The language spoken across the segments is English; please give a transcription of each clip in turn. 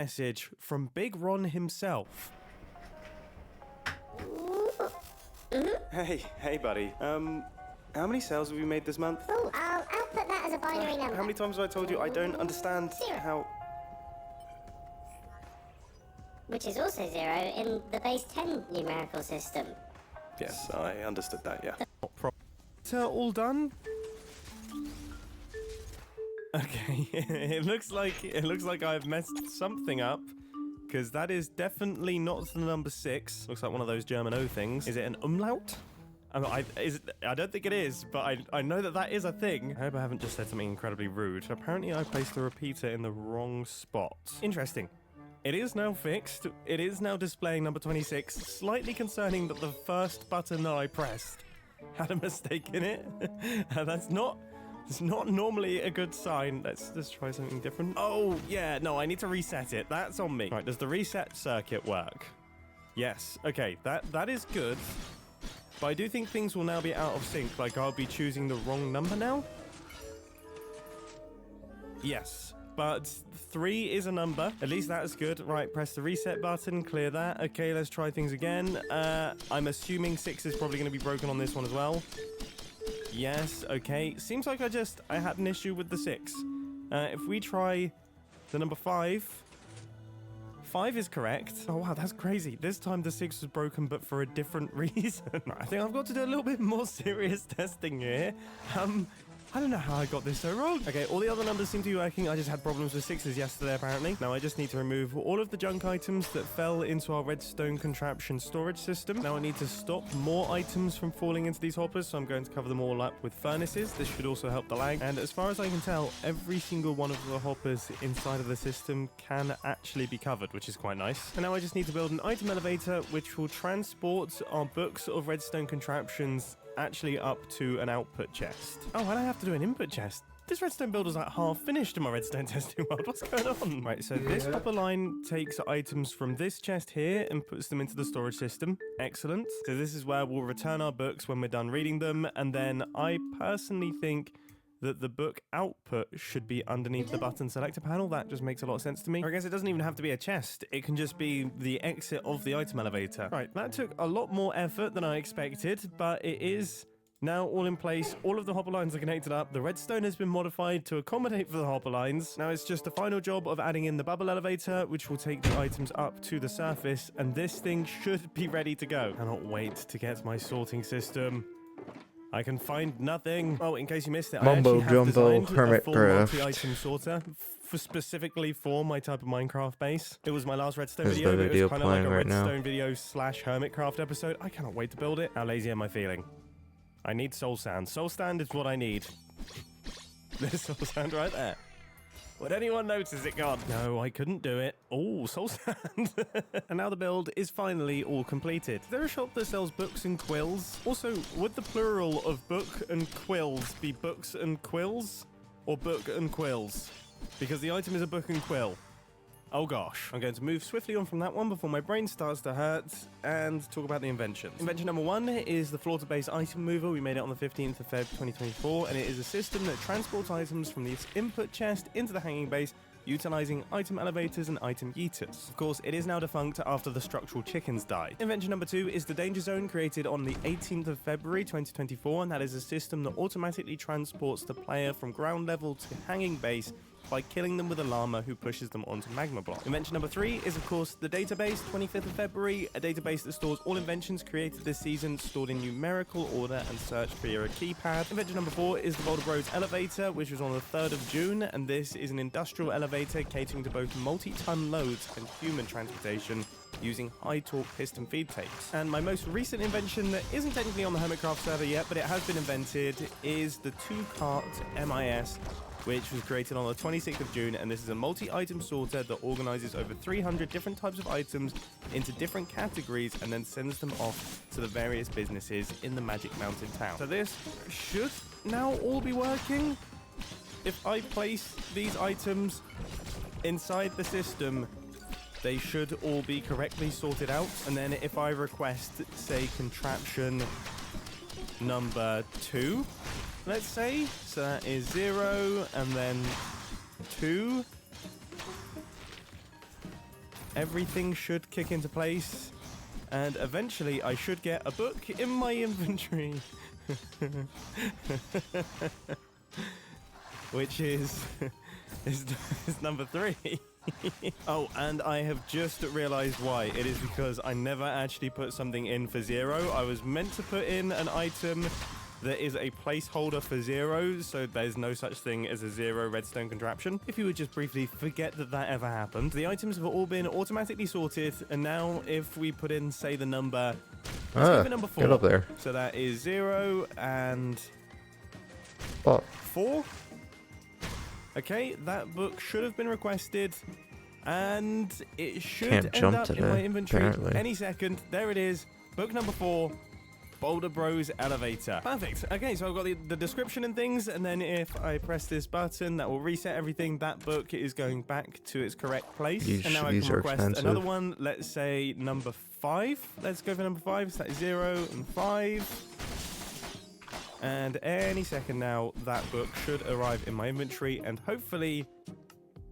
message from Big Ron himself. Hey, buddy. How many sales have you made this month? Oh, I'll output that as a binary number. How many times have I told you I don't understand 0. how... Which is also 0 in the base 10 numerical system. Yes, I understood that, yeah. All done? Okay, it looks like I've messed something up, because that is definitely not the number 6. Looks like one of those German O things. Is it an umlaut? I don't think it is, but I know that is a thing. I hope I haven't just said something incredibly rude. Apparently I placed the repeater in the wrong spot. Interesting. It is now fixed. It is now displaying number 26. Slightly concerning that the first button that I pressed had a mistake in it. And it's not normally a good sign. Let's just try something different. Oh, yeah, no, I need to reset it. That's on me. Right, does the reset circuit work? Yes. Okay, that is good. But I do think things will now be out of sync. Like, I'll be choosing the wrong number now? Yes. But 3 is a number. At least that is good. Right, press the reset button, clear that. Okay, let's try things again. I'm assuming 6 is probably going to be broken on this one as well. Yes, okay. Seems like I had an issue with the 6. If we try the number 5... 5 is correct. Oh, wow, that's crazy. This time the 6 was broken, but for a different reason. I think I've got to do a little bit more serious testing here. I don't know how I got this so wrong. Okay, all the other numbers seem to be working. I just had problems with 6s yesterday, apparently. Now I just need to remove all of the junk items that fell into our redstone contraption storage system. Now I need to stop more items from falling into these hoppers, so I'm going to cover them all up with furnaces. This should also help the lag. And as far as I can tell, every single one of the hoppers inside of the system can actually be covered, which is quite nice. And now I just need to build an item elevator, which will transport our books of redstone contraptions actually up to an output chest. Oh, and I have to do an input chest. This redstone build is like half finished in my redstone testing world. What's going on? Right, so this hopper line takes items from this chest here and puts them into the storage system. Excellent. So this is where we'll return our books when we're done reading them. And then I personally think that the book output should be underneath the button selector panel. That just makes a lot of sense to me. Or I guess it doesn't even have to be a chest. It can just be the exit of the item elevator. Right, that took a lot more effort than I expected, but it is now all in place. All of the hopper lines are connected up. The redstone has been modified to accommodate for the hopper lines. Now it's just the final job of adding in the bubble elevator, which will take the items up to the surface, and this thing should be ready to go. Cannot wait to get my sorting system. I can find nothing. Oh, in case you missed it, Mumbo I actually have jumbo designed hermit a full craft. multi-item sorter specifically for my type of Minecraft base. It was my last redstone There's video. the It video was kind of like a playing right now. redstone video / hermitcraft episode. I cannot wait to build it. How lazy am I feeling? I need soul sand. Soul sand is what I need. There's soul sand right there. Would anyone notice it gone? No, I couldn't do it. Oh, soul sand. And now the build is finally all completed. Is there a shop that sells books and quills? Also, would the plural of book and quills be books and quills? Or book and quills? Because the item is a book and quill. Oh gosh. I'm going to move swiftly on from that one before my brain starts to hurt and talk about the inventions. Invention number 1 is the floor-to-base item mover. We made it on the 15th of Feb 2024, and it is a system that transports items from the input chest into the hanging base, utilizing item elevators and item yeeters. Of course, it is now defunct after the structural chickens died. Invention number 2 is the danger zone, created on the 18th of February 2024, and that is a system that automatically transports the player from ground level to hanging base by killing them with a llama who pushes them onto magma block. Invention number 3 is, of course, the database, 25th of February, a database that stores all inventions created this season, stored in numerical order and searched via a keypad. Invention number 4 is the BotW elevator, which was on the 3rd of June, and this is an industrial elevator catering to both multi-ton loads and human transportation using high-torque piston feed tapes. And my most recent invention that isn't technically on the Hermitcraft server yet, but it has been invented, is the 2-cart MIS, which was created on the 26th of June, and this is a multi-item sorter that organizes over 300 different types of items into different categories and then sends them off to the various businesses in the Magic Mountain town. So this should now all be working. If I place these items inside the system, they should all be correctly sorted out. And then if I request, say, contraption number 2, let's say, so that is 0 and then 2. everything should kick into place. And eventually I should get a book in my inventory. Which is number 3. Oh, and I have just realized why. It is because I never actually put something in for 0. I was meant to put in an item that is a placeholder for 0, so there's no such thing as a 0 redstone contraption. If you would just briefly forget that that ever happened. The items have all been automatically sorted, and now if we put in, say, the number... Let's go for number 4. Get up there. So that is 0 and... Oh. 4? Okay, that book should have been requested, and it should end up in my inventory apparently. any second. There it is, book number 4, Boulder Bros Elevator. Perfect. Okay, so I've got the description and things, and then if I press this button, that will reset everything. That book is going back to its correct place, and now I can request another one. Let's say number 5. Let's go for number 5. So that is 0 and 5. And any second now, that book should arrive in my inventory, and hopefully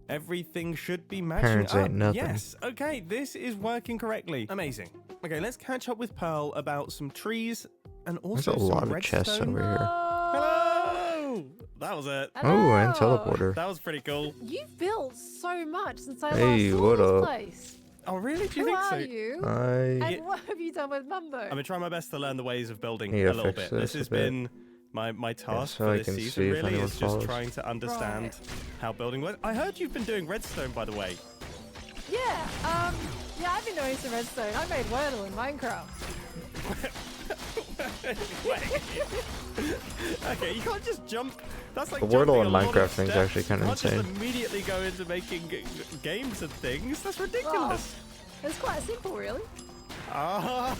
everything should be matching Parents up. ain't nothing. Yes, okay, this is working correctly. Amazing. Okay, let's catch up with Pearl about some trees and also There's a lot some of chests redstone. over here. Hello! That was it. Oh, and teleporter. That was pretty cool. You've built so much since I Hey, last saw what this up? place. Oh, really? Do you Who think so? are you? I And what have you done with Mumbo? I'm gonna try my best to learn the ways of building Need a to little fix bit. This this has a bit. been my task so for I this can season, see if really, anyone is just follows. trying to understand how building works. I heard you've been doing redstone, by the way. Yeah, I've been doing some redstone. I made Wordle in Minecraft. Okay, you can't just jump. That's like The Wordle jumping and a lot of Minecraft thing's steps. actually kinda You can't insane. just immediately go into making games and things. That's ridiculous. It's quite simple, really. Ah,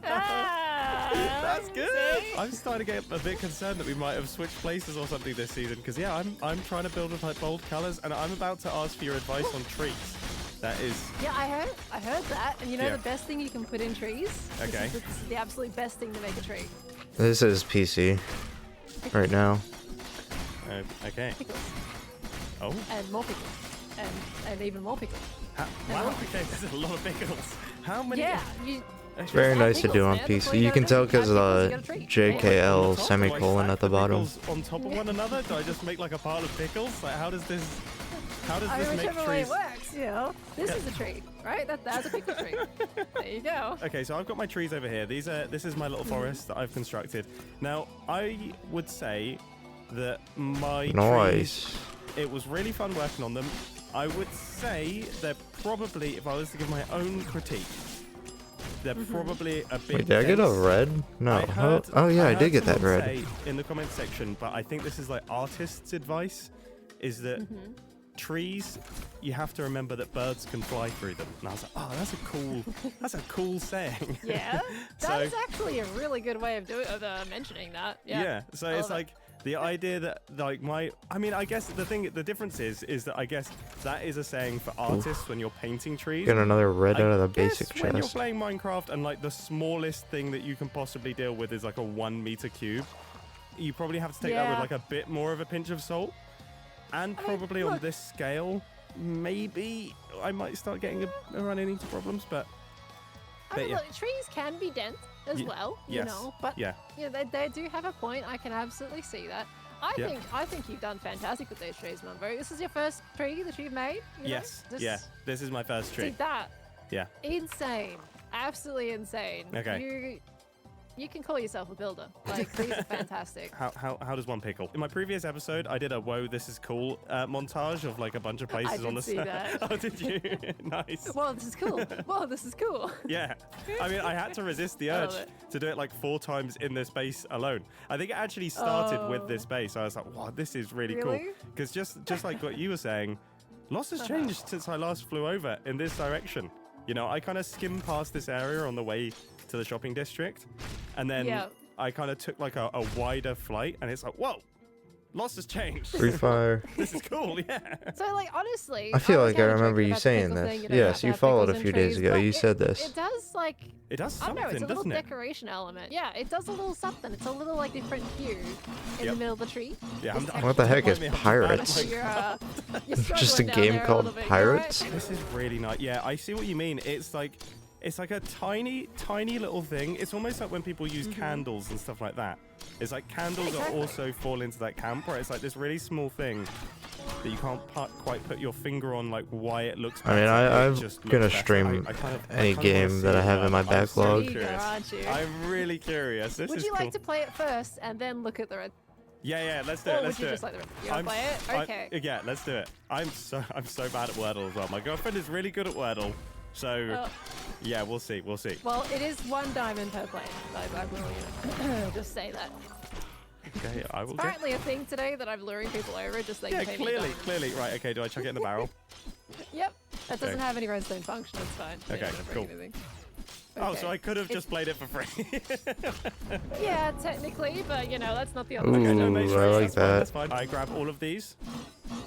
that's good. See? I'm starting to get a bit concerned that we might have switched places or something this season. Because yeah, I'm trying to build with like bold colors, and I'm about to ask for your advice on trees. That is. Yeah, I heard that. And you know Yeah. the best thing you can put in trees? Okay. This is the absolute best thing to make a tree. This is PC right now. Okay. Pickles. Oh. And more pickles. And even more pickles. Wow. Okay, there's a lot of pickles. How many? Yeah, you... It's very nice to do on PC. You can tell because JKL semicolon at the bottom. Pickles on top of one another? Do I just make like a pile of pickles? Like how does this I mean, make whichever way trees? it works, you know. This is a tree, right? That's a pickle tree. There you go. Okay, so I've got my trees over here. This is my little forest that I've constructed. Now, I would say that my trees, it was really fun working on them. I would say they're probably, if I was to give my own critique, they're probably a bit Wait, did I get a dense. red? No. I heard- Oh yeah, I heard did get that someone red. say in the comment section, but I think this is like artists' advice, is that trees, you have to remember that birds can fly through them. And I was like, oh, that's a cool saying. Yeah, So- that's actually a really good way of mentioning that. Yeah. So I it's love like the idea that like I guess the difference is that I guess that is a saying for artists when you're painting trees. Get another red out of the guess basic when you're chest. playing Minecraft and like the smallest thing that you can possibly deal with is like a 1 meter cube, you probably have to take that with Yeah. like a bit more of a pinch of salt. And probably on look- this scale, maybe I might start getting running into problems, but I mean, yeah. look, trees can be dense as well, you yes. know, but Yeah. they do have a point. I can absolutely see that. Yeah. I think you've done fantastic with those trees, Mumbo. This is your first tree that you've made. You know? Yes. Just Yeah. This is my first See tree. that? Yeah. Insane. Absolutely insane. Okay. You can call yourself a builder. Like, these are fantastic. How does one pickle? In my previous episode, I did a "Whoa, this is cool" montage of like a bunch of places did on the see that. Oh, did you? Nice. Whoa, this is cool. Whoa, this is cool. Yeah. I mean, I had to resist the I urge love it. to do it like 4 times in this base alone. I think it actually started with this base. I was like, wow, this is really cool. Really? Because just like what you were saying, lots has changed since I last flew over in this direction. You know, I kind of skimmed past this area on the way to the shopping district, and then Yeah. I kind of took like a wider flight, and it's like, whoa, Lots has changed. Free fire. This is cool, yeah. So, like, honestly, I feel was like I kinda remember joking you about the saying pickle this. thing, you know, Yes, about you followed pickles a and few days trees, ago. but You said this. It does, like, It does I don't know, something, it's a little doesn't it? decoration element. Yeah, it does a little something. It's a little, like, different hue in the Yep. middle of the tree. Yeah, This What the heck is Point me up to Pirates? that, You're, you're Just a struggling down game there a called little bit, you all right? Pirates? This is really nice. Yeah, I see what you mean. It's like a tiny, tiny little thing. It's almost like when people use candles and stuff like that. It's like candles Exactly. are also fall into that camp where it's like this really small thing that you can't quite put your finger on, like why it looks better. I mean, I'm It just gonna looks better. stream I kind of- I any kind of wanna game see that I it have in my work. I'm so backlog. Eager, curious. aren't you? I'm really curious. This Would is you cool. like to play it first and then look at the red? Yeah, let's do Or it. would Let's you do just it. like the red? You want to play it? Okay. Yeah, let's do it. I'm so bad at Wordle as well. My girlfriend is really good at Wordle, so Oh. yeah, we'll see. We'll see. Well, it is 1 diamond per plane. I will, you know, just say that. Okay, I will. Apparently a thing today that I'm luring people over just so they Yeah, can pay me a diamond. clearly. Right, okay, do I chuck it in the barrel? Yep. That doesn't Okay. have any redstone function. It's fine. You're Okay, not gonna break cool. anything. Oh, so Okay. I could have just played it for free. Yeah, technically, but you know, that's not the Ooh, other Okay, no, way. makes I sense. like That's fine, that. that's fine. I grab all of these.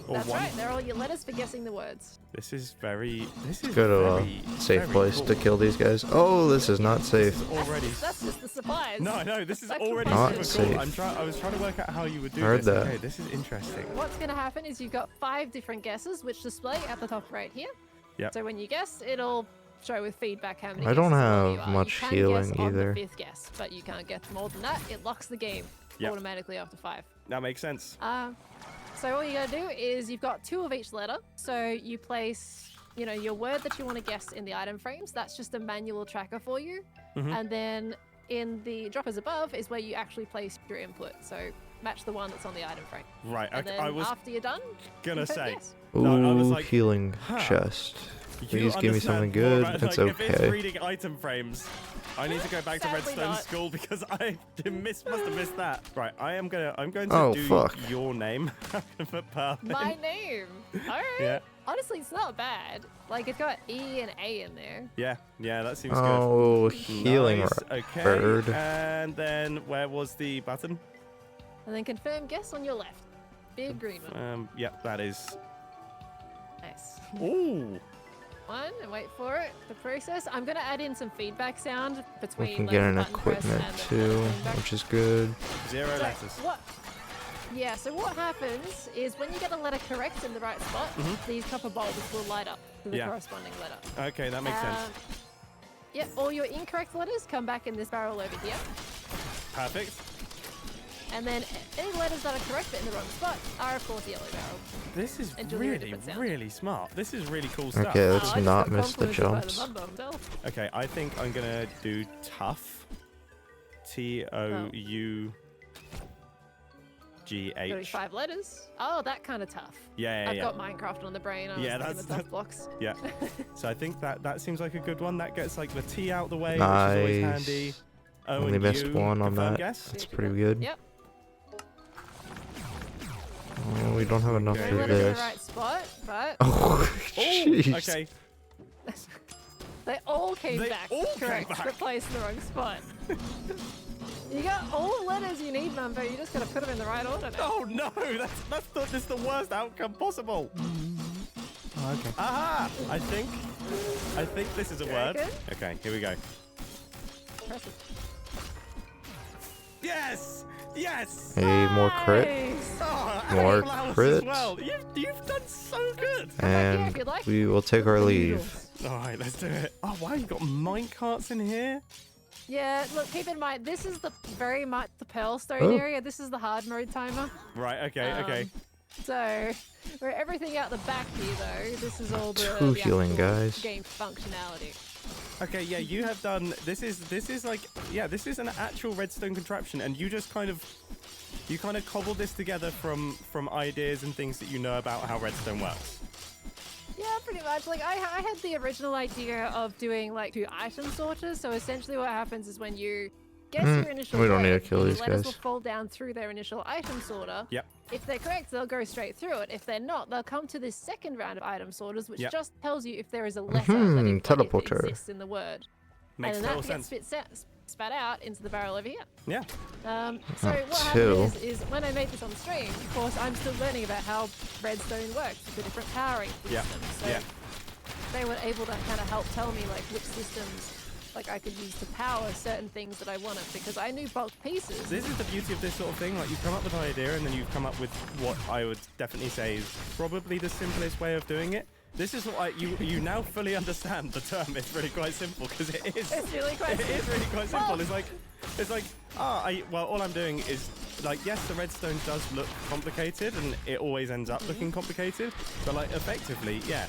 Or That's one. right. They're all your letters for guessing the words. This is very. This is Go to a very, safe very place cool. to kill these guys. Oh, this is not safe. Already. That's just the supplies. No, this is That's already Not super cool. safe. I was trying to work out how you would do Heard this. that. Okay, this is interesting. What's going to happen is you've got 5 different guesses, which display at the top right here. Yep. So when you guess, it'll show with feedback how many I don't guesses along you have are. much you can healing guess on either. the 5th guess, but you can't get more than that. It locks the game Yep. automatically after 5. That makes sense. So all you gotta do is you've got 2 of each letter. So you place, you know, your word that you want to guess in the item frames. That's just a manual tracker for you. And then in the droppers above is where you actually place your input. So match the one that's on the item frame. Right. And then I was after you're done, gonna confirm say. yes. No, I was Ooh, like, healing huh. chest. You Please give me something understand more good. about, It's like, If it's okay. reading item frames, I need to go back to Sadly Redstone not. School because I must have missed that. Right, I'm going to Oh, do fuck. your name. I'm gonna put Pearl in. My name. Alright. Yeah. Honestly, it's not bad. Like, it's got E and A in there. Yeah, that seems Oh, good. healing Nice. Okay. bird. And then where was the button? And then confirm guess on your left. Big green one. Yep, that is. Nice. Ooh. 1, and wait for it to process. I'm gonna add in some feedback sound between We can like, get the an button press equipment and the too, feedback. which is good. 0 So letters. what? Yeah. So what happens is when you get a letter correct in the right spot, these copper bulbs will light up to the Yeah. corresponding letter. Okay, that makes sense. Yep. All your incorrect letters come back in this barrel over here, Perfect. and then any letters that are correct but in the wrong spot are of course the yellow barrel. This is And you'll hear a really, different sound. really smart. This is really cool stuff. Okay, let's I just not got miss the complimented by jumps. Mumbo himself. Okay, I think I'm gonna do tough. TOUGH. Got 5 letters. Oh, that kind of tough. Yeah. I've got Minecraft on the brain. I was Yeah, thinking that's- the tough blocks. Yeah. So I think that seems like a good one. That gets like the T out the way, which is always handy. Nice. Oh, Only and missed you, one on confirm that. Guess? That's pretty good. Yep. Oh, we don't have enough Okay. for Letters in the this. right spot, but Oh, Oh, jeez. okay. they all came They back all came correct, back. but placed in the wrong spot. You got all the letters you need, Mumbo. You just gotta put them in the right order now. Oh no, that's the worst outcome possible. Oh, okay. Aha! I think this is a You word. reckon? Okay, here we go. Press it. Yes! Yes! Hey, more crit. Nice. Oh, More flowers as crits. well. You've done so good. And if you'd like. we will take our leave. Noodles. All right, let's do it. Oh wow, you got mine carts in here. Yeah, look, keep in mind, this is the very much the Pearlstone Oh. area. This is the hard mode timer. Right. Okay. Okay. So, for everything out the back here, though, this is all the, Two the healing, actual guys. game functionality. Okay, yeah, you have done. This is like, yeah, this is an actual redstone contraption, and you just kind of cobbled this together from ideas and things that you know about how redstone works. Yeah, pretty much. Like, I had the original idea of doing, like, 2 item sorters. So, essentially what happens is when you guess your initial we don't need word, to kill the these letters guys. will fall down through their initial item sorter. Yep. If they're correct, they'll go straight through it. If they're not, they'll come to this second round of item sorters, which Yep. just tells you if there is a letter that teleporter. exists in the word. Makes and then total that sense. gets spat out into the barrel over here. Yeah. So what two. happened is when I made this on stream, of course, I'm still learning about how redstone works, the different powering systems. So they were able to kind of help tell me like which systems like I could use to power certain things that I wanted, because I knew bulk pieces. This is the beauty of this sort of thing. Like, you come up with an idea and then you come up with what I would definitely say is probably the simplest way of doing it. This is what you now fully understand the term. It's really quite simple, because it is. It's really quite simple. It is really quite simple. It's like well, all I'm doing is, like, yes, the redstone does look complicated and it always ends up looking complicated, but like effectively, yeah,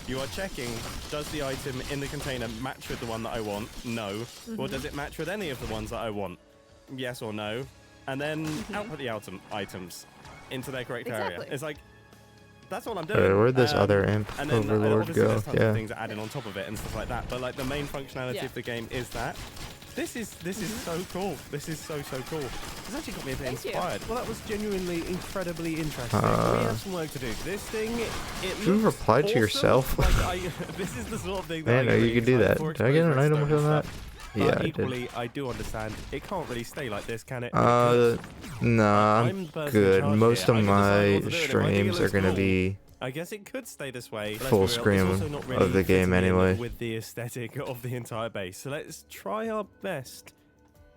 you are checking, does the item in the container match with the one that I want? No. Or does it match with any of the ones that I want? Yes or no. And then output the items into their correct area. It's like, that's all I'm doing. Where'd this other imp and then, overlord obviously go? there's tons of Yeah. things added on top of it and stuff like that. But like the main functionality of the game is that. This is so cool. This is so cool. It's actually got me a bit inspired. Well, that was genuinely incredibly interesting. We have some work to do. This thing, You replied to yourself. Like this is the sort of thing that Man, you could do that. Did I get an item from that? Yeah, I equally, did. I do understand. It can't really stay like this, can it? Nah, I'm good. Most of my streams are gonna be I guess it could stay this way. full screen of the game anyway. With the aesthetic of the entire base. So let's try our best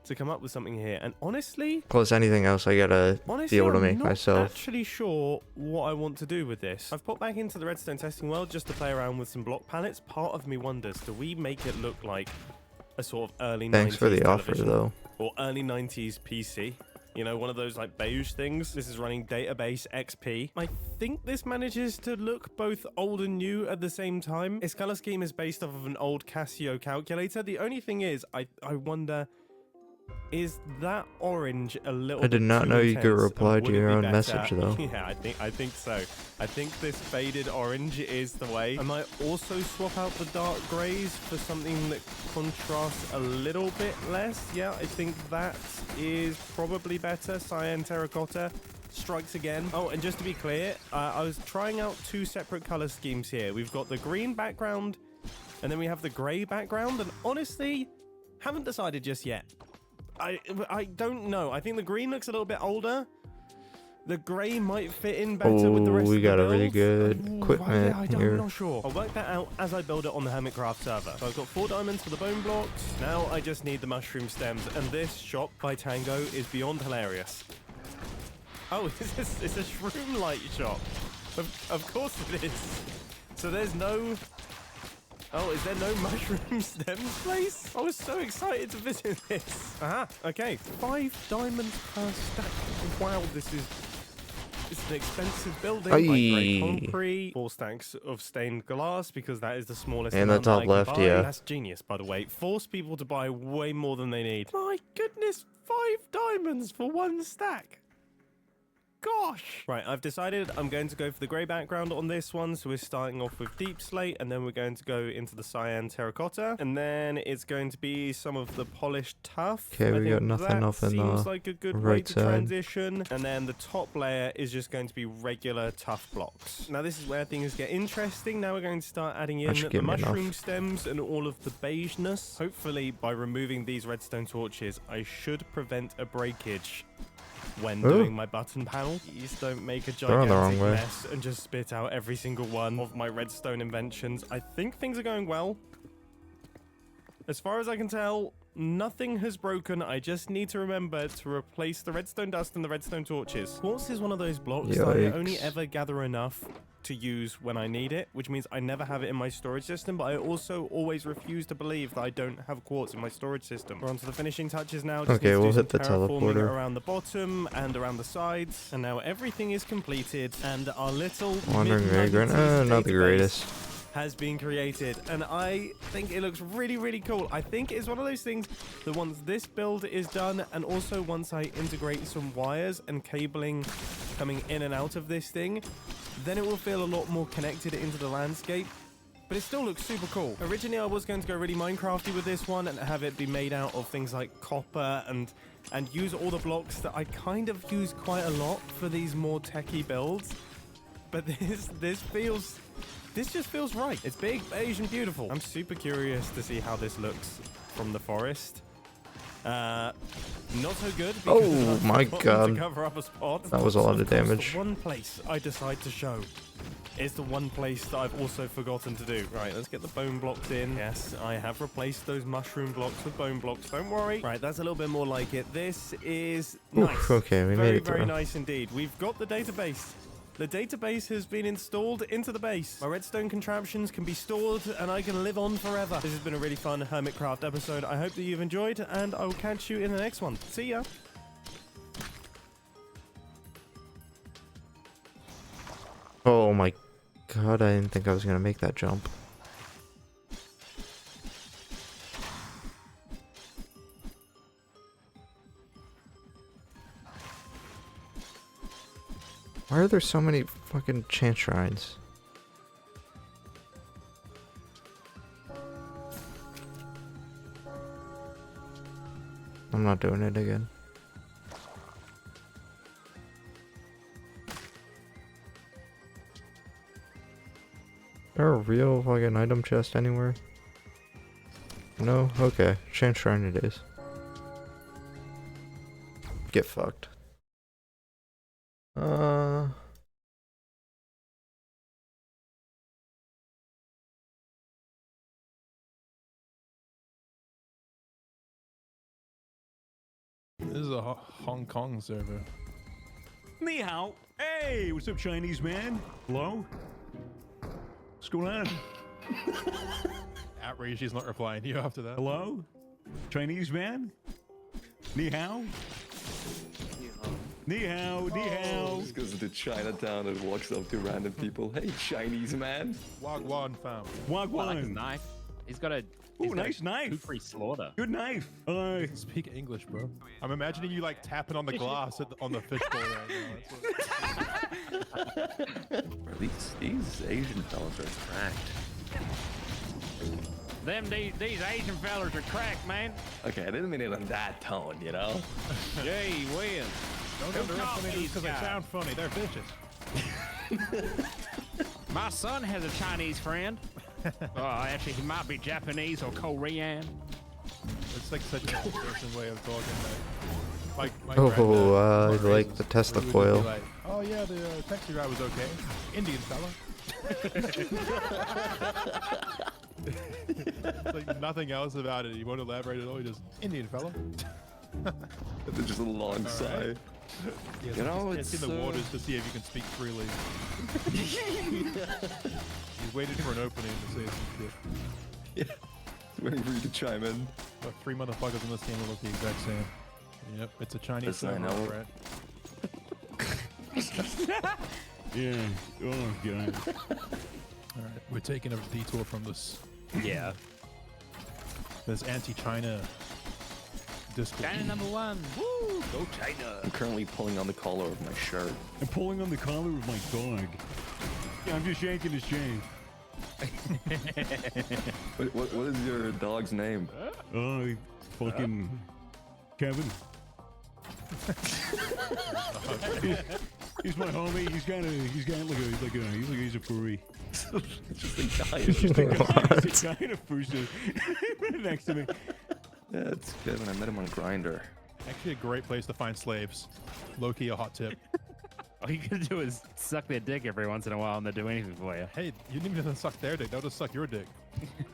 to come up with something here. And honestly, Plus anything else I gotta be able to make I'm not myself. actually sure what I want to do with this. I've popped back into the redstone testing world just to play around with some block palettes. Part of me wonders, do we make it look like a sort of early 90s Thanks for the offer television? though. Or early 90s PC? You know, one of those like beige things. This is running database XP. I think this manages to look both old and new at the same time. Its color scheme is based off of an old Casio calculator. The only thing is, I wonder, is that orange a little I did not know you could intense, reply and to would it your be own better? message though. Yeah, I think so. I think this faded orange is the way. I might also swap out the dark grays for something that contrasts a little bit less. Yeah, I think that is probably better. Cyan terracotta strikes again. Oh, and just to be clear, I was trying out two separate color schemes here. We've got the green background and then we have the gray background, and honestly, haven't decided just yet. I don't know. I think the green looks a little bit older. The grey might fit in better with the rest of the we got a really build. good equipment I'm here. not sure. I'll work that out as I build it on the Hermitcraft server. So I've got 4 diamonds for the bone blocks. Now I just need the mushroom stems, and this shop by Tango is beyond hilarious. Oh, it's a shroom light shop. Of course it is. So there's no... Oh, is there no mushroom stems place? I was so excited to visit this. Aha, okay. 5 diamonds per stack. Wow, this is an expensive building. Like grey concrete, 4 stacks of stained glass, because that is the smallest In the amount that I top can left, buy. yeah. That's genius, by the way. Force people to buy way more than they need. My goodness, 5 diamonds for 1 stack. Gosh! Right, I've decided I'm going to go for the grey background on this one. So we're starting off with deep slate, and then we're going to go into the cyan terracotta, and then it's going to be some of the polished tuff. Okay, we got nothing up in seems the like a good way right to side. transition. And then the top layer is just going to be regular tough blocks. Now this is where things get interesting. Now we're going to start adding in should the give me mushroom enough. stems and all of the beigeness. Hopefully by removing these redstone torches, I should prevent a breakage when doing my button panel. Please don't make a They're on the wrong gigantic way. mess and just spit out every single one of my redstone inventions. I think things are going well. As far as I can tell, nothing has broken. I just need to remember to replace the redstone dust and the redstone torches. Quartz is one of those blocks that I only Yikes. ever gather enough to use when I need it, which means I never have it in my storage system, but I also always refuse to believe that I don't have quartz in my storage system. We're on to the finishing touches now. Just Okay, need to we'll do hit the some terraforming teleporter. around the bottom and around the sides, and now everything is completed, and our little Wandering mid-90s Vagrant, not the database greatest. has been created, and I think it looks really cool. I think it's one of those things that once this build is done, and also once I integrate some wires and cabling coming in and out of this thing, then it will feel a lot more connected into the landscape. But it still looks super cool. Originally I was going to go really Minecrafty with this one and have it be made out of things like copper and use all the blocks that I kind of use quite a lot for these more techie builds. But this feels This just feels right. It's big, beige, and beautiful. I'm super curious to see how this looks from the forest. Not so good. Oh my god. To cover up a spot. That was a lot of damage. The one place I decide to show is the one place that I've also forgotten to do. Right, let's get the bone blocks in. Yes, I have replaced those mushroom blocks with bone blocks. Don't worry. Right, that's a little bit more like it. This is nice. Oof, okay, we made it through. Very nice indeed. We've got the database. The database has been installed into the base. My redstone contraptions can be stored and I can live on forever. This has been a really fun Hermitcraft episode. I hope that you've enjoyed and I will catch you in the next one. See ya. Oh my god, I didn't think I was gonna make that jump. Why are there so many fucking chant shrines? I'm not doing it again. Is there a real fucking item chest anywhere? No? Okay. Chant shrine it is. Get fucked. This is a Hong Kong server. Ni hao. Hey, what's up, Chinese man? Hello? What's going on? Outrage, he's not replying to you after that. Hello? Chinese man? Ni hao? Ni hao, ni hao. Just goes into Chinatown and walks up to random people. Hey, Chinese man. Wagwan fam. Wagwan. Well, I like his knife. He's got a Ooh, nice knife. Free slaughter. Good knife. Speak English, bro. I'm imagining you like tapping on the glass on the fishbowl right now. These Asian fellas are cracked. These Asian fellas are cracked, man. Okay, I didn't mean it on that tone, you know? Gee whiz. Don't underestimate them because they sound funny. They're bitches. My son has a Chinese friend. Actually, he might be Japanese or Korean. It's like such an old-fashioned way of talking. My Oh, I like the Tesla coil. Like, oh yeah, the taxi ride was okay. Indian fella. Like nothing else about it. You won't elaborate at all. You just Indian fella. It's just a long sigh. Yes, You know, it's in the waters to see if you can speak freely. He's waited for an opening to say some shit. Yeah. Waiting for you to chime in. But 3 motherfuckers in this game look the exact same. Yep, it's a Chinese Listen, I know. right? Yeah. Oh, God. Alright, we're taking a detour from this Yeah. anti-China discourse. China number one. Woo! Go China. I'm currently pulling on the collar of my shirt. I'm pulling on the collar of my dog. Yeah, I'm just yanking his chain. Wait, what is your dog's name? Fucking Kevin. He's my homie. He's a furry. Just a guy. He's a kind of person right next to me. Yeah, it's Kevin. I met him on Grindr. Actually a great place to find slaves. Low-key a hot tip. All you gotta do is suck their dick every once in a while and they'll do anything for you. Hey, you didn't even suck their dick. They'll just suck your dick.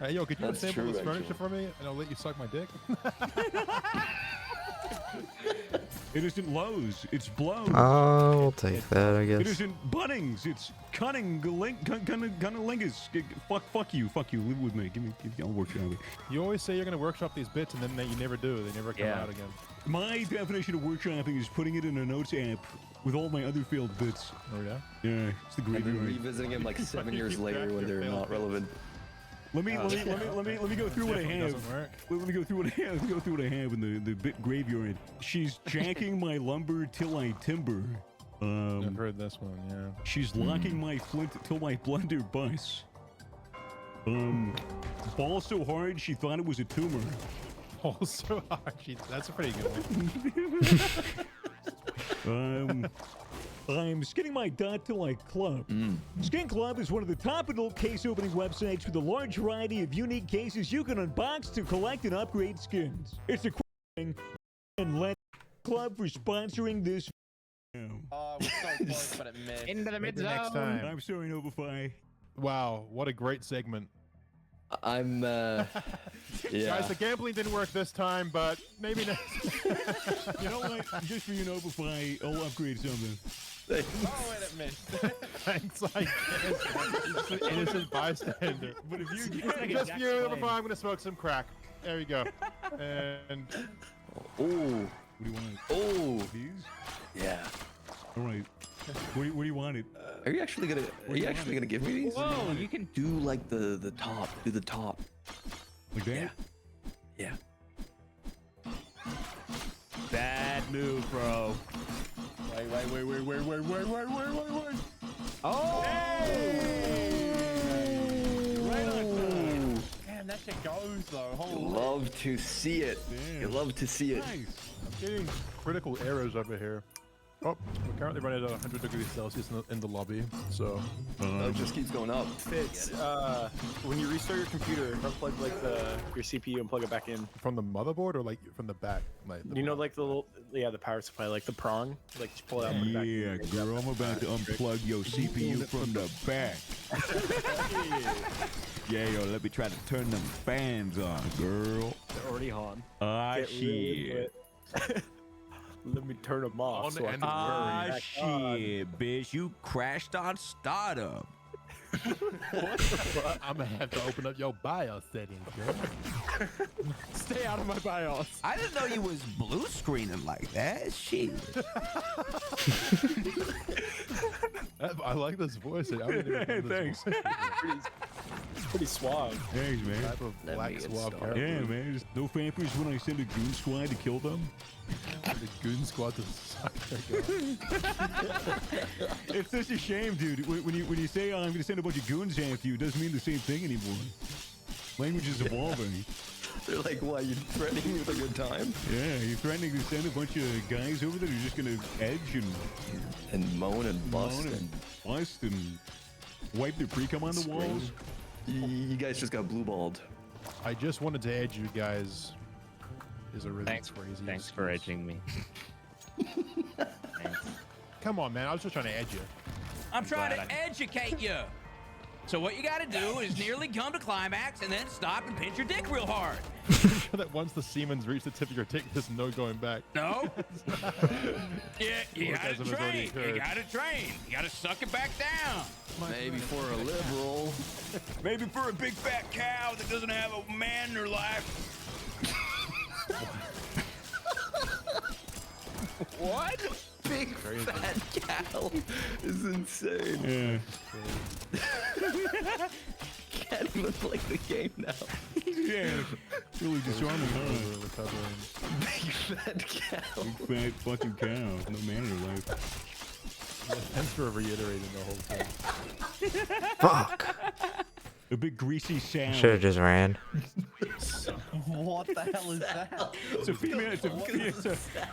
Hey, yo, could you That's assemble true, this furniture actually. for me and I'll let you suck my dick? It isn't Lowe's. It's Blows. I'll take that, I It guess. isn't Bunnings. It's Cunnilingus. Fuck you. Live with me. Give me. I'll workshop it. You always say you're going to workshop these bits and then you never do. They never come Yeah. out again. My definition of workshopping is putting it in a notes app with all my other failed bits. Oh, yeah? Yeah, it's the And then graveyard. revisiting him like 7 years Keep later track when of your they're not failed relevant. Let me go through what I Definitely have. doesn't work. Let me go through what I have. Let me go through what I have in the bit graveyard. She's jacking my lumber till I timber. I've heard this one, yeah. She's locking my flint till my blender busts. Ball so hard she thought it was a tumor. Oh, so hard. That's a pretty good one. I'm skinning my dot to like club. Skin Club is one of the top adult case opening websites with a large variety of unique cases you can unbox to collect and upgrade skins. It's a thing, and let Club for sponsoring this. Oh, we're so close, but it missed. Into the mid Maybe next time. I'm sorry, Novify. Wow, what a great segment. I'm, yeah. Guys, the gambling didn't work this time, but maybe next. You know what? Just for you, Novify, I'll upgrade something. Oh, and it missed. Thanks, I guess. Just an innocent bystander. But if you Just for you, before I'm gonna smoke some crack. There you go. And Oh, what do you want? oh, These? yeah. All right. What do you want? Are you actually gonna give me these? Whoa, you can. Do like the top. Do the top. Like that? Yeah. Bad move, bro. Wait. Oh! Right on time. Damn, that shit goes though. Holy. Love to see it. You love to see it. Nice. I'm getting critical errors over here. Oh, we're currently running at 100 degrees Celsius in the lobby, so... It just keeps going up. Fitz, when you restart your computer, unplug like your CPU and plug it back in. From the motherboard or like from the back? Like You know, like the little, the power supply, like the prong, like just pull it out. And put it back in. Yeah, girl, I'm about to unplug your CPU from the back. Yeah, yo, let me try to turn them fans on, girl. They're already on. Ah, Get really into it. Let me turn them off. So I can Ah, worry. shit, bitch. You crashed on startup. I'm gonna have to open up your BIOS settings, girl. Stay out of my BIOS. I didn't know you was blue screening like that. Shit. I like this voice. I don't even know this Thanks. voice. Pretty suave. Thanks, man. Type of Let black me get suave started. Yeah, character. man. Just no fanfares when I send a goon squad to kill them. The goon squad to suck their gun. It's such a shame, dude. When you say I'm going to send a bunch of goons after you, it doesn't mean the same thing anymore. Language is evolving. They're like, what? You threatening me with a good time? Yeah, you're threatening to send a bunch of guys over there who're just going to edge And moan and bust moan and bust and wipe their pre-cum on the scream. walls. You guys just got blue balled. I just wanted to edge you guys. Is a really Thanks, crazy. thanks for excuse. edging me. Come on, man. I was just trying to edge you. I'm trying to educate you. So what you gotta do is nearly come to climax and then stop and pinch your dick real hard. That once the semen's reached the tip of your dick, there's no going back. No? Yeah, you gotta Orgasm has already train. You occurred. gotta train. You gotta suck it back down. Maybe for a liberal. Maybe for a big fat cow that doesn't have a man in her life. What? Big fat cow is insane. Yeah. Can't even play the game now. Yeah. Really disarming, huh? Recovering. Big fat cow. Big fat fucking cow. No man in her life. Thanks for reiterating the whole thing. Fuck. A big greasy sow. Should have just ran. What the hell is that? It's a female.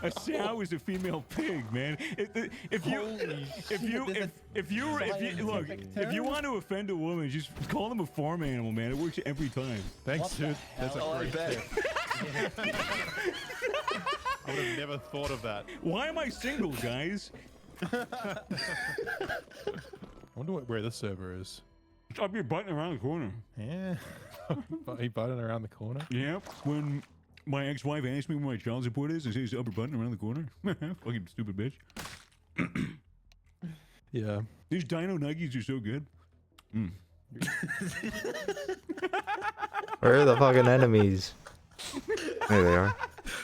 A sow is a female pig, man. If you want to offend a woman, just call them a farm animal, man. It works every time. Thanks, dude. That's a Oh, I great bet. tip. I would have never thought of that. Why am I single, guys? I wonder where this server is. I'll be butting around the corner. Yeah. He butting around the corner. Yep. When my ex-wife asked me where my child support is, I say it's upper button around the corner. Fucking stupid bitch. Yeah. These dino nuggies are so good. Where are the fucking enemies? There they are.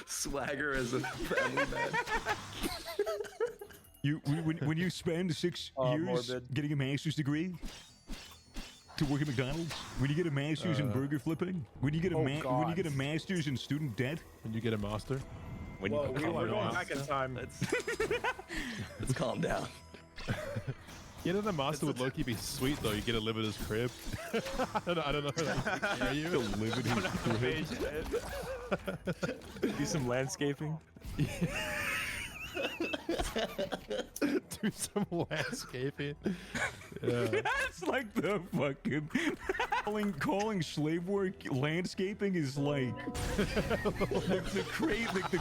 Swagger as a family man. When you spend 6 years morbid. getting a master's degree to work at McDonald's, when you get a master's in burger flipping, when you get a master's in student debt, When you get a master. When Whoa, you we're become going one. back in time. Let's calm down. Getting a master would low-key be sweet though. You get to live at his crib. I don't know. Are you? to live in his crib. Do some landscaping. Do some landscaping. Yeah. That's like the fucking calling slave work landscaping is like the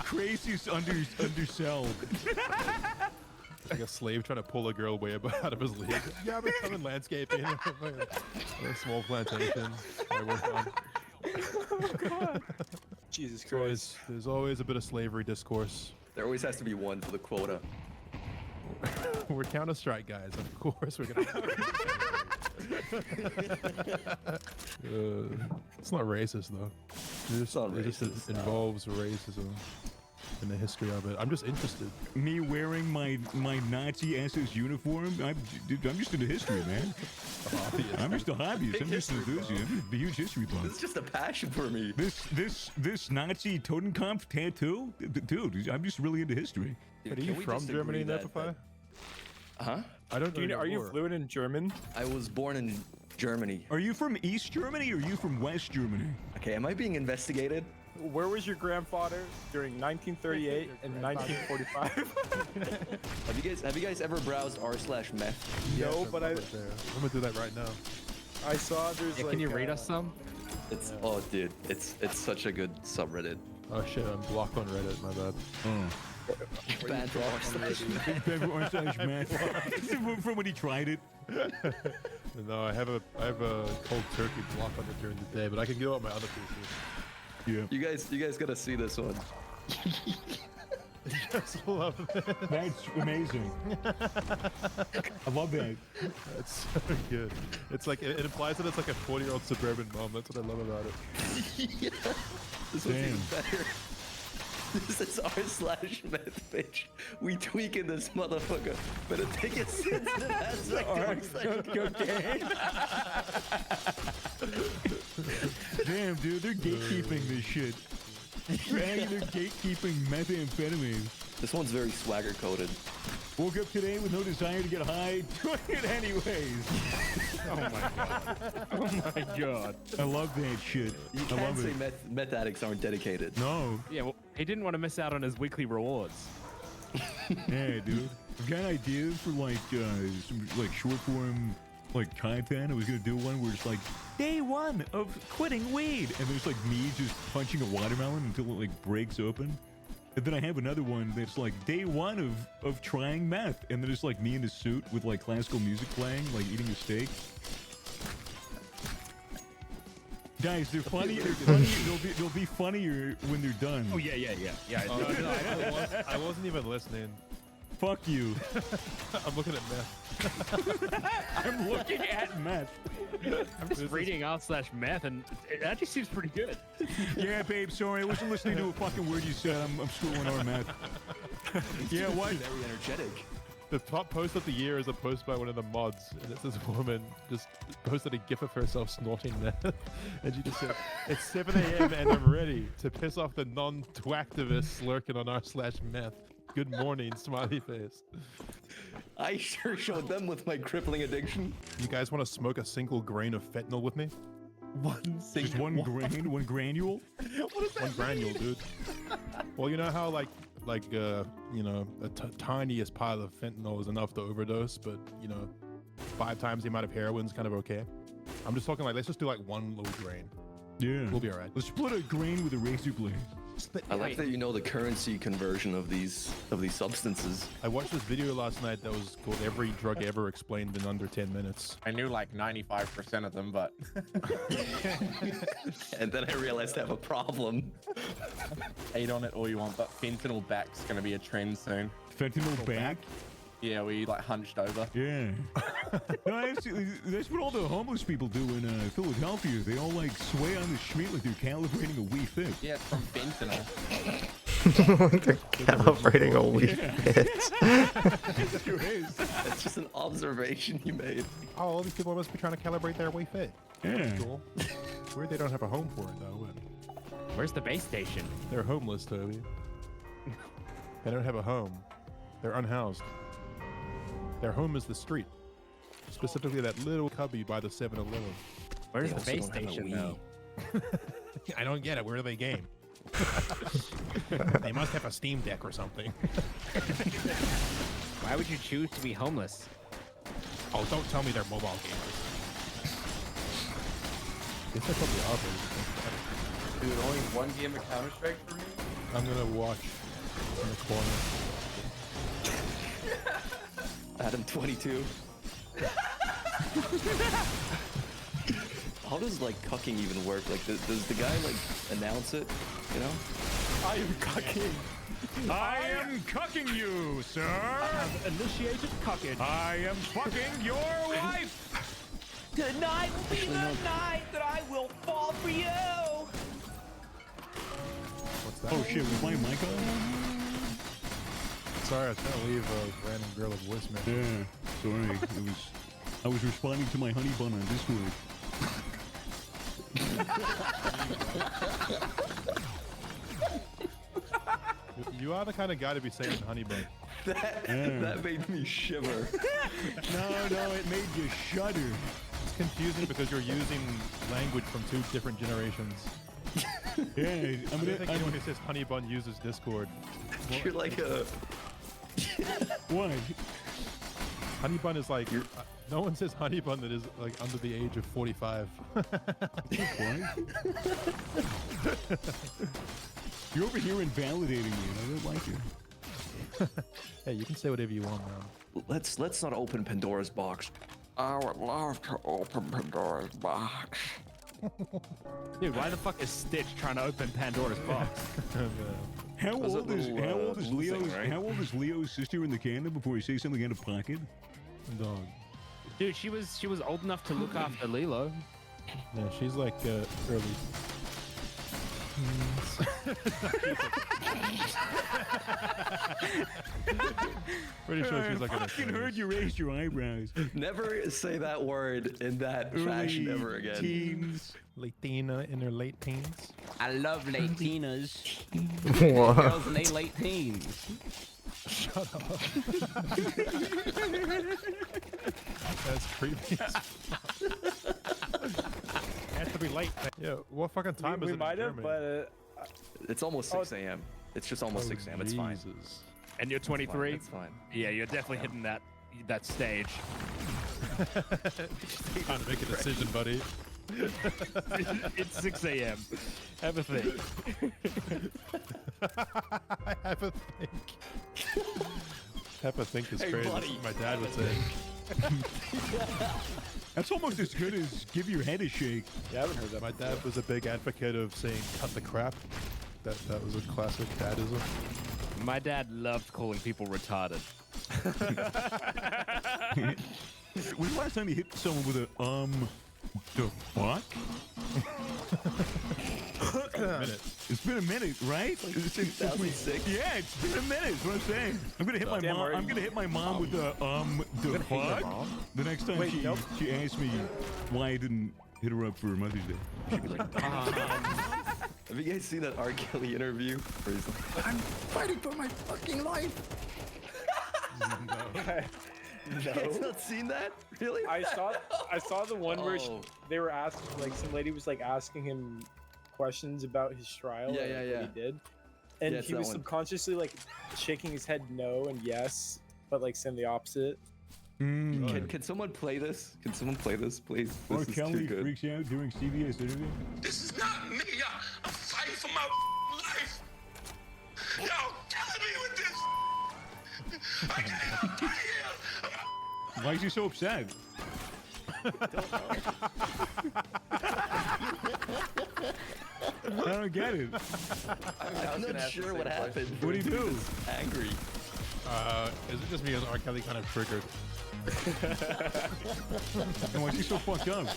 craziest undersell. Like a slave trying to pull a girl way out of his league. Yeah, I've been selling landscaping. A small plantation I work on. Oh God. Jesus Christ. There's always a bit of slavery discourse. There always has to be one for the quota. We're Counter-Strike guys, of course we're gonna. It's not racist though. It just involves racism in the history of it. I'm just interested. Me wearing my Nazi SS uniform, I'm just into history, man. I'm just a hobbyist. I'm just an enthusiast. I'm just a huge history buff. It's just a passion for me. This Nazi Totenkopf tattoo, dude. I'm just really into history. Dude, are you from Germany, Nepify? Huh? I don't know. Are you fluent in German? I was born in Germany. Are you from East Germany or are you from West Germany? Okay, am I being investigated? Where was your grandfather during 1938 and 1945? Have you guys ever browsed r/meth? No, but I'm gonna do that right now. I saw there's like. Can you read us some? It's dude, it's such a such subreddit. Oh shit, I'm blocked on Reddit. My bad. Banned for r/meth. From when he tried it. No, I have a cold turkey block on it during the day, but I can go on my other pieces. Yeah. You guys gotta see this one. You guys love it. That's amazing. I love that. That's so good. It's like it implies that it's like a 40-year-old suburban mom. That's what I love about it. Yeah. This one's even better. This is r/meth, bitch. We tweaking this motherfucker. Better take it sensitive aspect. Okay. Damn, dude, they're gatekeeping this shit. They're gatekeeping methamphetamine. This one's very swagger coded. Woke up today with no desire to get high. Doing it anyways. Oh my God. Oh my God. I love that shit. You I can't love say it. meth addicts aren't dedicated. No. Yeah, well, he didn't want to miss out on his weekly rewards. Yeah, dude. I've got ideas for like some like short form like content. I was gonna do one where it's like day 1 of quitting weed, and there's like me just punching a watermelon until it like breaks open. And then I have another one that's like day 1 of trying meth, and then it's like me in a suit with like classical music playing, like eating a steak. Guys, they're funny. They're funny. They'll be funnier when they're done. Oh yeah. I wasn't even listening. Fuck you. I'm looking at meth. I'm looking at meth. I'm just reading r/meth, and it actually seems pretty good. Yeah, babe. Sorry, I wasn't listening to a fucking word you said. I'm schooling our meth. Yeah, what? Very energetic. The top post of the year is a post by one of the mods, and it's this woman just posted a gif of herself snorting meth, and she just said, "It's 7 a.m. and I'm ready to piss off the non-twacktivists lurking on r/meth. Good morning, smiley face." I sure showed them with my crippling addiction. You guys want to smoke a single grain of fentanyl with me? Just one grain, one granule. What is that? One granule, dude. Well, you know how you know, the tiniest part of fentanyl is enough to overdose, but you know, 5 times the amount of heroin is kind of okay. I'm just talking like, let's just do like one little grain. Yeah, we'll be all right. Let's split a grain with a razor blade. I like that you know the currency conversion of these substances. I watched this video last night that was called "Every Drug Ever Explained in Under 10 Minutes." I knew like 95% of them, but and then I realized I have a problem. Hate on it all you want, but fentanyl back's gonna be a trend soon. Fentanyl back? Yeah, we like hunched over. Yeah. No, that's what all the homeless people do in Philadelphia. They all like sway on the street like they're calibrating a wee fit. Yeah, it's from fentanyl. They're calibrating a wee fit. It sure is. That's just an observation you made. Oh, all these people must be trying to calibrate their wee fit. Yeah. That's cool. Weird they don't have a home for it though. Where's the base station? They're homeless, Toby. They don't have a home. They're unhoused. Their home is the street. Specifically that little cubby by the 7-Eleven. Where's the base station though? I don't get it. Where are they game? They must have a Steam Deck or something. Why would you choose to be homeless? Oh, don't tell me they're mobile gamers. Guess they're probably are. Dude, only one game of Counter-Strike for me? I'm gonna watch in the corner. Adam 22. How does like cucking even work? Like, does the guy like announce it? You know? I am cucking. I am cucking you, sir. I have initiated cucking. I am fucking your wife. Tonight will be the night that I will fall for you. What's that? Oh shit, was my mic on? Sorry, I was trying to leave a random girl a voicemail. Yeah, sorry. I was responding to my honey bun on Discord. You are the kind of guy to be saying honey bun. That made me shiver. No, it made you shudder. It's confusing because you're using language from two different generations. Yeah, I think anyone who says honey bun uses Discord. You're like a... What? Honey bun is like... no one says honey bun that is like under the age of 45. You're over here invalidating me, and I don't like it. Hey, you can say whatever you want, man. Let's not open Pandora's box. I would love to open Pandora's box. Dude, why the fuck is Stitch trying to open Pandora's box? How old is Leo's right? How old is Leo's sister in the canon before he says something out of pocket? Dog. Dude, she was old enough to look after Lilo. Yeah, she's like early. Pretty sure she's like I fucking heard you raise your eyebrows. Never say that word in that fashion ever again. Teens. Latina in her late teens. I love Latinas. What? Girls in their late teens. Shut up. That's creepy. Has to be late. Yeah, what fucking time is it? We might have, but It's almost 6 a.m. It's just almost 6 a.m. It's fine. Jesus. And you're 23? It's fine. Yeah, you're definitely hitting that stage. Trying to make a decision, buddy. It's 6 a.m. Have a think. Have a think. Have a think is Hey, crazy. buddy. My dad would say. That's almost as good as give your head a shake. yeah, I haven't heard that. My dad was a big advocate of saying "cut the crap." That was a classic dadism. My dad loved calling people retarded. When was the last time you hit someone with a the fuck? It's been a minute, right? Since 2006. Yeah, it's been a minute. That's what I'm saying. I'm gonna hit my Damn mom. right. I'm gonna hit my mom with the fuck. The next time Wait, she nope. she asks me why I didn't hit her up for Mother's Day. She'd be like, have you guys seen that R. Kelly interview where he's like, I'm fighting for my fucking life? You guys not seen that? Really? I saw the one where Oh. they were asking, like, some lady was like asking him questions about his trial. Yeah, and, yeah, like, yeah. What he did, and Yeah, it's he that was one. subconsciously like shaking his head no and yes, but like saying the opposite. Can someone play this? Can someone play this, please? This R. is too Kelly good. freaks out during CBS interview. This is not me. I'm fighting for my life. Y'all killing me with this. I can't die here. Why is he so upset? I don't get it. I'm not sure what happened. What'd he do? Angry. Is it just because R. Kelly kind of triggered? And why is he so fucked up?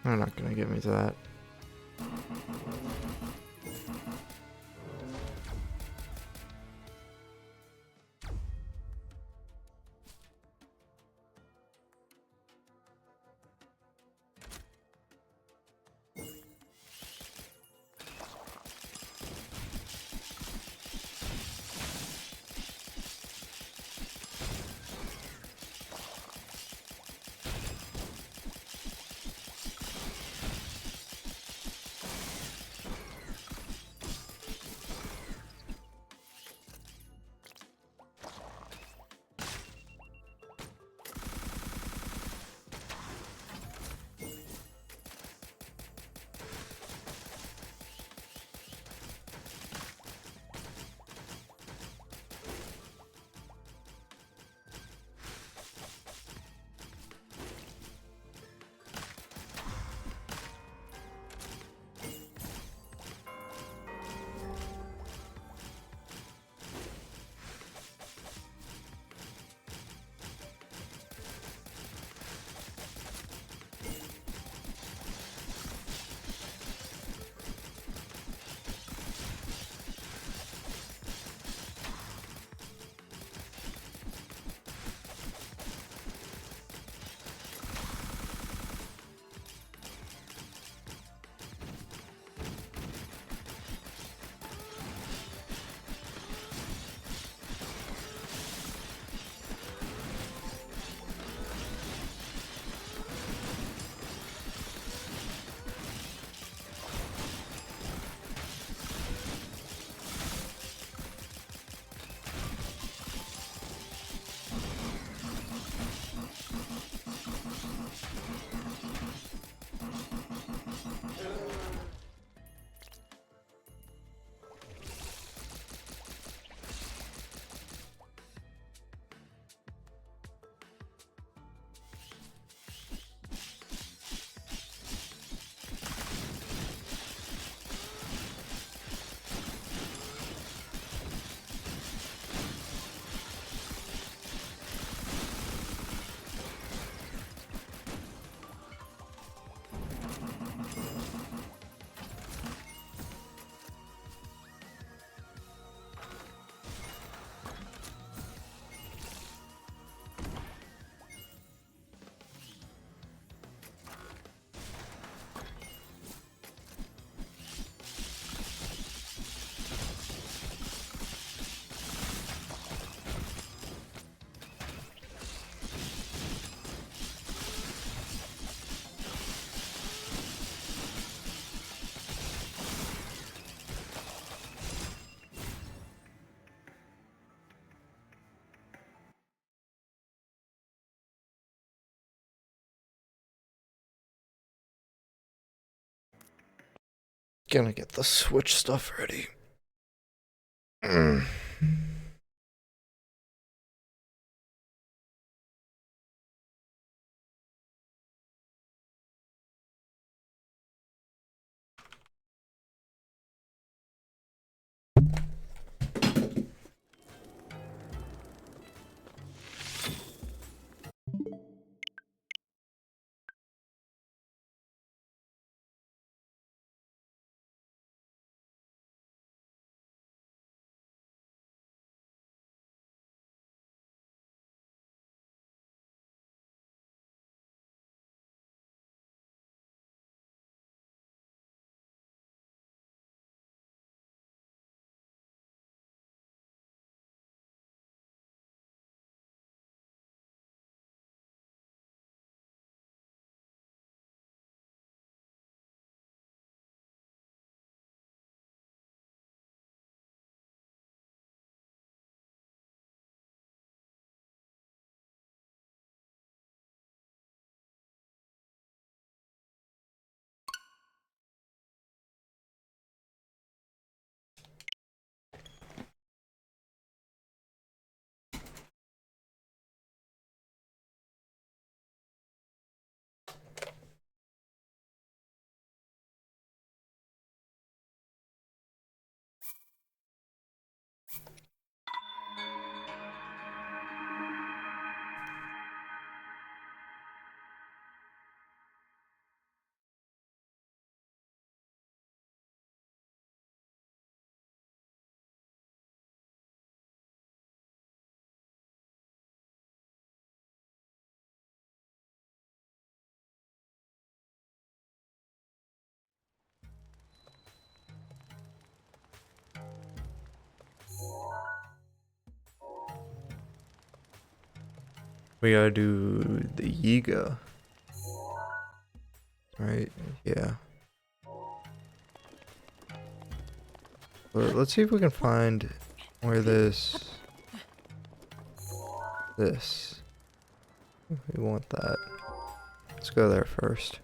They're not gonna give me that. Gonna get the Switch stuff ready. We gotta do the Yiga. Right? Yeah. Let's see if we can find where this. We want that. Let's go there first.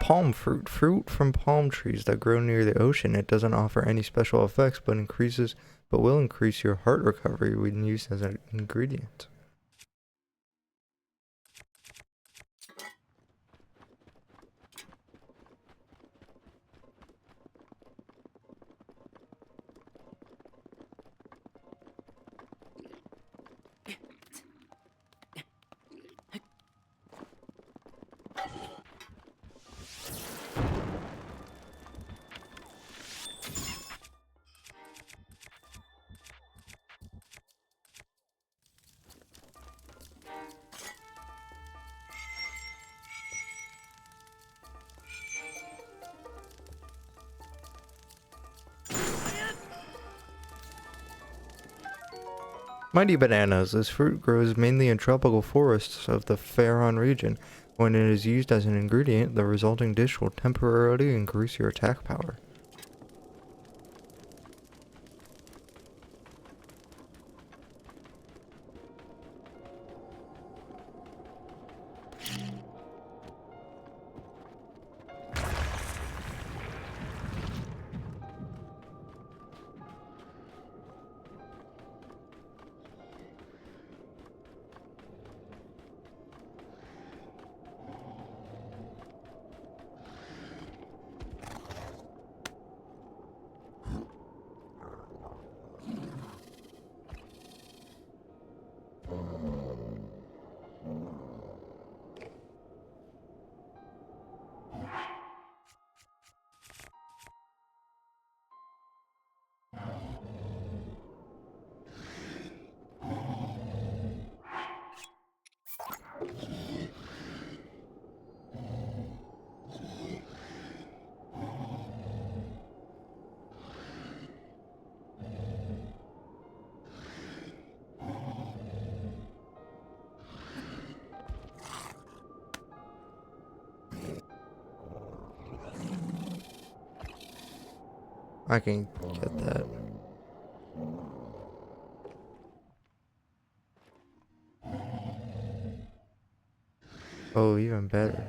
Palm fruit. Fruit from palm trees that grow near the ocean. It doesn't offer any special effects, but will increase your heart recovery when used as an ingredient. Mighty bananas. This fruit grows mainly in tropical forests of the Farron region. When it is used as an ingredient, the resulting dish will temporarily increase your attack power. I can get that. Oh, even better.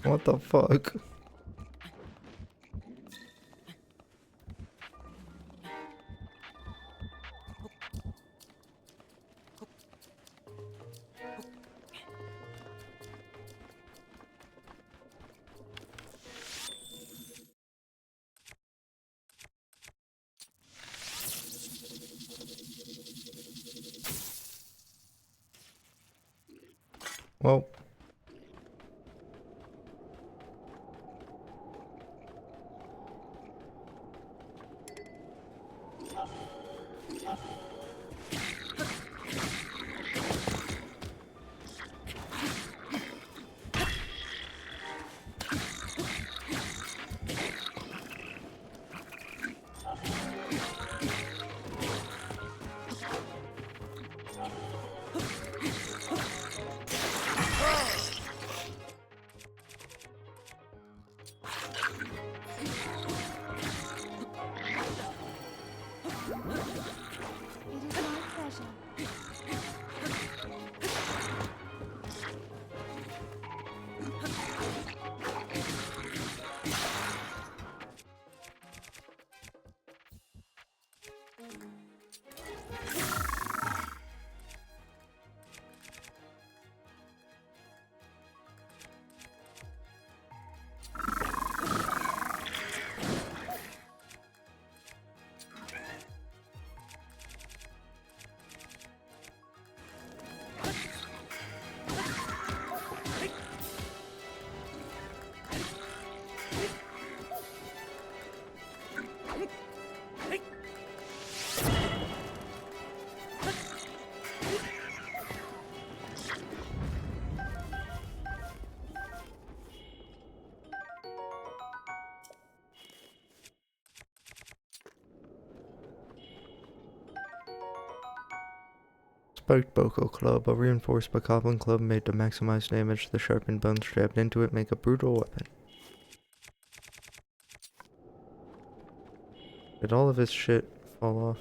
What the fuck? Well, Spiked Boko Club, a reinforced Bokoblin club made to maximize damage. The sharpened bones strapped into it make a brutal weapon. Did all of his shit fall off?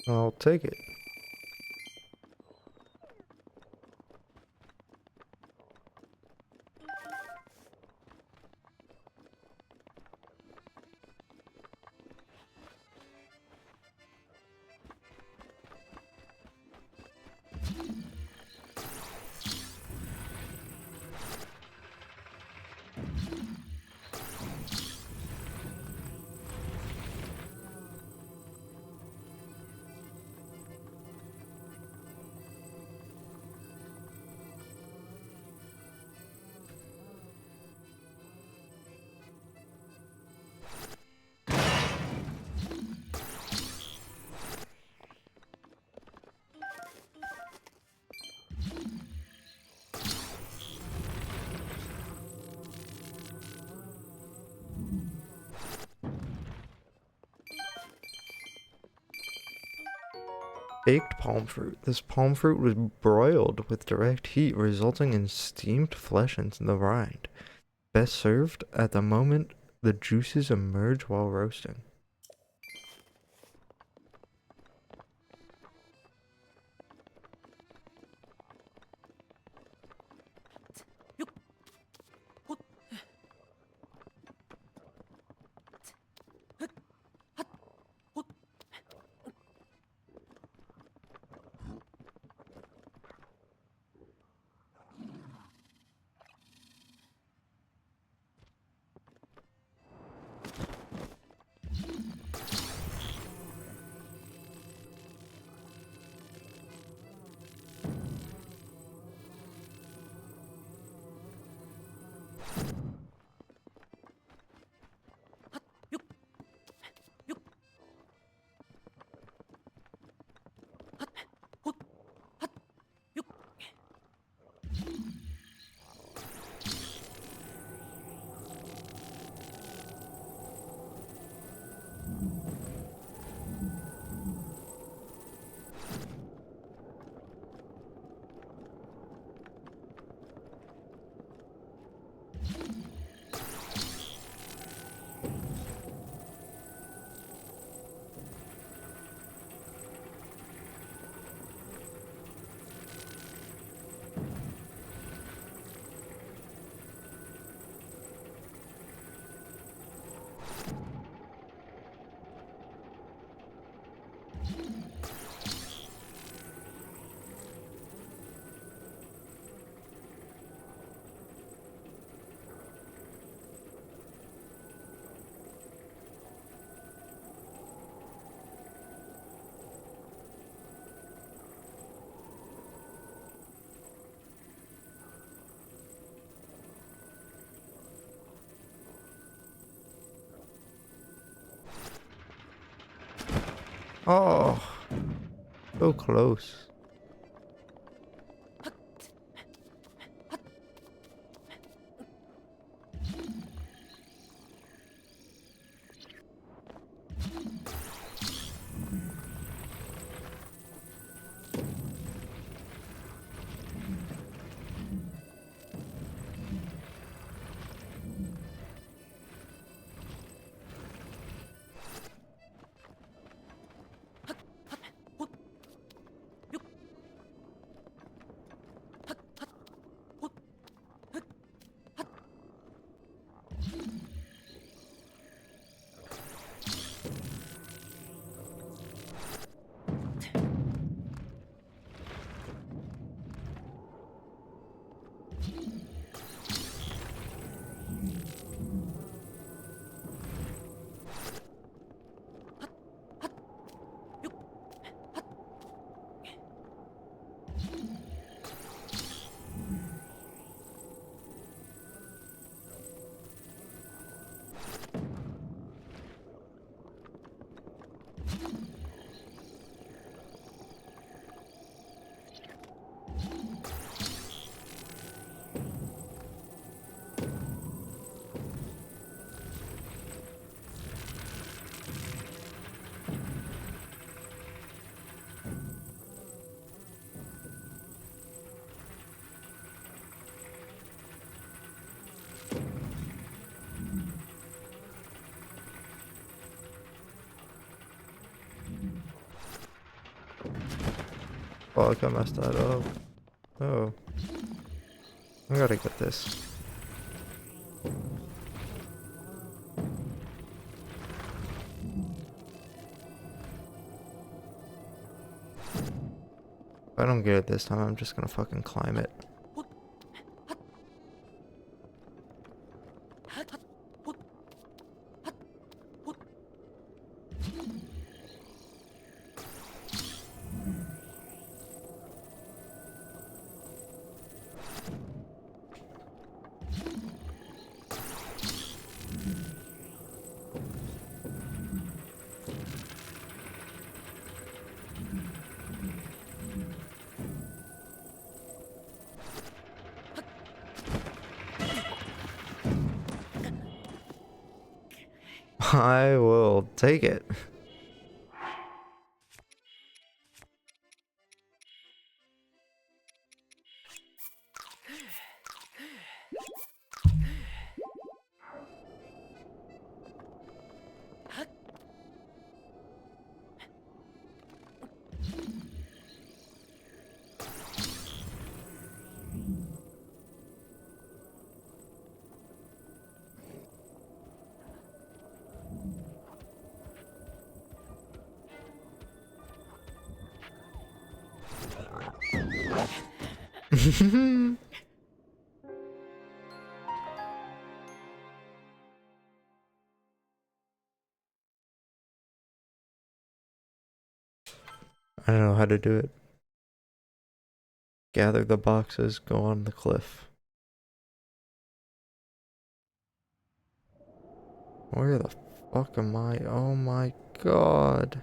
I'll take it. Baked palm fruit. This palm fruit was broiled with direct heat, resulting in steamed flesh into the rind. Best served at the moment the juices emerge while roasting. Oh, so close. Fuck, I messed that up. Oh. I gotta get this. If I don't get it this time, I'm just gonna fucking climb it. I will take it. I don't know how to do it. Gather the boxes, go on the cliff. Where the fuck am I? Oh my god.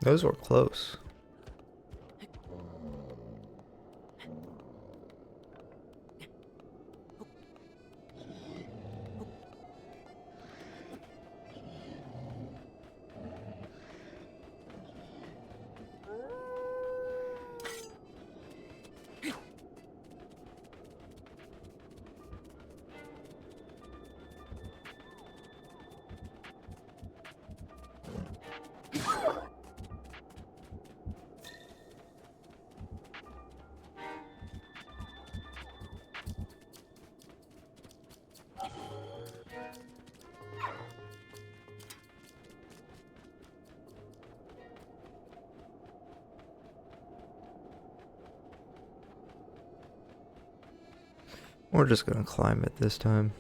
Those were close. We're just gonna climb it this time.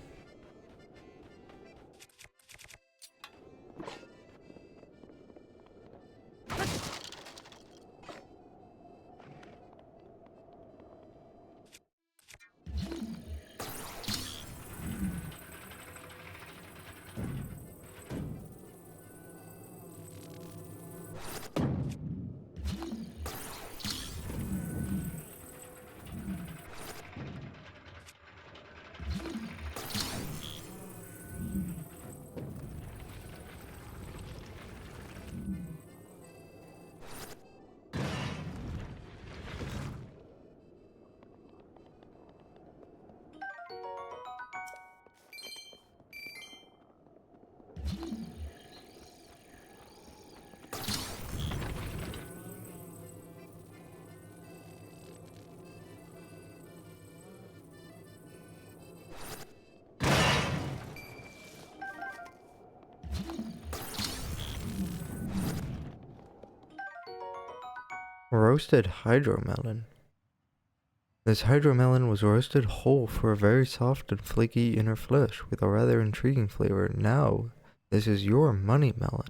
Roasted hydromelon. This hydromelon was roasted whole for a very soft and flaky inner flesh with a rather intriguing flavor. Now, this is your money melon.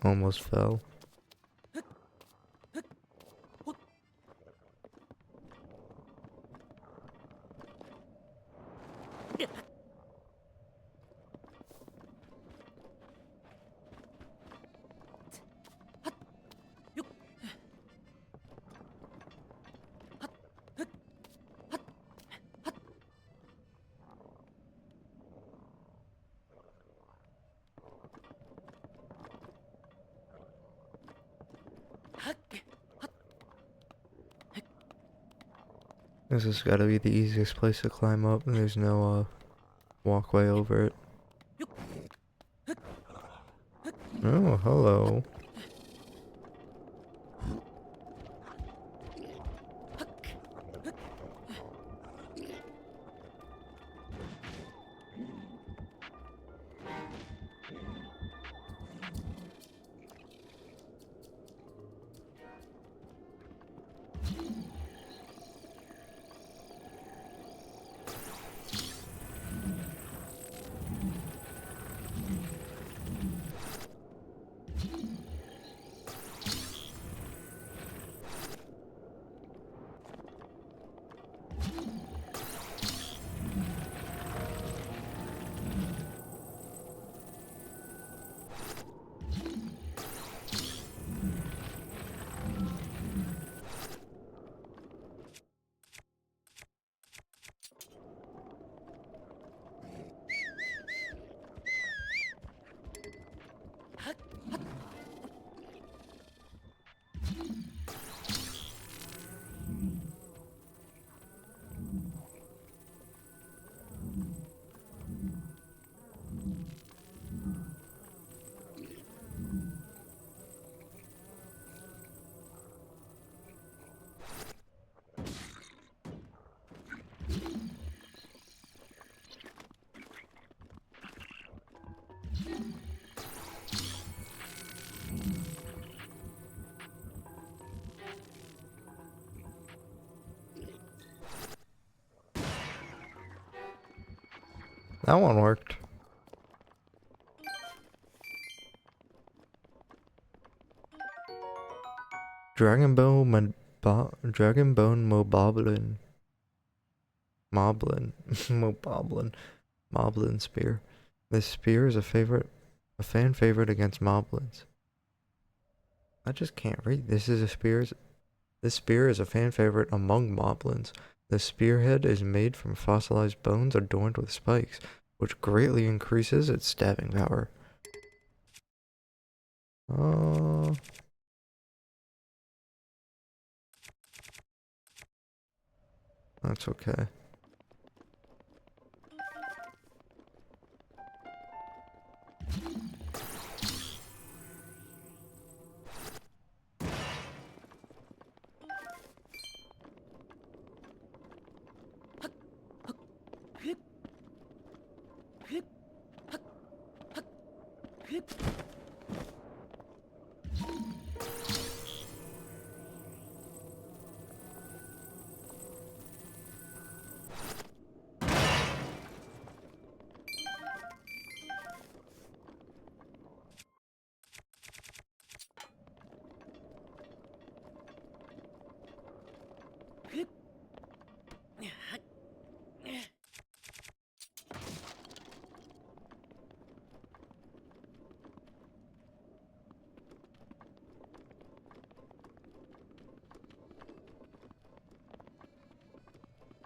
Almost fell. This has got to be the easiest place to climb up, and there's no walkway over it. Oh, hello. That one worked. Dragon Bone Moboblin. Moblin spear. This spear is a fan favorite against moblins. I just can't read. This spear is a fan favorite among moblins. The spearhead is made from fossilized bones adorned with spikes, which greatly increases its stabbing power. That's okay.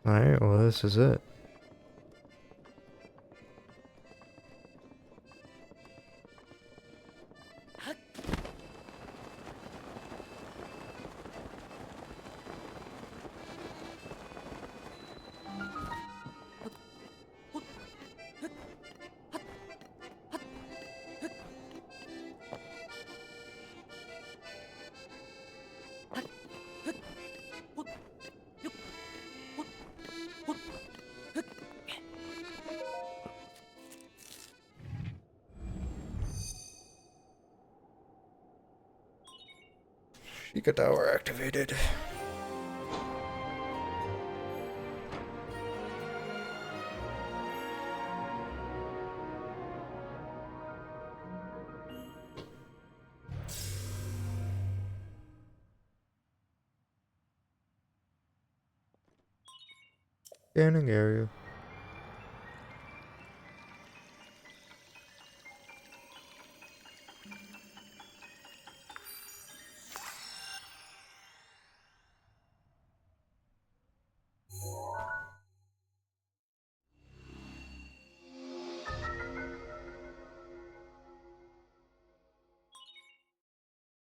Alright, well this is it. Sheikah Tower activated. Scanning area.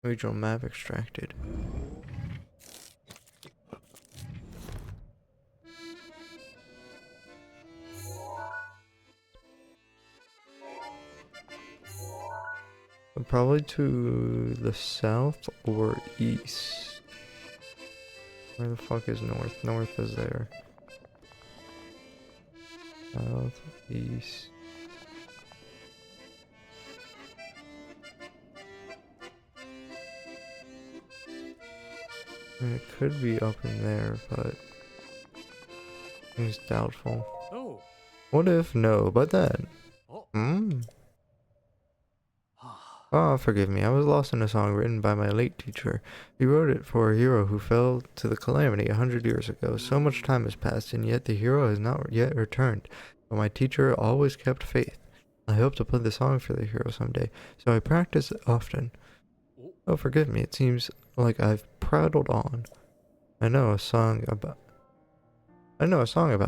Regional map extracted. Probably to the south or east. Where the fuck is north? North is there. South, east. I mean, it could be up in there, but it's doubtful. Oh. What if no, but then? Ah, forgive me, I was lost in a song written by my late teacher. He wrote it for a hero who fell to the calamity 100 years ago. So much time has passed, and yet the hero has not yet returned. But my teacher always kept faith. I hope to play the song for the hero someday, so I practice it often. Oh, forgive me, it seems like I've prattled on. I know a song about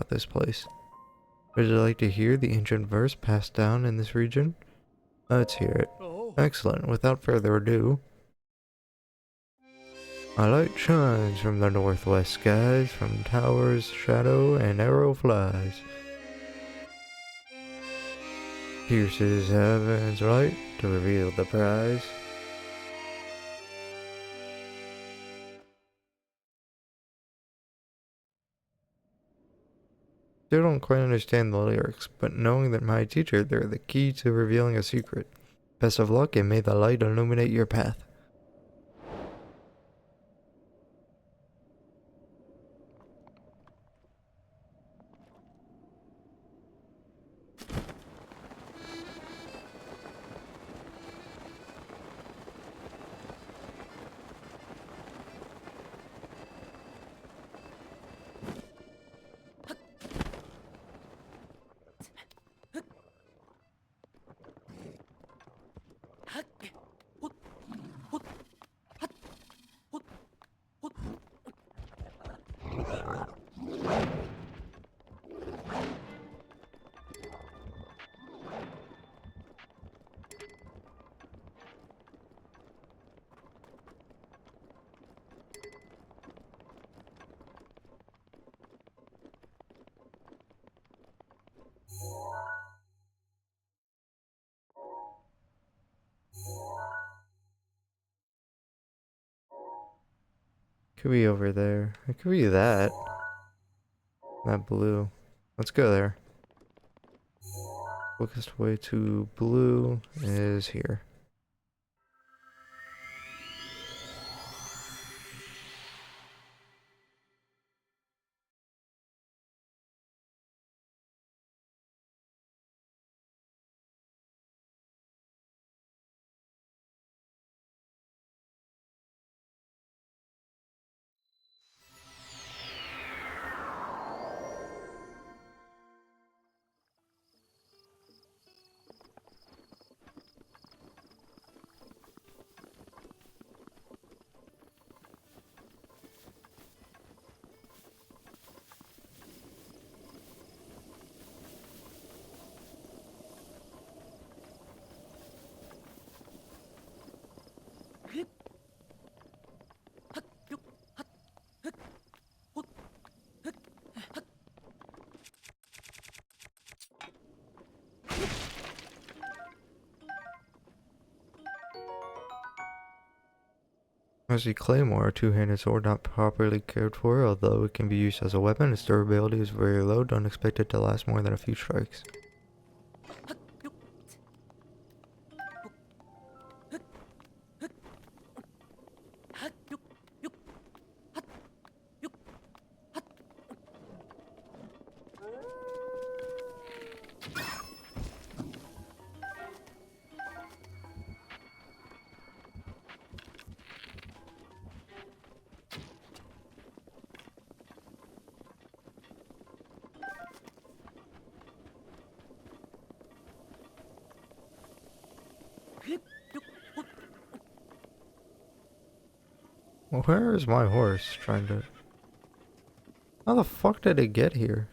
this place. Would you like to hear the ancient verse passed down in this region? Let's hear it. Excellent. Without further ado. A light shines from the northwest skies, from towers shadow an arrow flies. Pierces heaven's light to reveal the prize. Still don't quite understand the lyrics, but knowing that my teacher, they're the key to revealing a secret. Best of luck, and may the light illuminate your path. Could be over there. It could be that. That blue. Let's go there. Quickest way to blue is here. As a claymore, a two-handed sword not properly cared for, although it can be used as a weapon, its durability is very low, don't expect it to last more than a few strikes. Where is my horse trying to... How the fuck did it get here?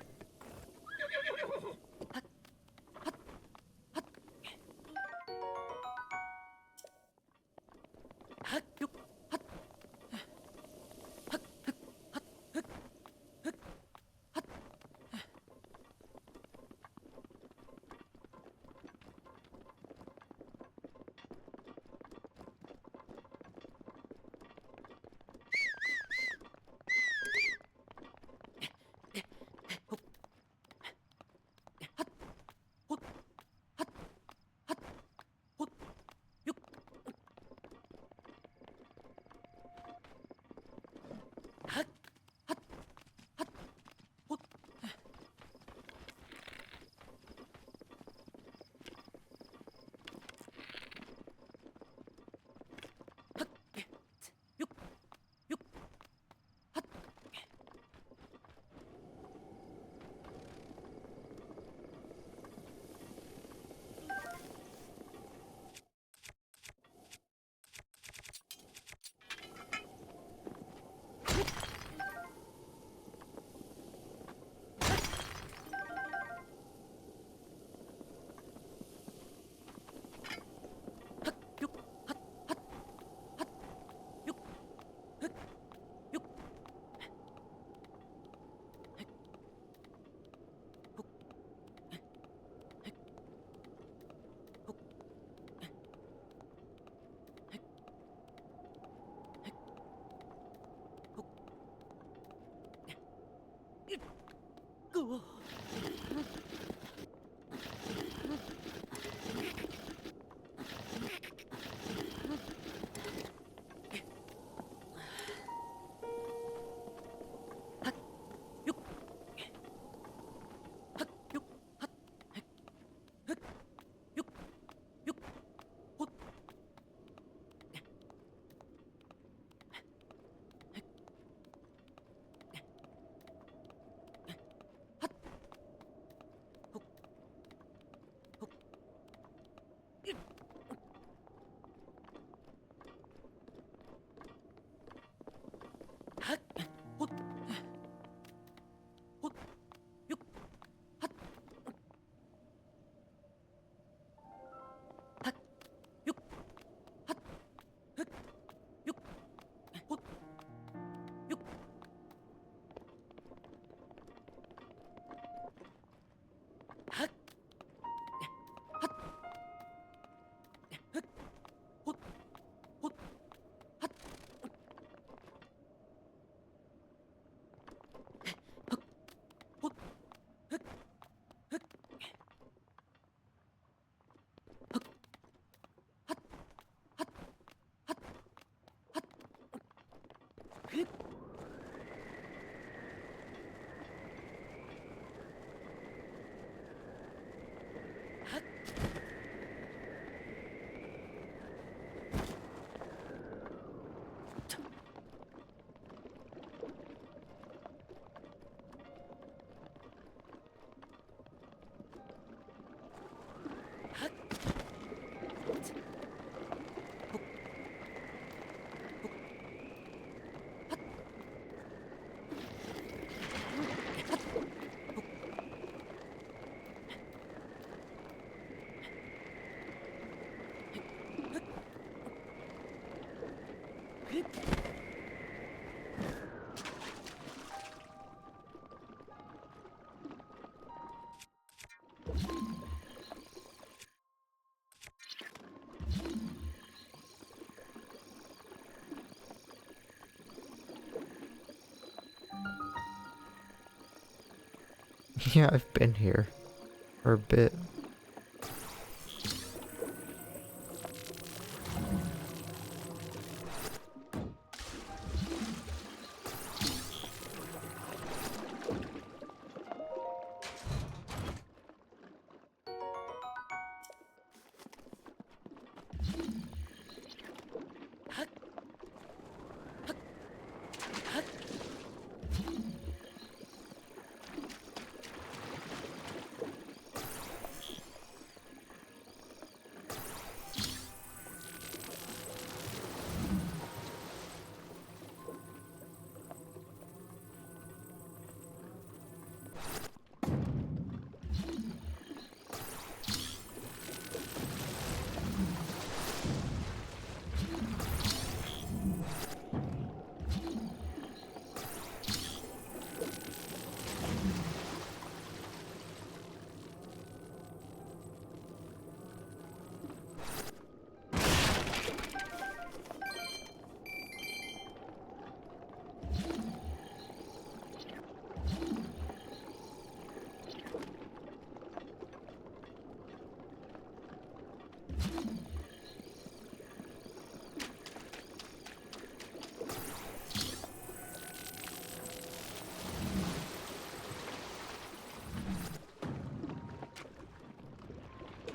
Yeah, I've been here for a bit.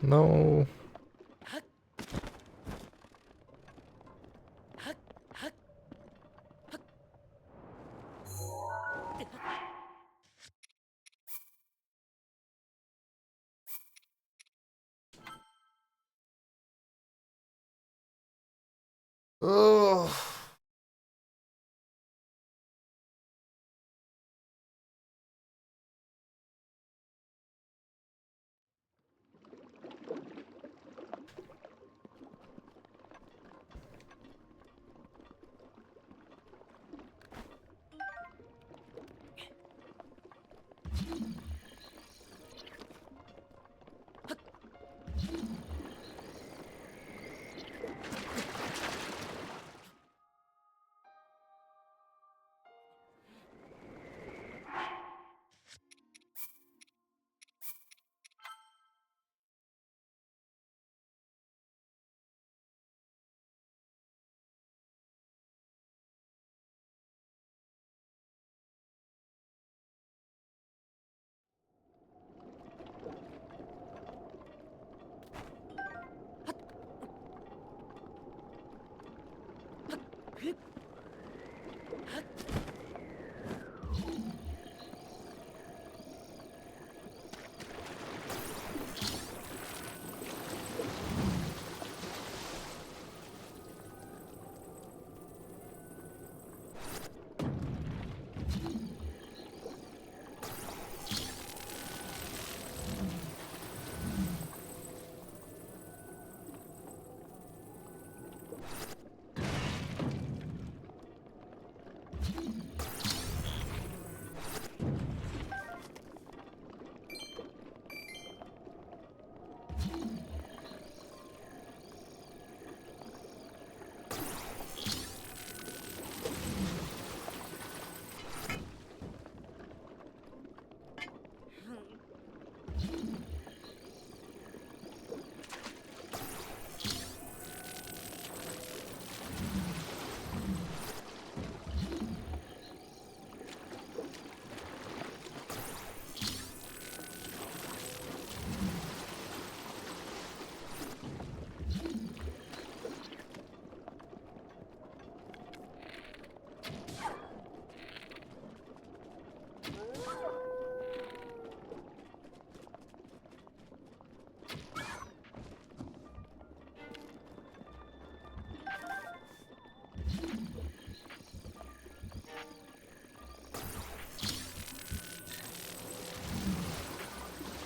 No. Oh.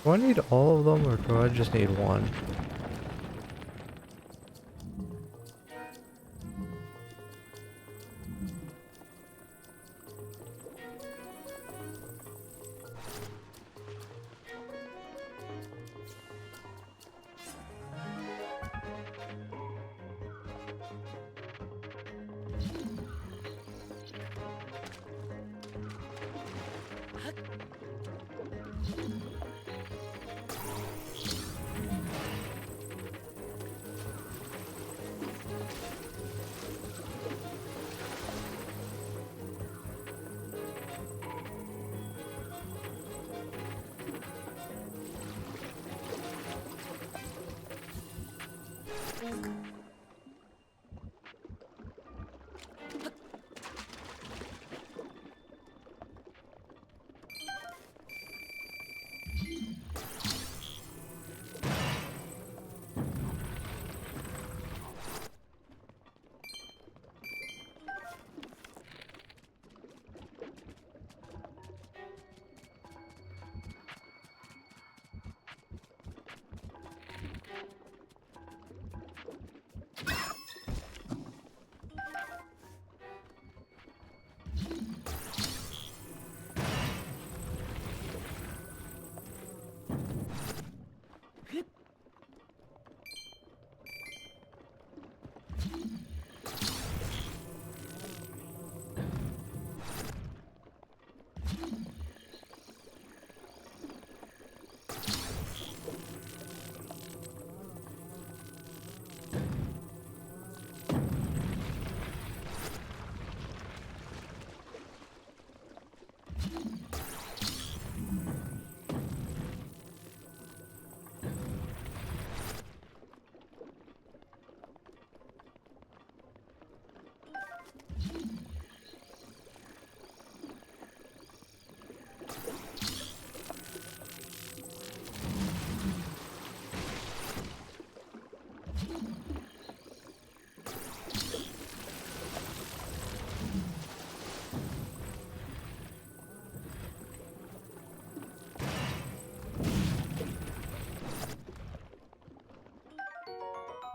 Do I need all of them or do I just need one?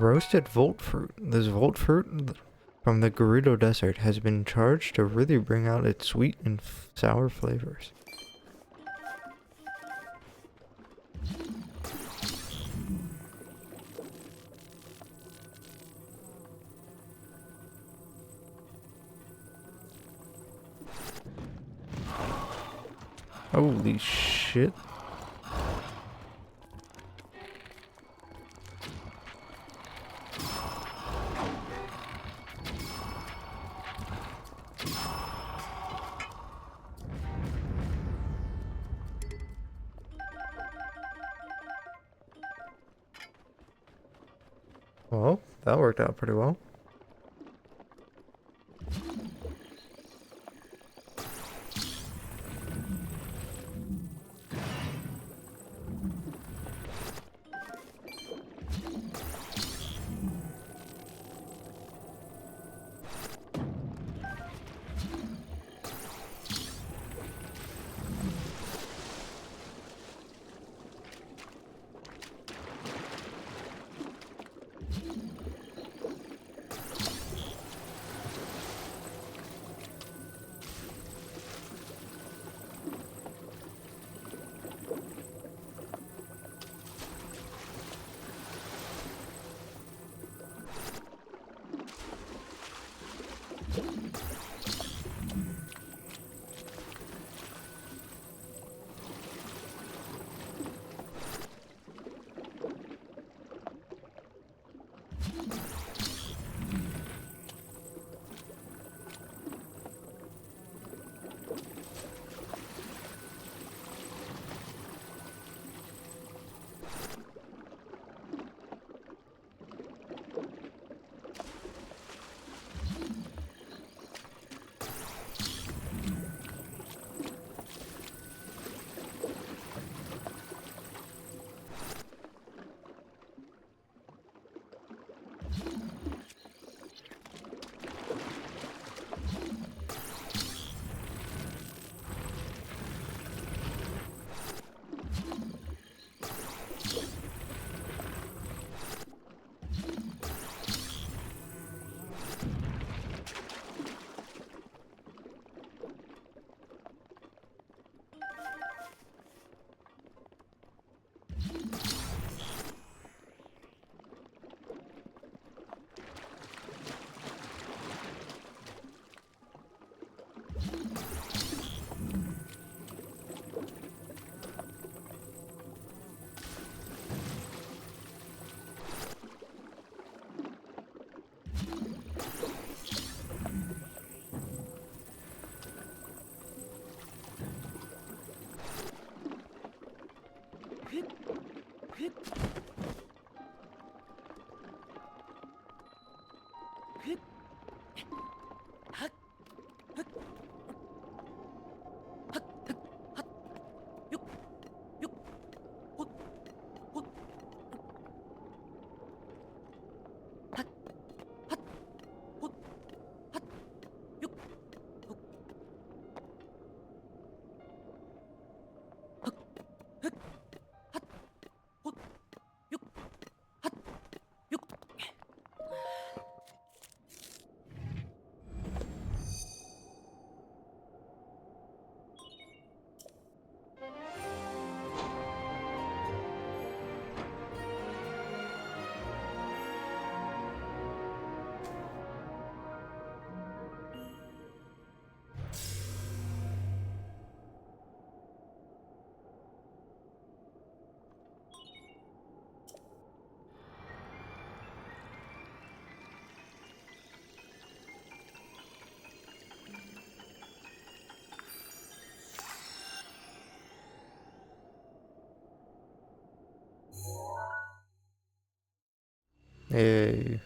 Roasted volt fruit. This volt fruit from the Gerudo Desert has been charged to really bring out its sweet and sour flavors. Holy shit. Well, that worked out pretty well. Hey.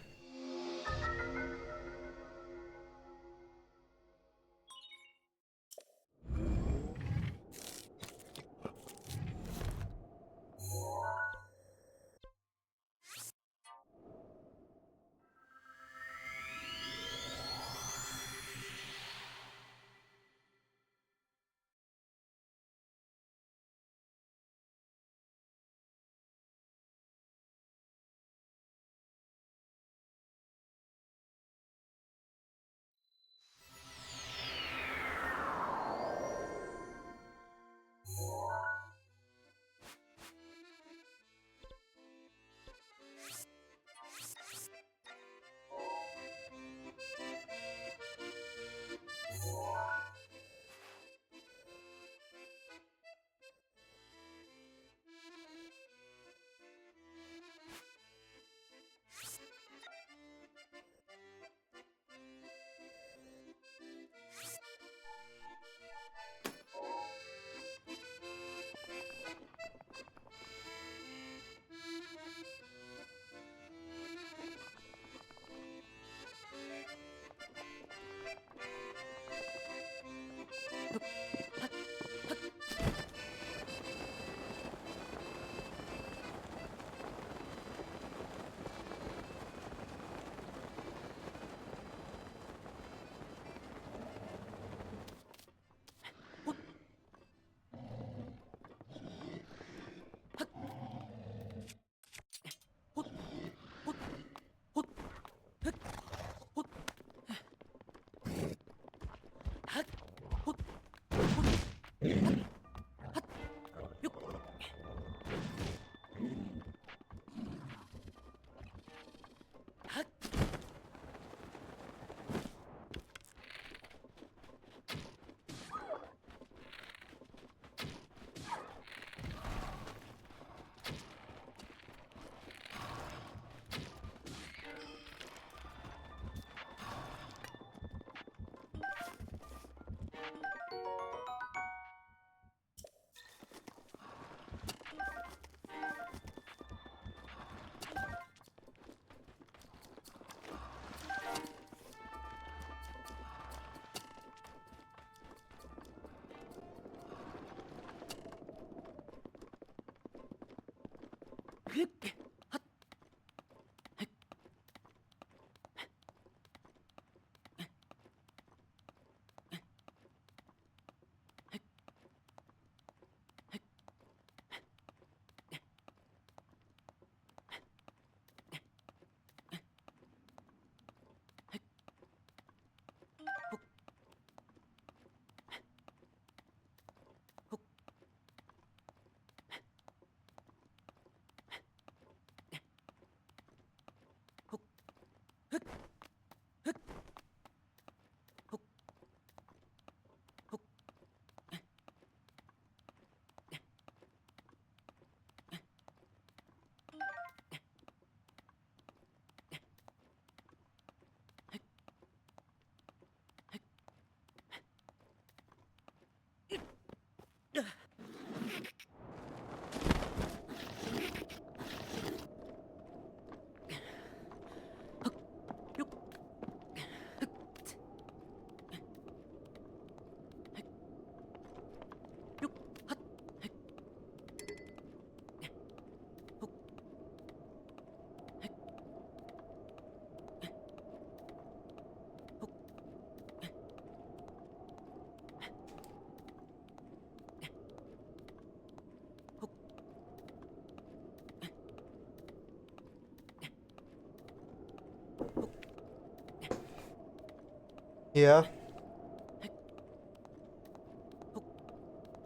Yeah.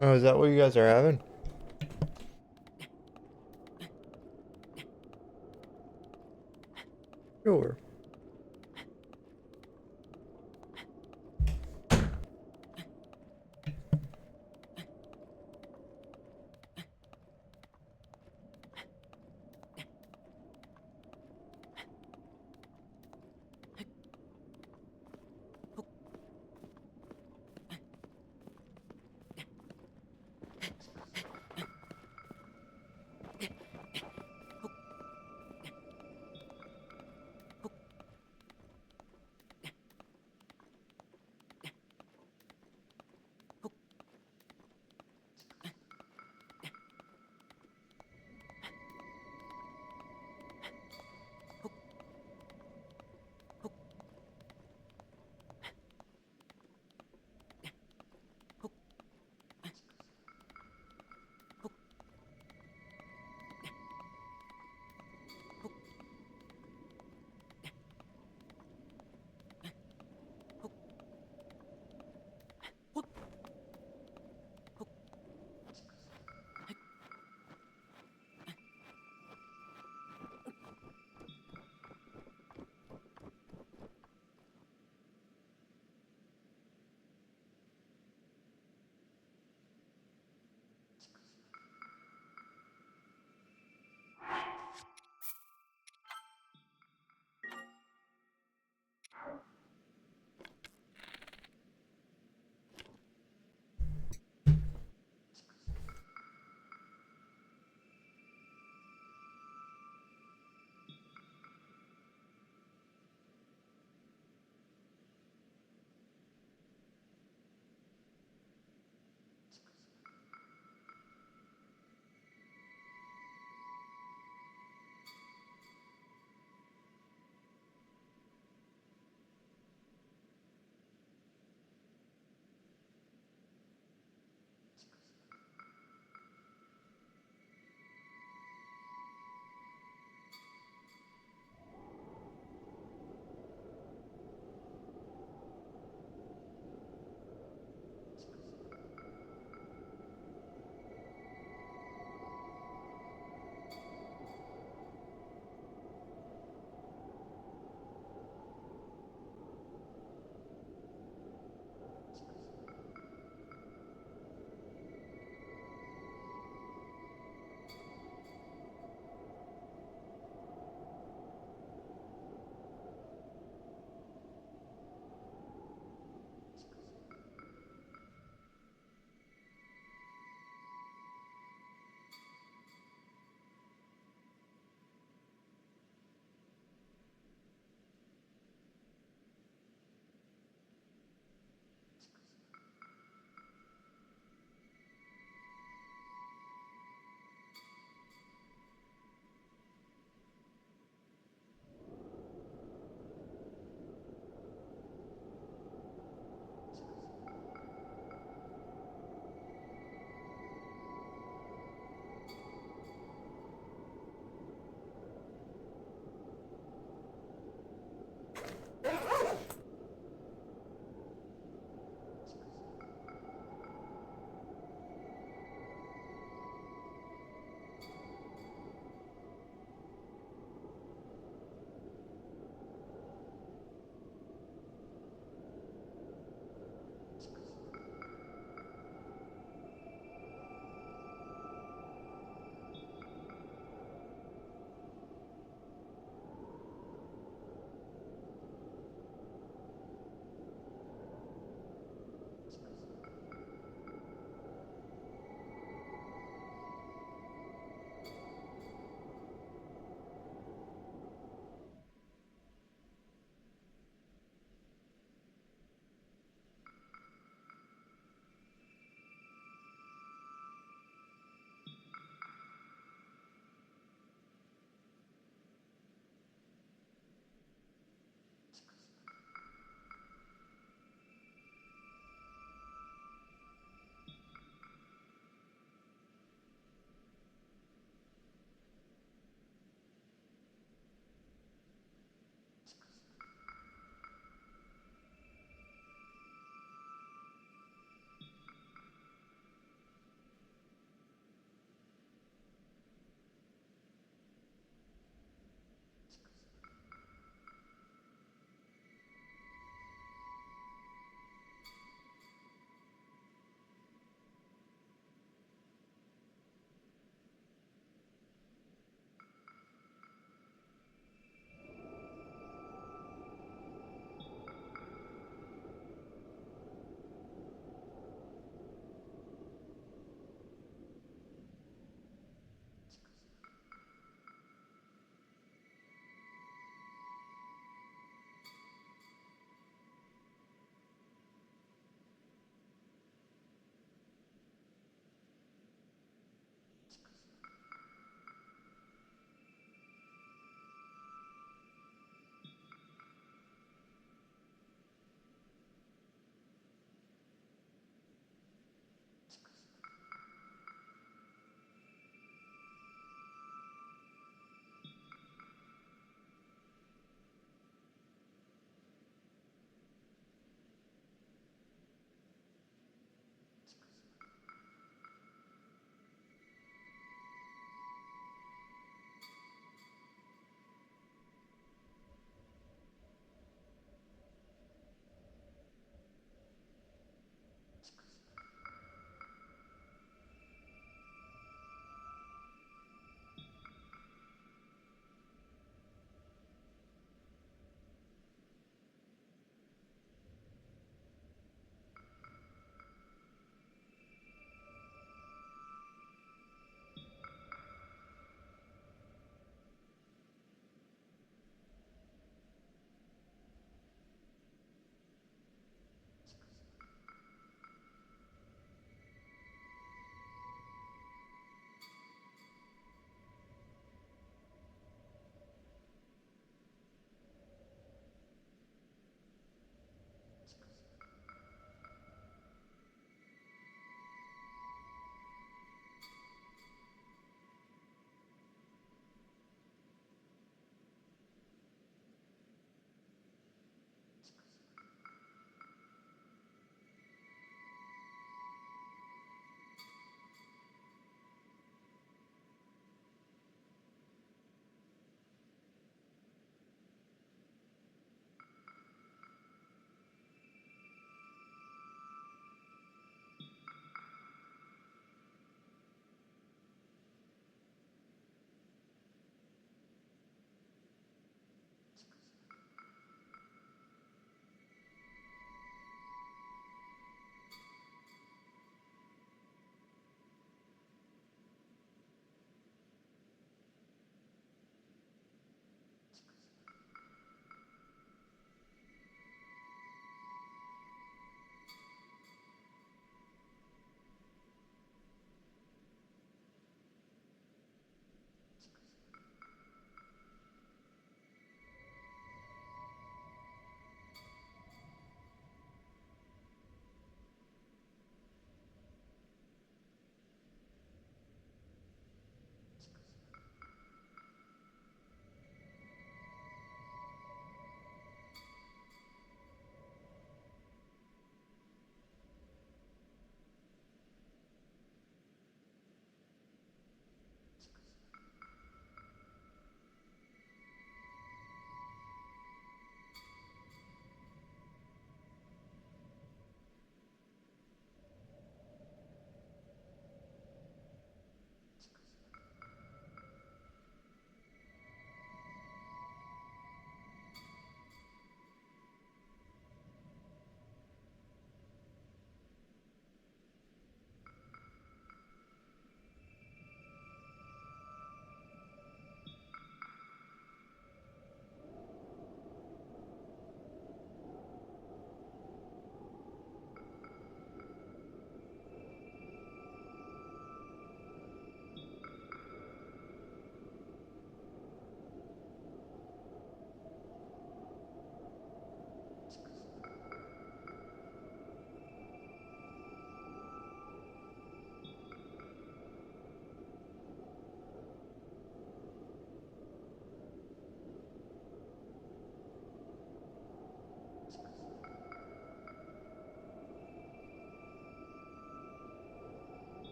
Oh, is that what you guys are having? Sure.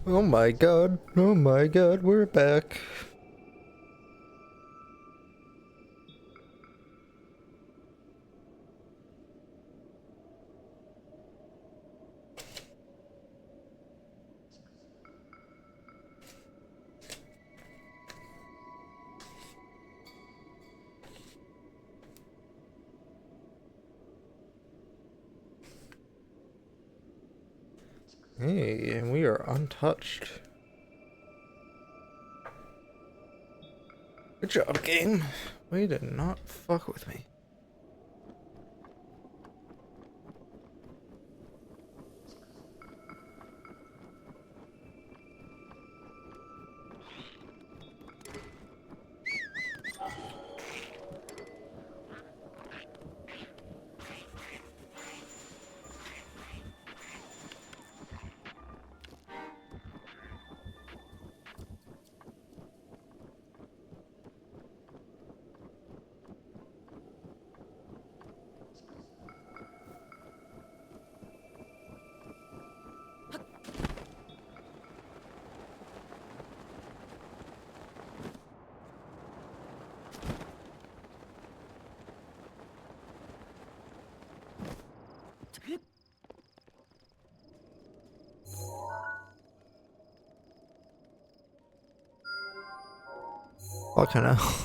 Oh my god, we're back. Hey, and we are untouched. Good job, game. Way to not fuck with me. Fucking hell.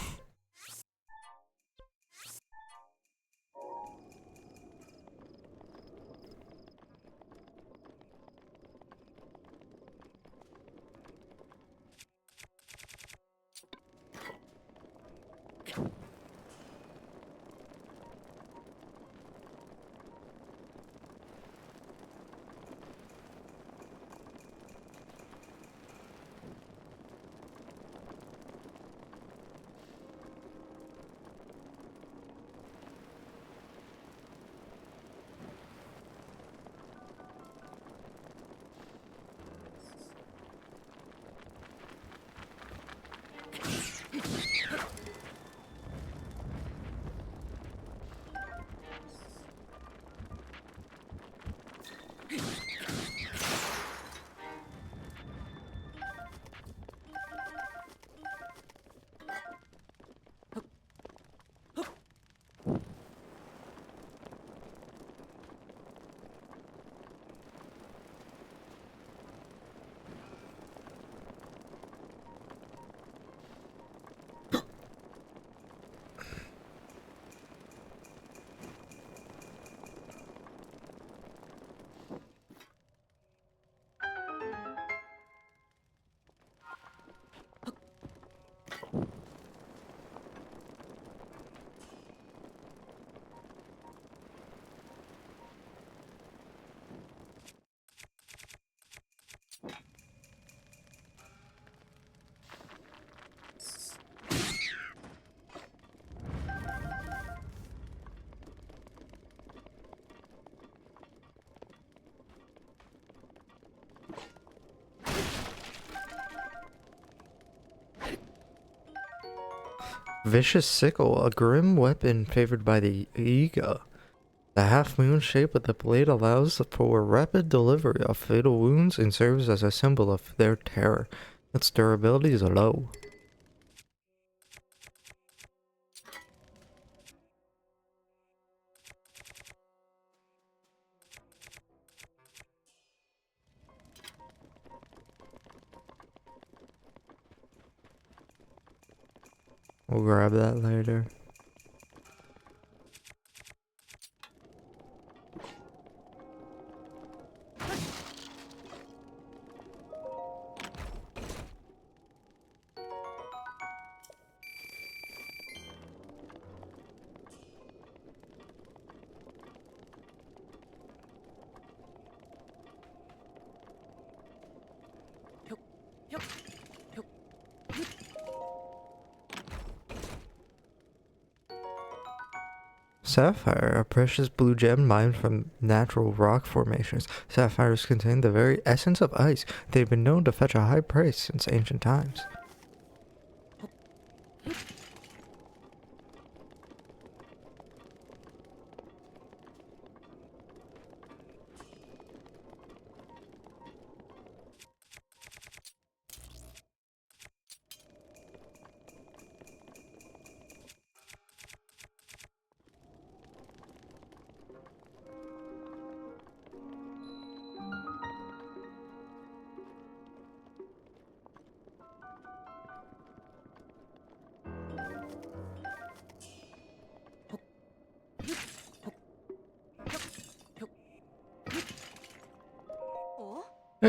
Vicious Sickle, a grim weapon favored by the Iga. The half-moon shape of the blade allows for rapid delivery of fatal wounds and serves as a symbol of their terror. Its durability is low. We'll grab that later. Sapphire, a precious blue gem mined from natural rock formations. Sapphires contain the very essence of ice. They've been known to fetch a high price since ancient times.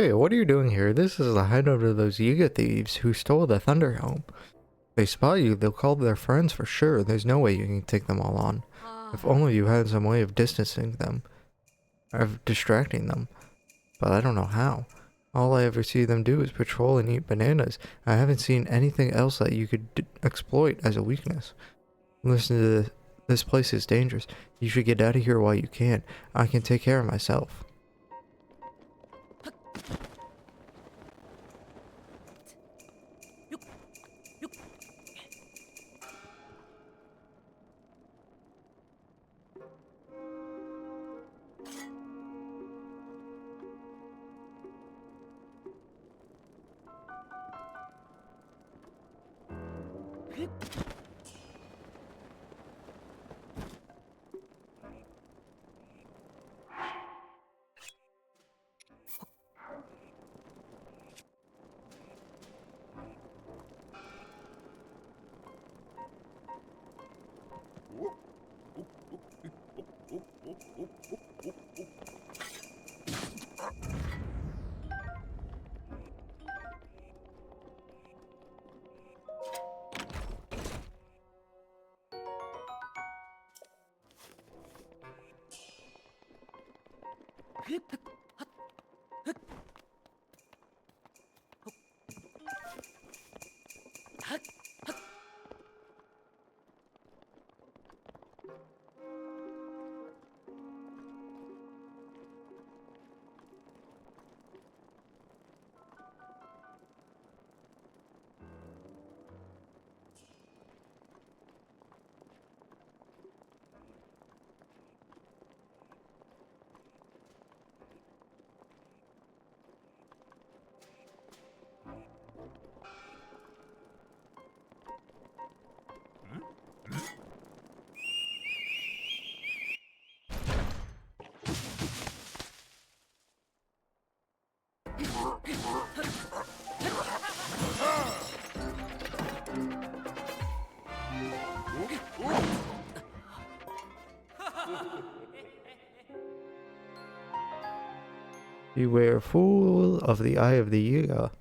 Hey, what are you doing here? This is the hideout of those Yiga thieves who stole the Thunder Helm. If they spot you, they'll call their friends for sure. There's no way you can take them all on. If only you had some way of distancing them. Of distracting them. But I don't know how. All I ever see them do is patrol and eat bananas. I haven't seen anything else that you could exploit as a weakness. Listen to this. This place is dangerous. You should get out of here while you can. I can take care of myself. Beware, fool of the eye of the Yiga.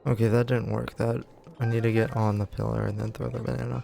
Okay, that didn't work. That I need to get on the pillar and then throw the banana.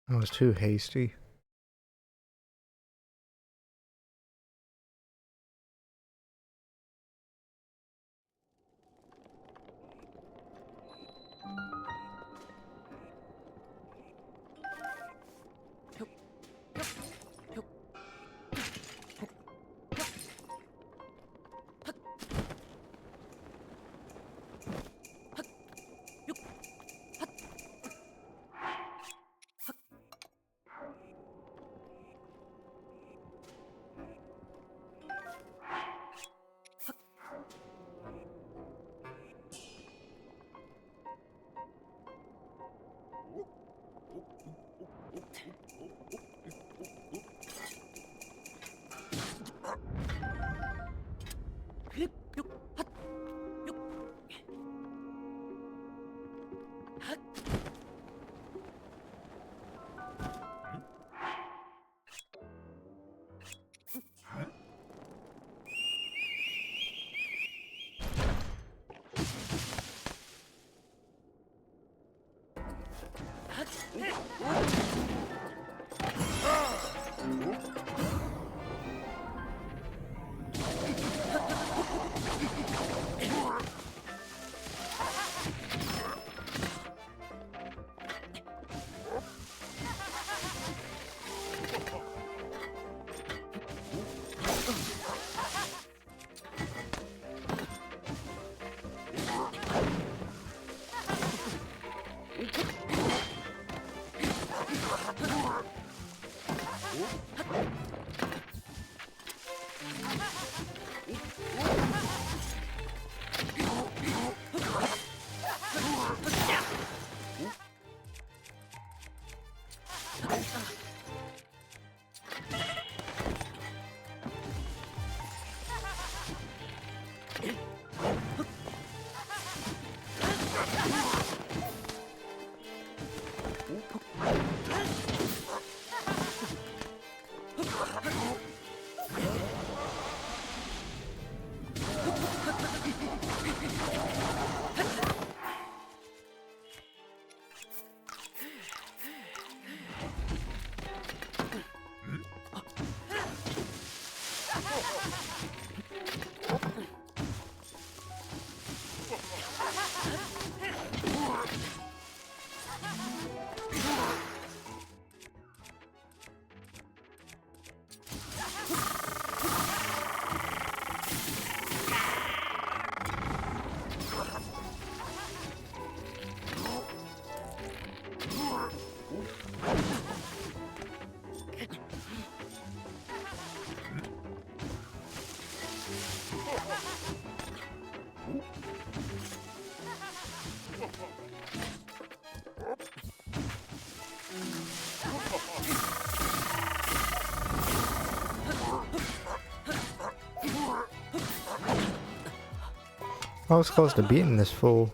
I was too hasty. I was close to beating this fool.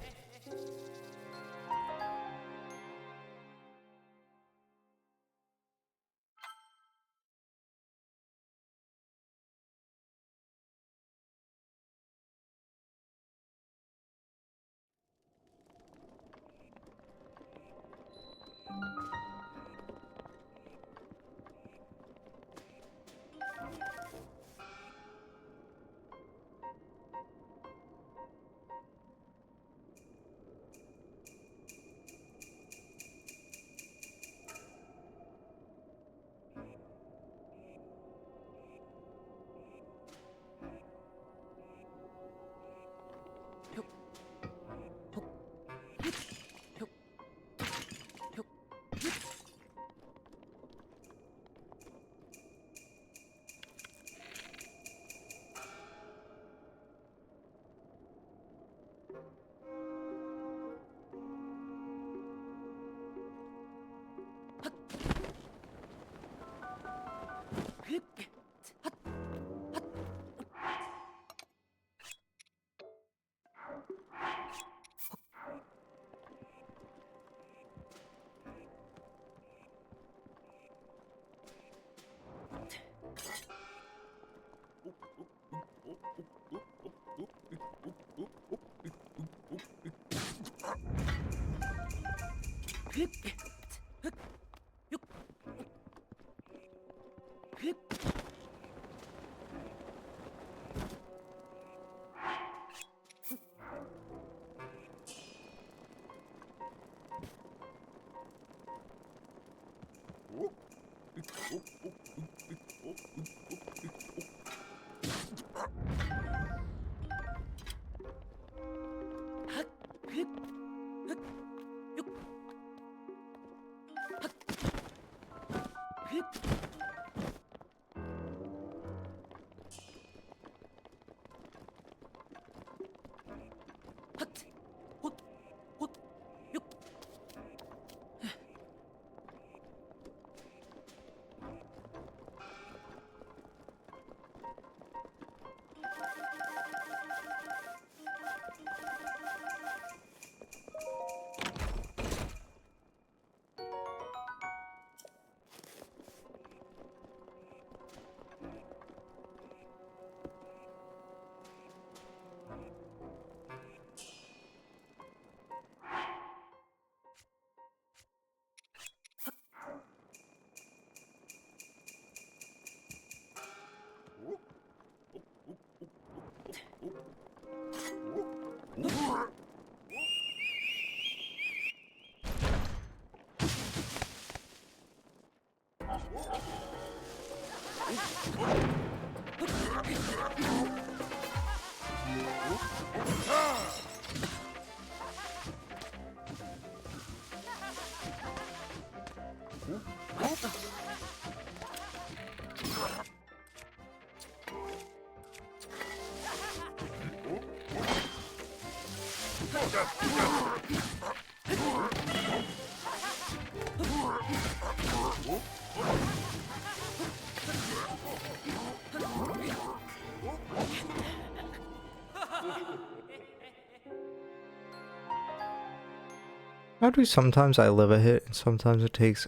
How do sometimes I live a hit and sometimes it takes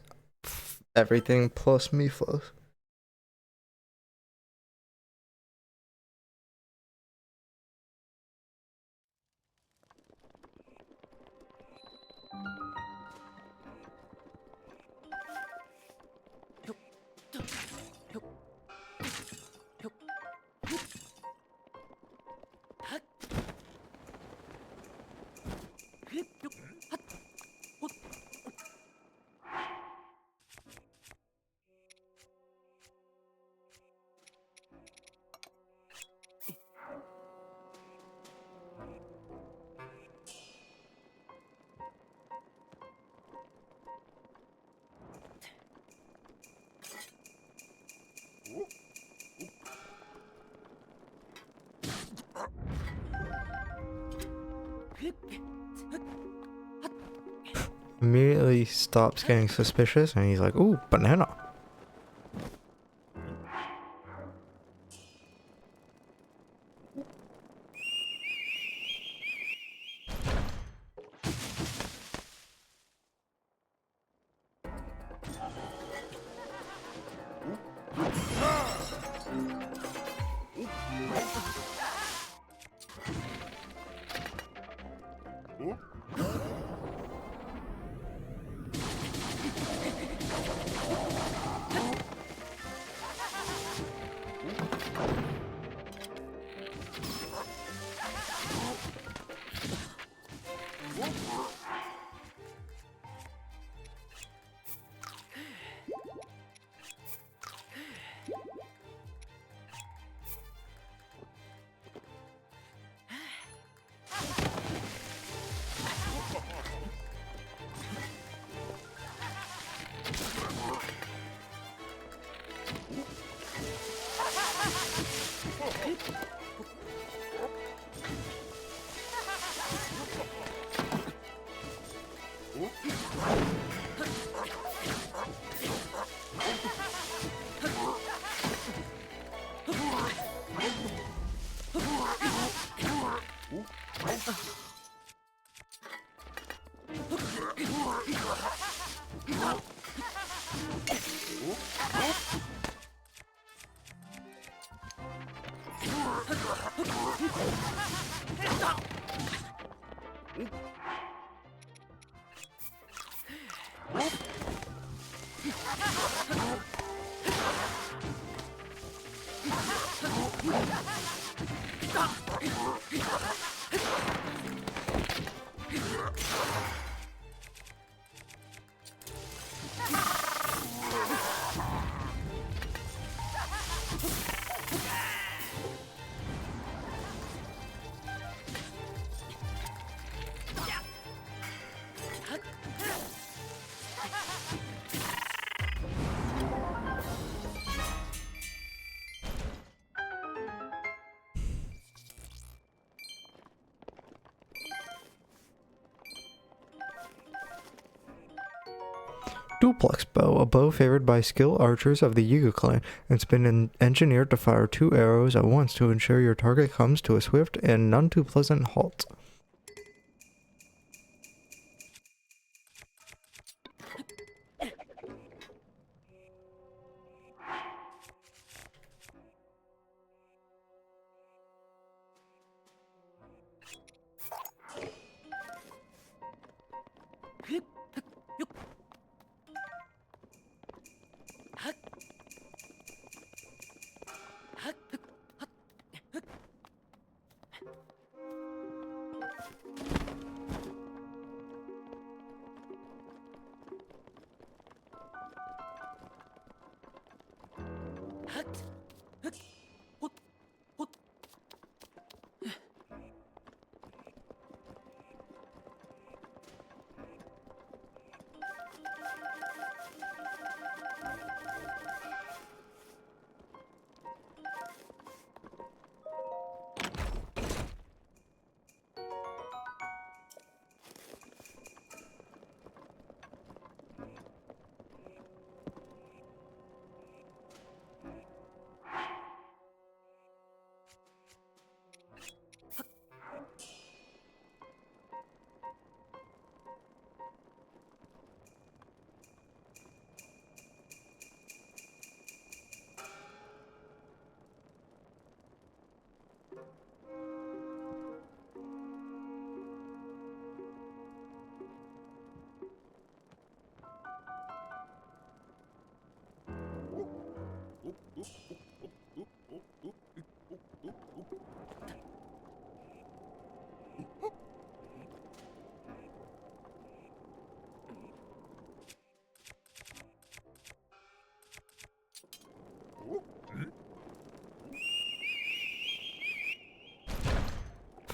everything plus me plus? Immediately stops getting suspicious and he's like, ooh, banana. Duplex bow, a bow favored by skilled archers of the Yiga clan. It's been engineered to fire 2 arrows at once to ensure your target comes to a swift and none too pleasant halt.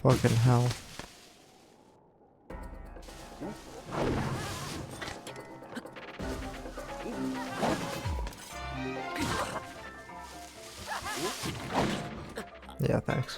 Fucking hell. Yeah, thanks.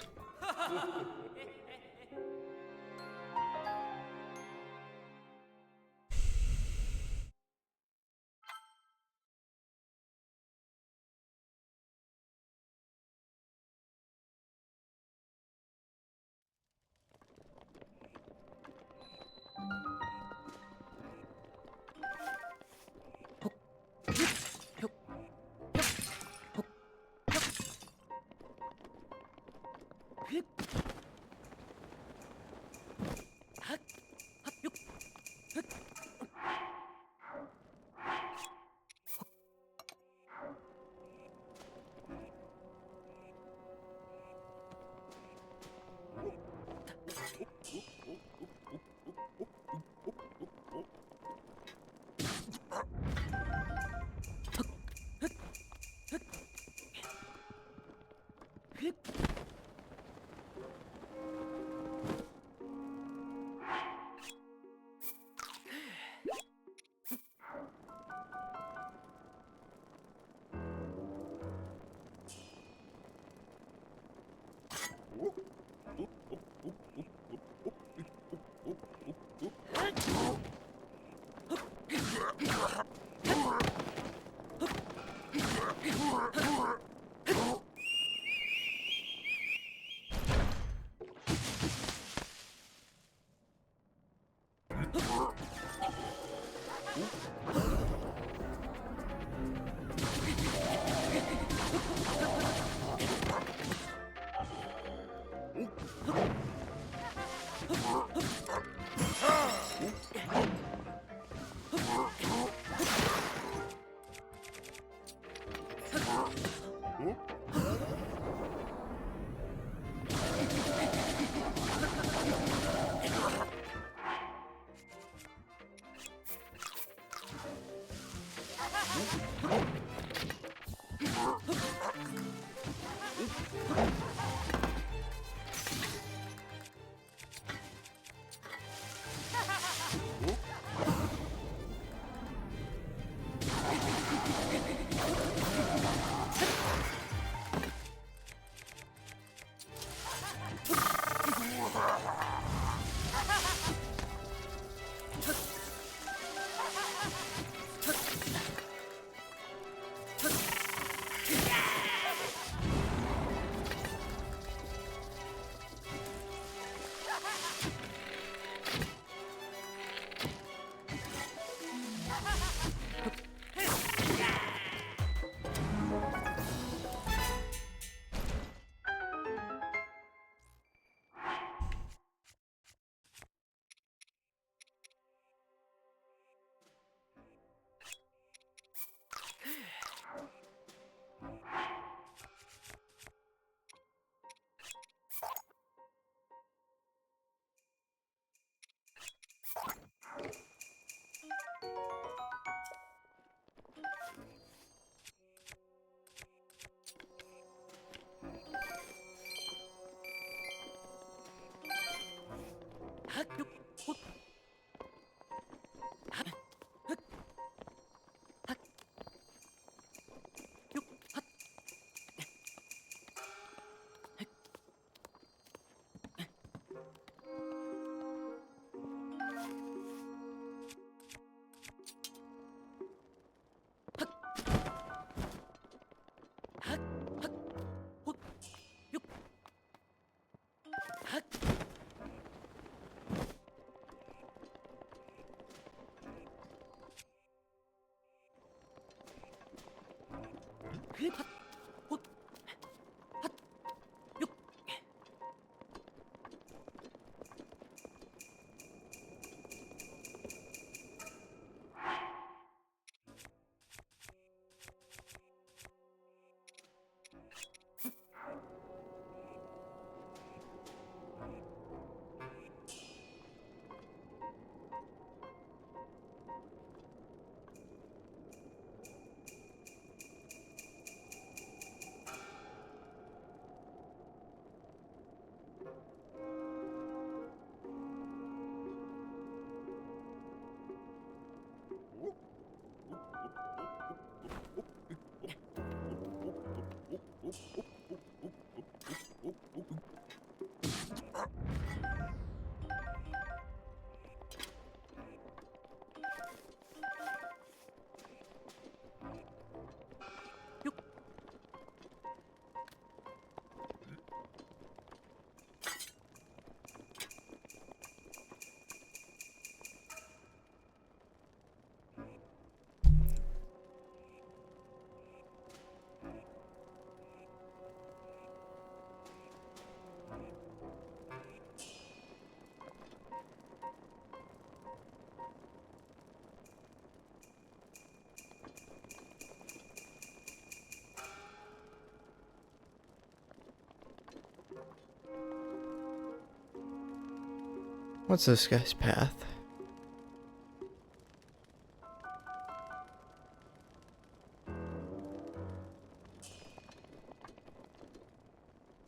What's this guy's path?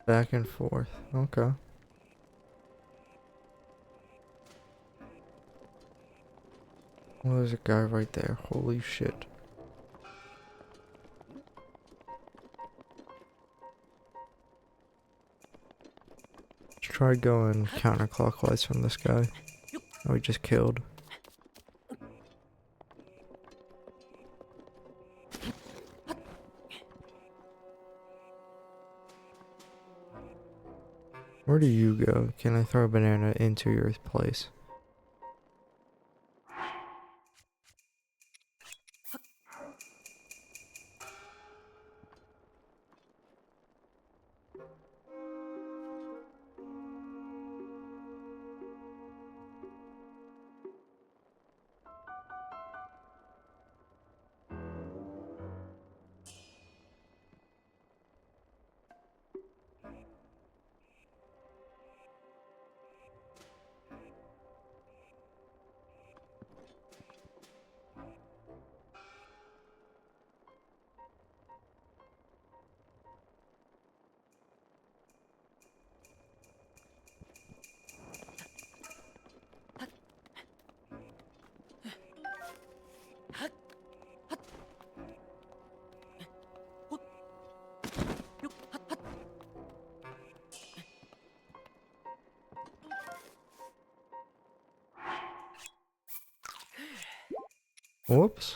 Back and forth. Okay. Well, there's a guy right there. Holy shit. Let's try going counterclockwise from this guy. Oh, we just killed. Where do you go? Can I throw a banana into your place? Whoops.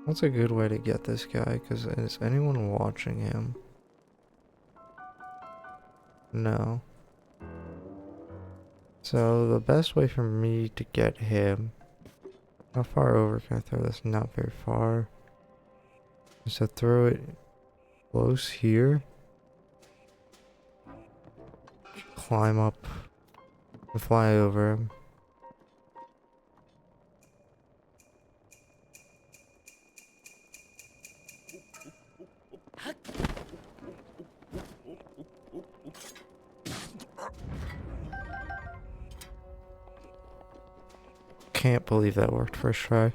What's a good way to get this guy? Because is anyone watching him? No. So the best way for me to get him... How far over can I throw this? Not very far. Is to throw it close here. Climb up and fly over him. Can't believe that worked first try.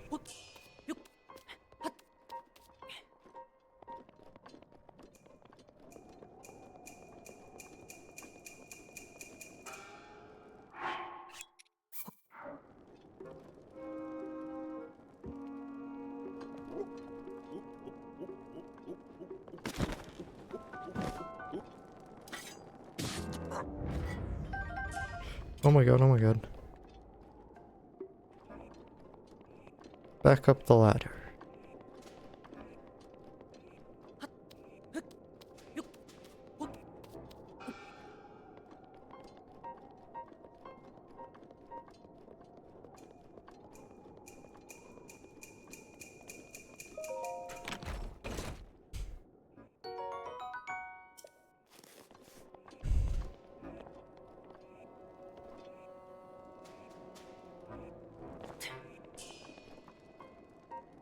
Oh my god, oh my god. Back up the ladder.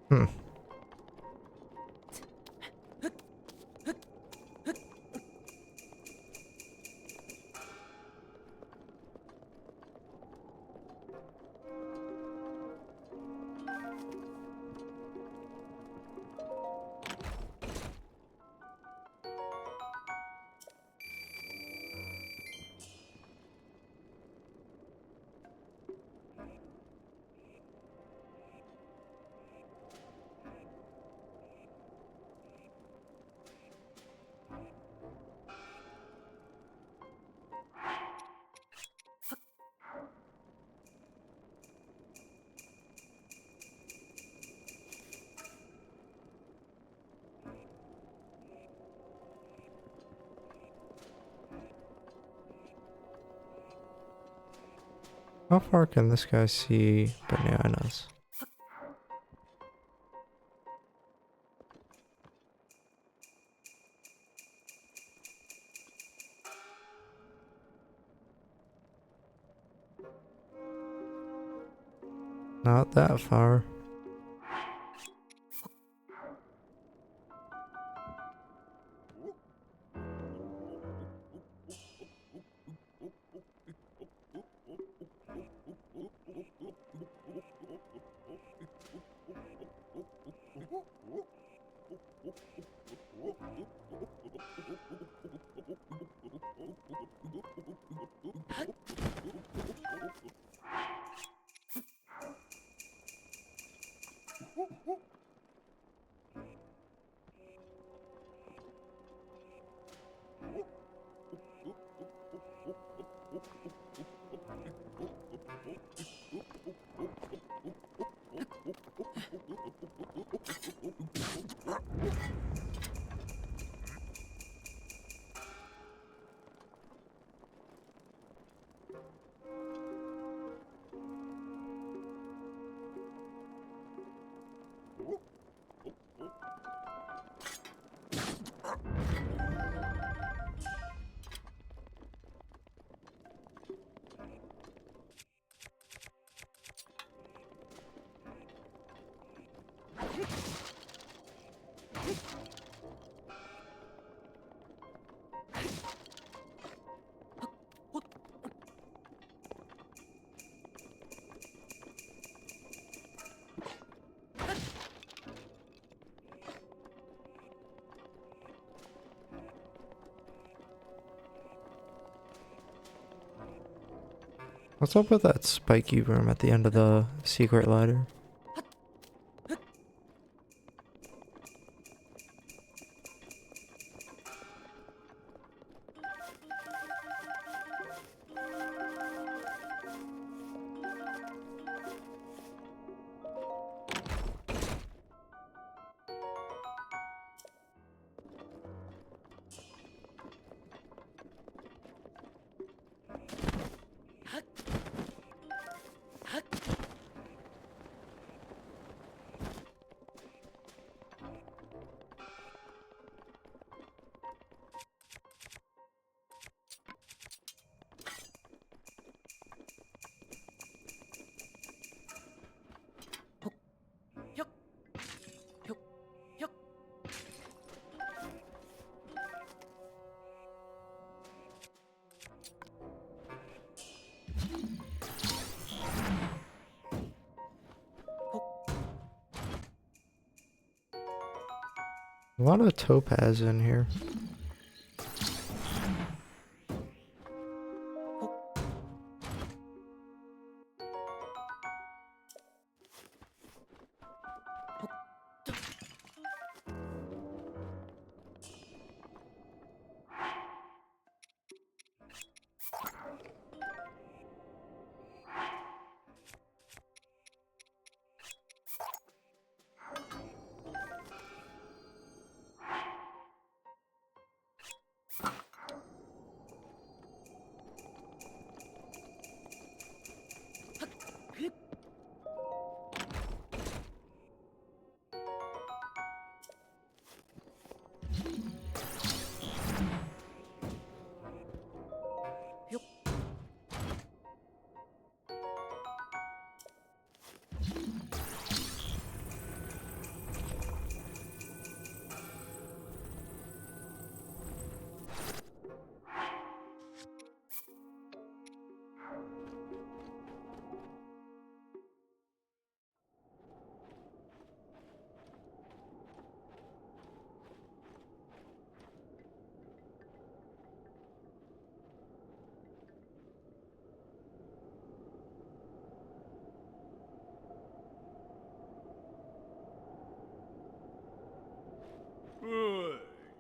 Hmm. How far can this guy see bananas? Not that far. What's up with that spiky room at the end of the secret ladder? A lot of topaz in here.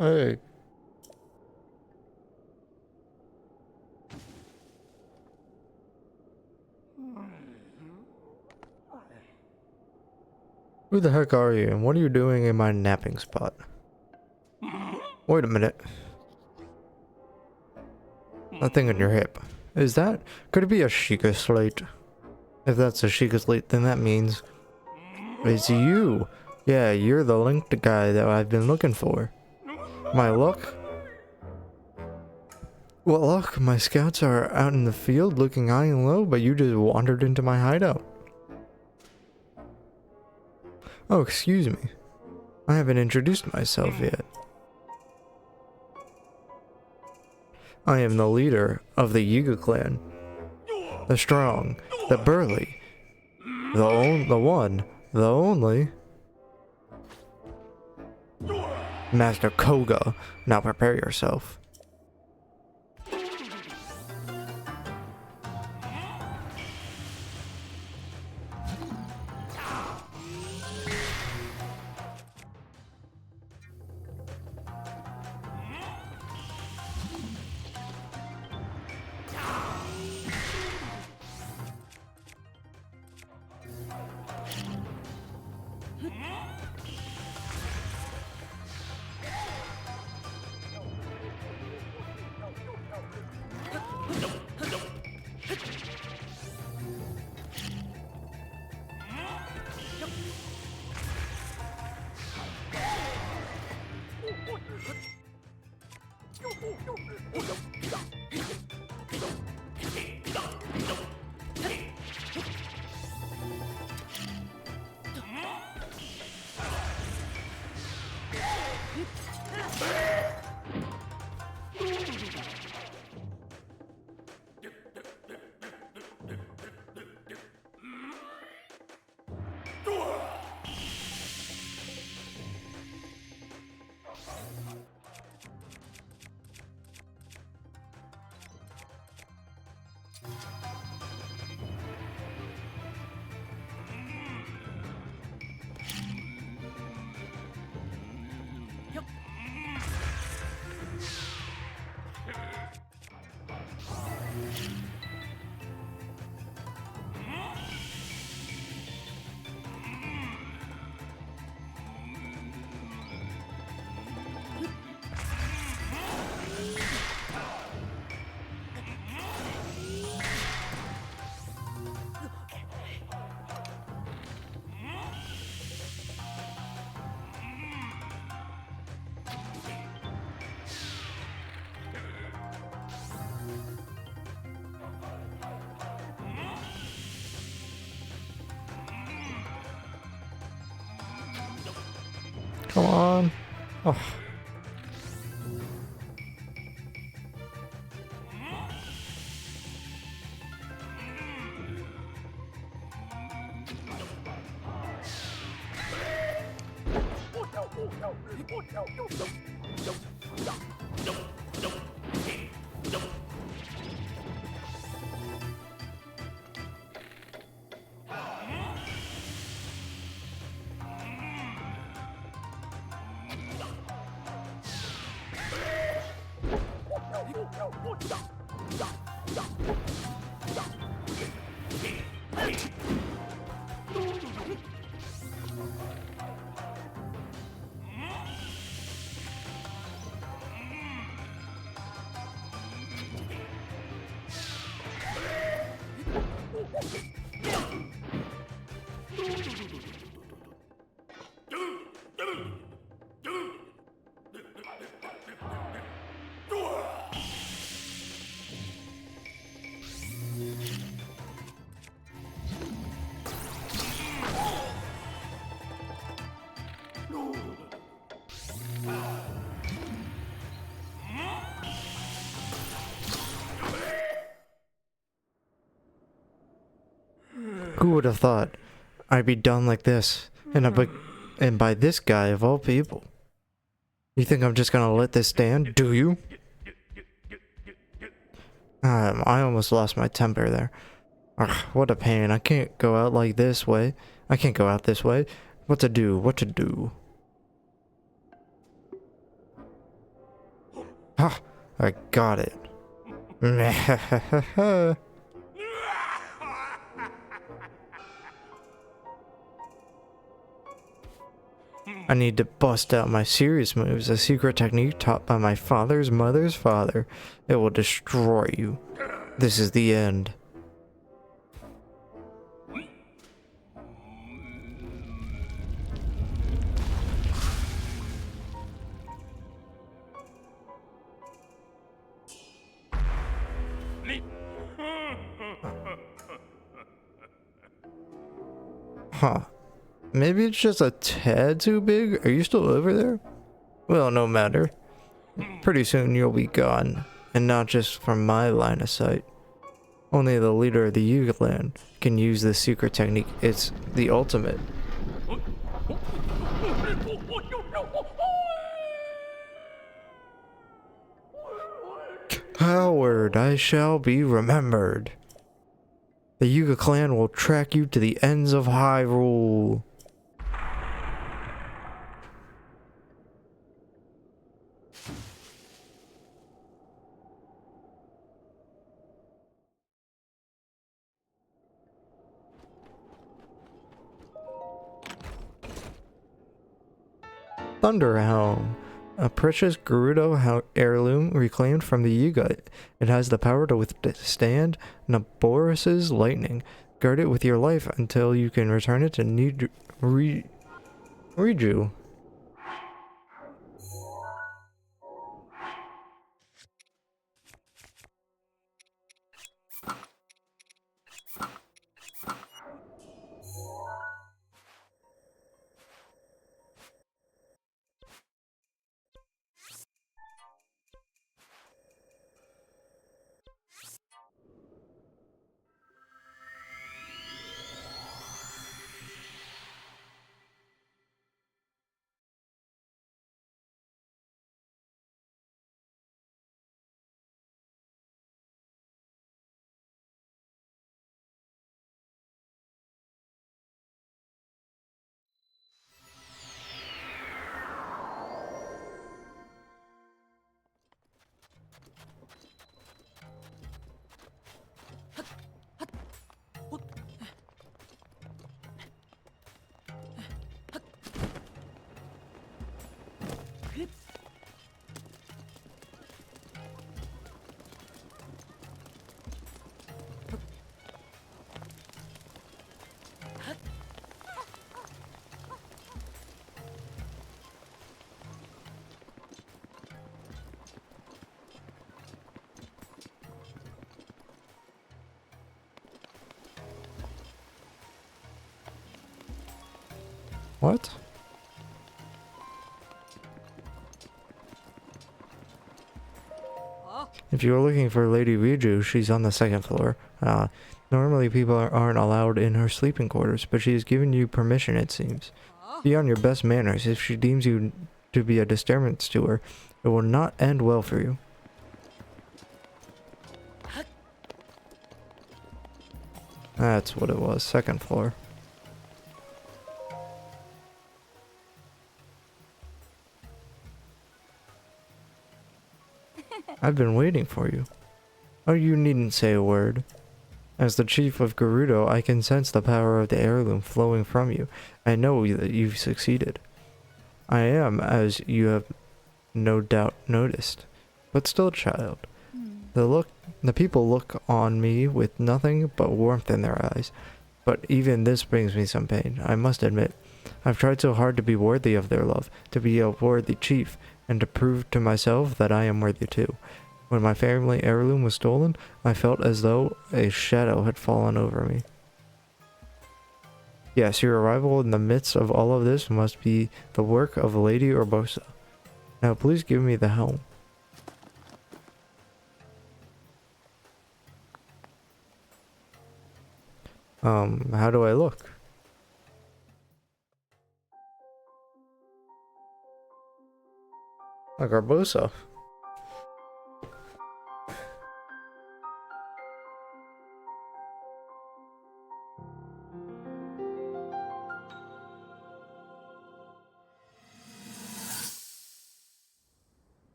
Hey. Who the heck are you, and what are you doing in my napping spot? Wait a minute. That thing on your hip. Is that... Could it be a Sheikah slate? If that's a Sheikah slate, then that means... It's you! Yeah, you're the linked guy that I've been looking for. My luck? What luck? My scouts are out in the field looking high and low, but you just wandered into my hideout. Oh, excuse me. I haven't introduced myself yet. I am the leader of the Yiga clan. The strong, the burly, the one, the only. Master Koga, now prepare yourself. Come on. Oh. Who would have thought I'd be done like this? And by this guy of all people. You think I'm just gonna let this stand? Do you? I almost lost my temper there. Ugh, what a pain. I can't go out like this way. I can't go out this way. What to do? What to do? Ha! I got it. I need to bust out my serious moves, a secret technique taught by my father's mother's father. It will destroy you. This is the end. Huh. Maybe it's just a tad too big? Are you still over there? Well, no matter. Pretty soon you'll be gone. And not just from my line of sight. Only the leader of the Yuga clan can use this secret technique. It's the ultimate. Coward, I shall be remembered. The Yuga clan will track you to the ends of Hyrule. Thunderhelm, a precious Gerudo heirloom reclaimed from the Yuga. It has the power to withstand Naboris's lightning. Guard it with your life until you can return it to Riju. What? If you're looking for Lady Riju, she's on the second floor. Normally people aren't allowed in her sleeping quarters, but she has given you permission, it seems. Be on your best manners. If she deems you to be a disturbance to her, it will not end well for you. That's what it was, second floor. I've been waiting for you. Oh, you needn't say a word. As the chief of Gerudo, I can sense the power of the heirloom flowing from you. I know that you've succeeded. I am, as you have no doubt noticed, but still a child. The people look on me with nothing but warmth in their eyes. But even this brings me some pain, I must admit. I've tried so hard to be worthy of their love, to be a worthy chief, and to prove to myself that I am worthy too. When my family heirloom was stolen, I felt as though a shadow had fallen over me. Yes, your arrival in the midst of all of this must be the work of Lady Urbosa. Now please give me the helm. How do I look? Like Urbosa.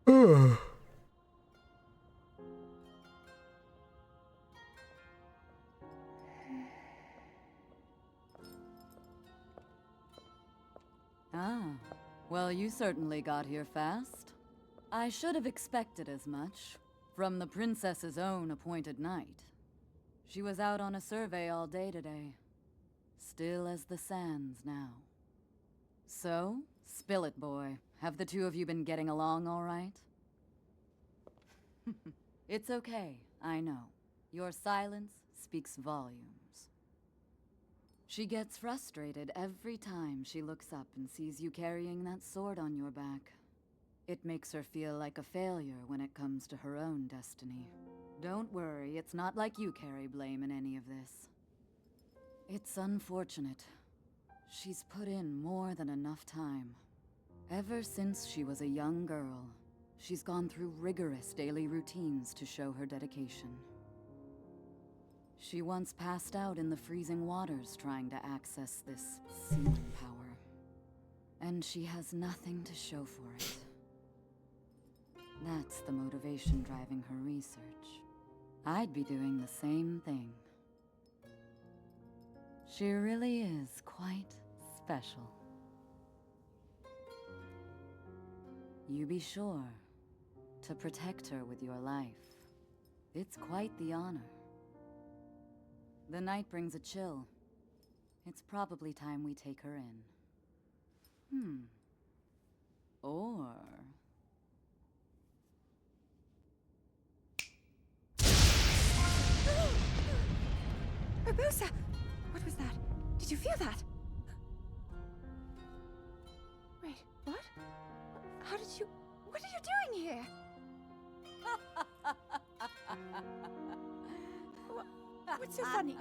Ah, well, you certainly got here fast. I should have expected as much from the princess's own appointed knight. She was out on a survey all day today. Still as the sands now. So, spill it, boy. Have the two of you been getting along all right? It's okay, I know. Your silence speaks volumes. She gets frustrated every time she looks up and sees you carrying that sword on your back. It makes her feel like a failure when it comes to her own destiny. Don't worry, it's not like you carry blame in any of this. It's unfortunate. She's put in more than enough time. Ever since she was a young girl, she's gone through rigorous daily routines to show her dedication. She once passed out in the freezing waters trying to access this sealing power. And she has nothing to show for it. That's the motivation driving her research. I'd be doing the same thing. She really is quite special. You be sure to protect her with your life. It's quite the honor. The night brings a chill. It's probably time we take her in. Or... Rabusa! What was that? Did you feel that? Wait, what? How did you... What are you doing here? What's so funny?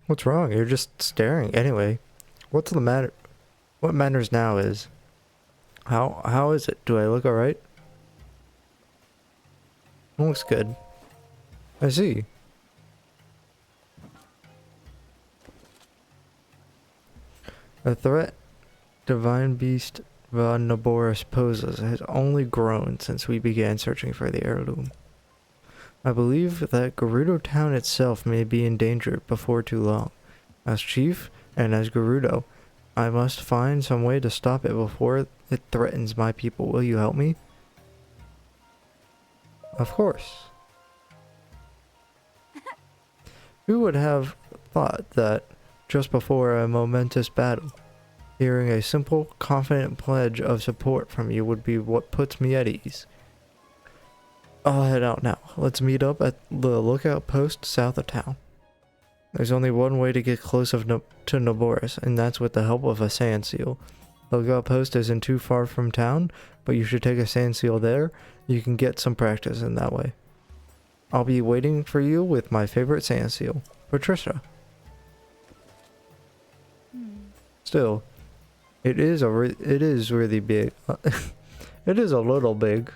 What's wrong? You're just staring. Anyway, what's the matter? What matters now is... How is it? Do I look alright? Looks good. I see. The threat Divine Beast Von Naboris poses has only grown since we began searching for the heirloom. I believe that Gerudo Town itself may be in danger before too long. As chief, and as Gerudo, I must find some way to stop it before it threatens my people. Will you help me? Of course. Who would have thought that just before a momentous battle, hearing a simple, confident pledge of support from you would be what puts me at ease? I'll head out now. Let's meet up at the lookout post south of town. There's only one way to get close to Naboris, and that's with the help of a sand seal. The lookout post isn't too far from town, but you should take a sand seal there. You can get some practice in that way. I'll be waiting for you with my favorite sand seal, Patricia. Still, it is really big. It is a little big.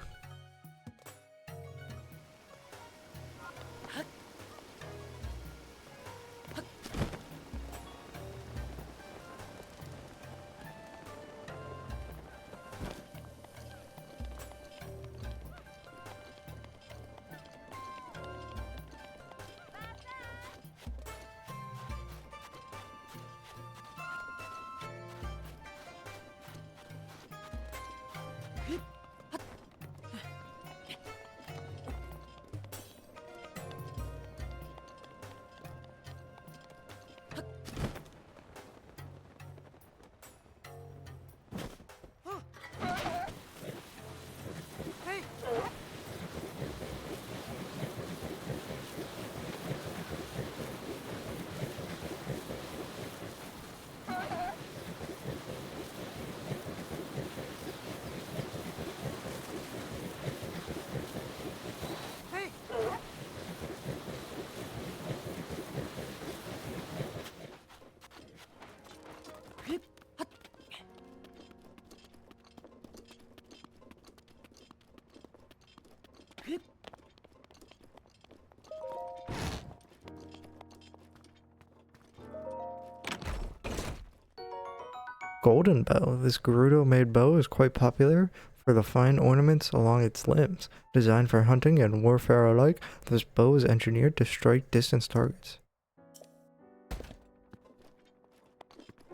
golden bow. This Gerudo-made bow is quite popular for the fine ornaments along its limbs. Designed for hunting and warfare alike, this bow is engineered to strike distance targets.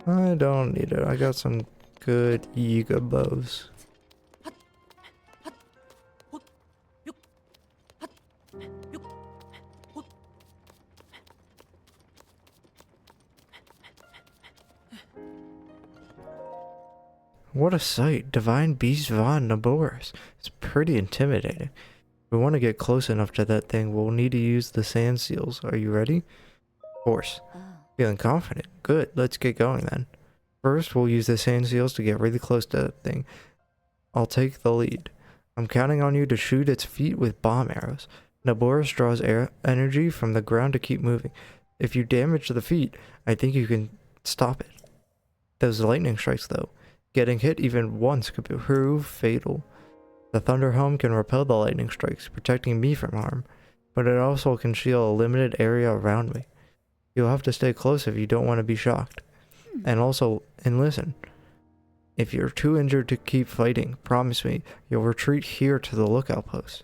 I don't need it. I got some good Yiga bows. What a sight. Divine Beast Von Naboris. It's pretty intimidating. If we want to get close enough to that thing, we'll need to use the sand seals. Are you ready? Of course. Feeling confident. Good. Let's get going then. First, we'll use the sand seals to get really close to that thing. I'll take the lead. I'm counting on you to shoot its feet with bomb arrows. Naboris draws energy from the ground to keep moving. If you damage the feet, I think you can stop it. Those lightning strikes, though. Getting hit even once could prove fatal. The Thunder Helm can repel the lightning strikes, protecting me from harm, but it also can shield a limited area around me. You'll have to stay close if you don't want to be shocked. And listen. If you're too injured to keep fighting, promise me you'll retreat here to the lookout post.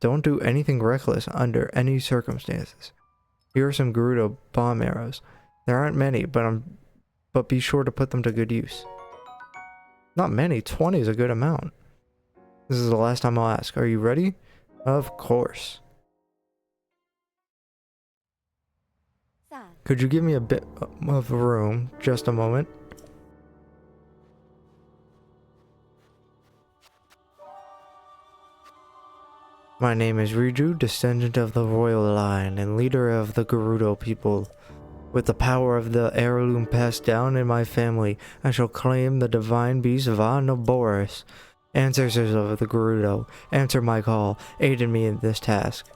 Don't do anything reckless under any circumstances. Here are some Gerudo bomb arrows. There aren't many, but be sure to put them to good use. Not many, 20 is a good amount. This is the last time I'll ask. Are you ready? Of course. Could you give me a bit of room? Just a moment. My name is Riju, descendant of the royal line and leader of the Gerudo people. With the power of the heirloom passed down in my family, I shall claim the divine beast Von Naboris. Ancestors of the Gerudo, answer my call, aid me in this task.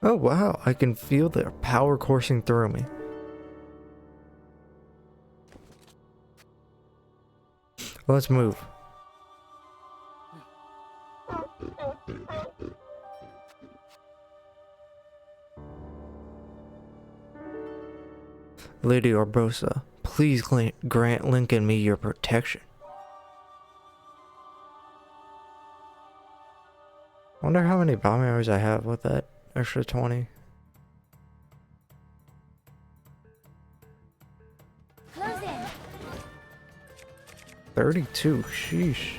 Oh wow, I can feel their power coursing through me. Let's move. Lady Orbosa, please grant Link and me your protection. Wonder how many bomb arrows I have with that extra 20. Close in. 32, sheesh.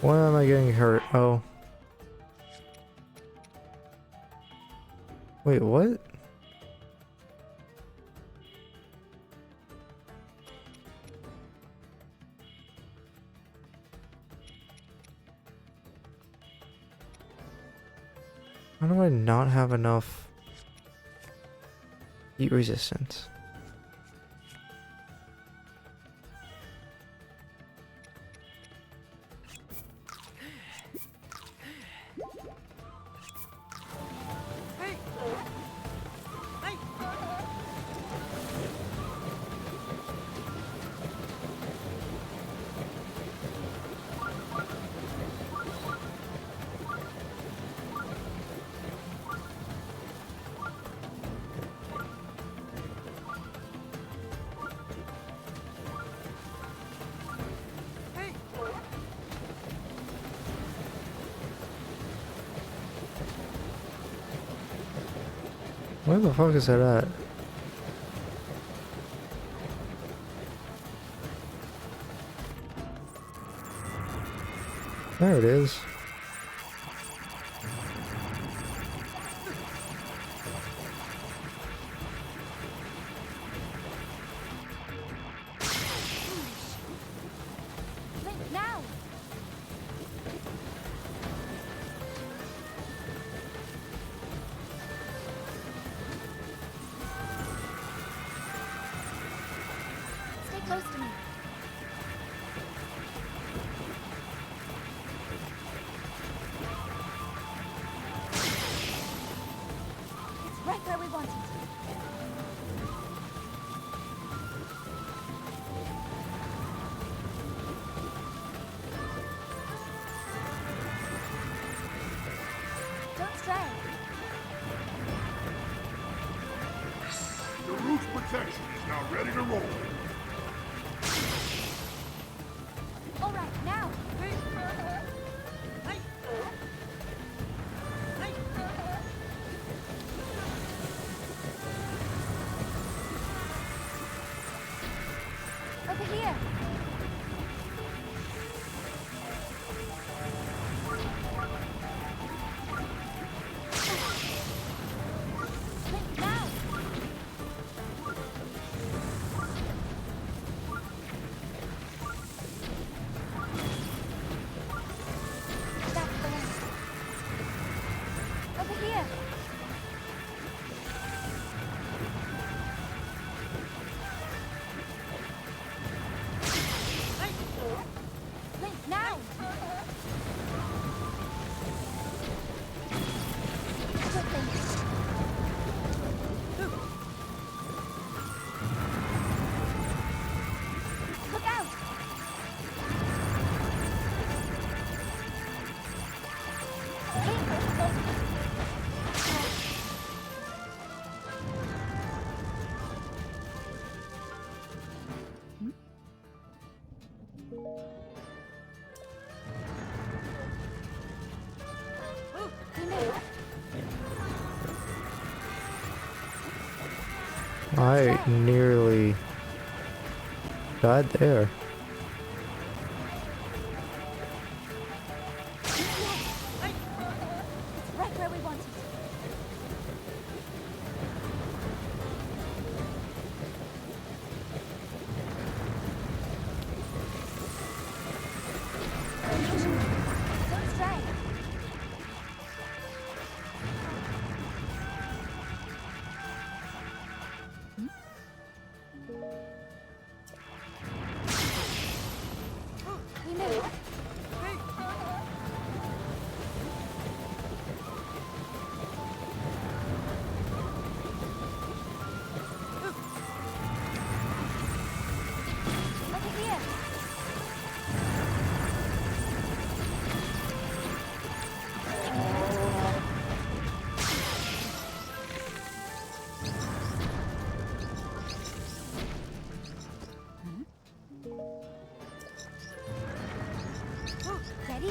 Why am I getting hurt? Oh. Wait, what? How do I not have enough heat resistance? Where the fuck is that at? There it is. Now. Stay close to me. I nearly died there. Right where we want it. Don't stray. We move. Over here. Ready?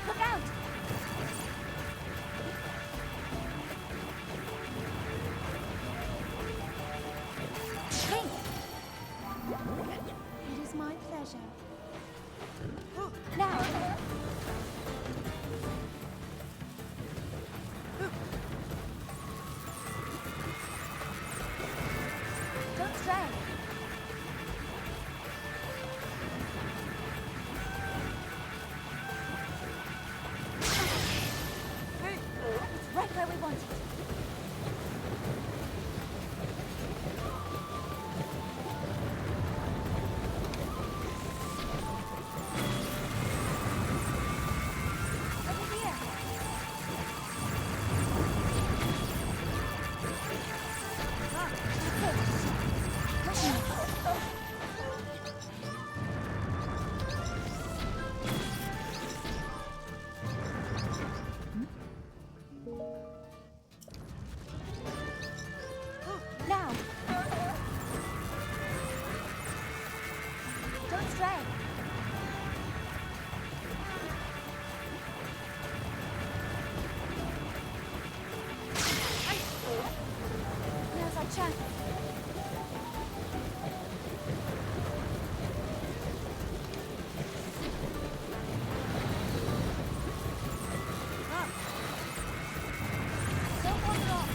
Look out! Link! It is my pleasure. Now! Don't stray. It's right where we want it. Over here. Now! Don't stray! Now's our chance. Don't wander off.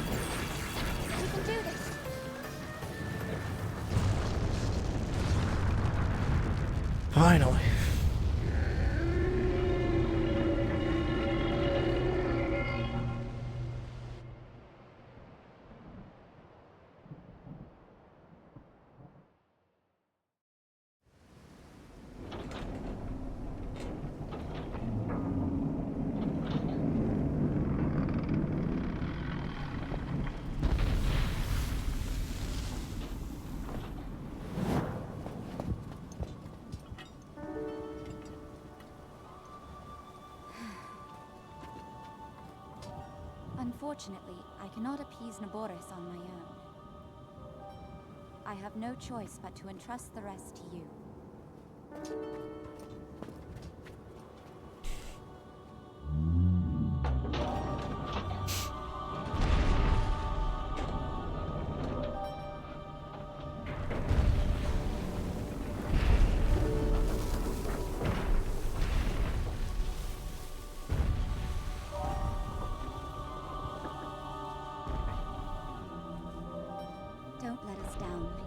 We can do this. Finally. Unfortunately, I cannot appease Naboris on my own. I have no choice but to entrust the rest to you. Don't let us down, Link.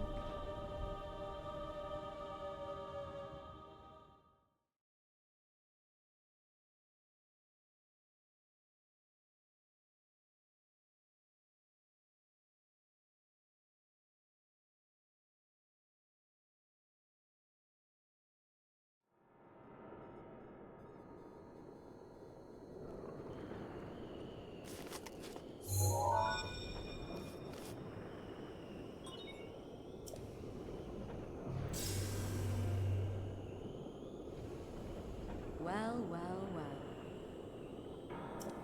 Well, well, well.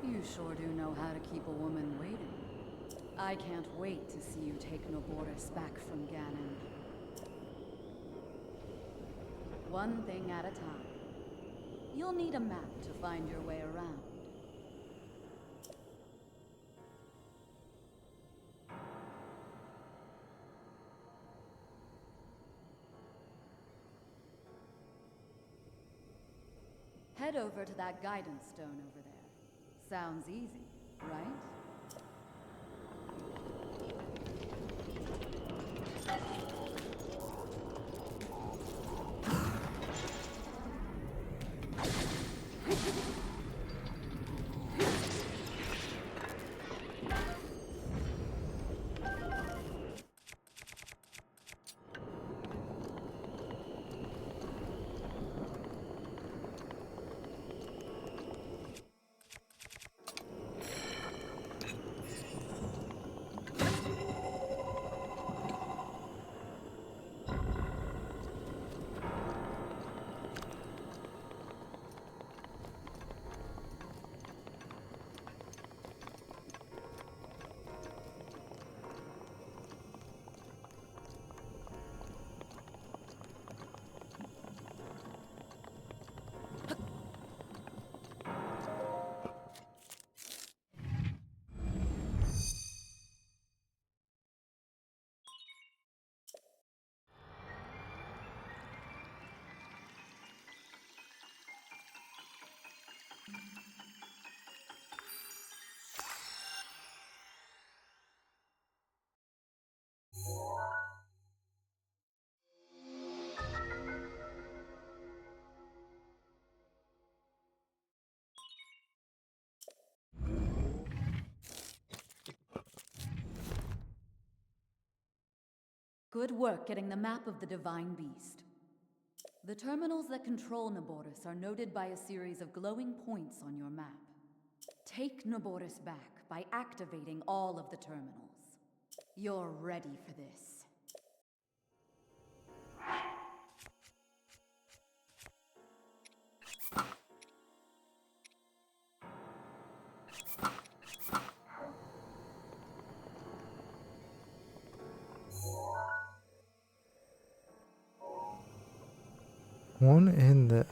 You sure do know how to keep a woman waiting. I can't wait to see you take Naboris back from Ganon. One thing at a time. You'll need a map to find your way around. Head over to that guidance stone over there. Sounds easy, right? Good work getting the map of the Divine Beast. The terminals that control Naboris are noted by a series of glowing points on your map. Take Naboris back by activating all of the terminals. You're ready for this. One in this.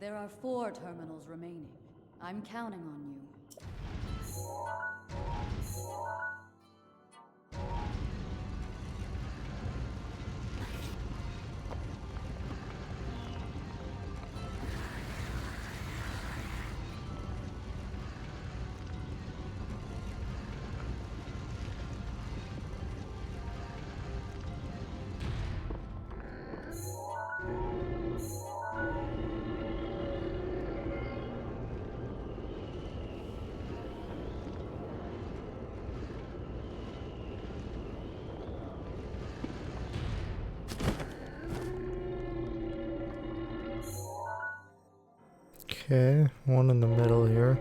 There are 4 terminals remaining. I'm counting on you. Okay, one in the middle here.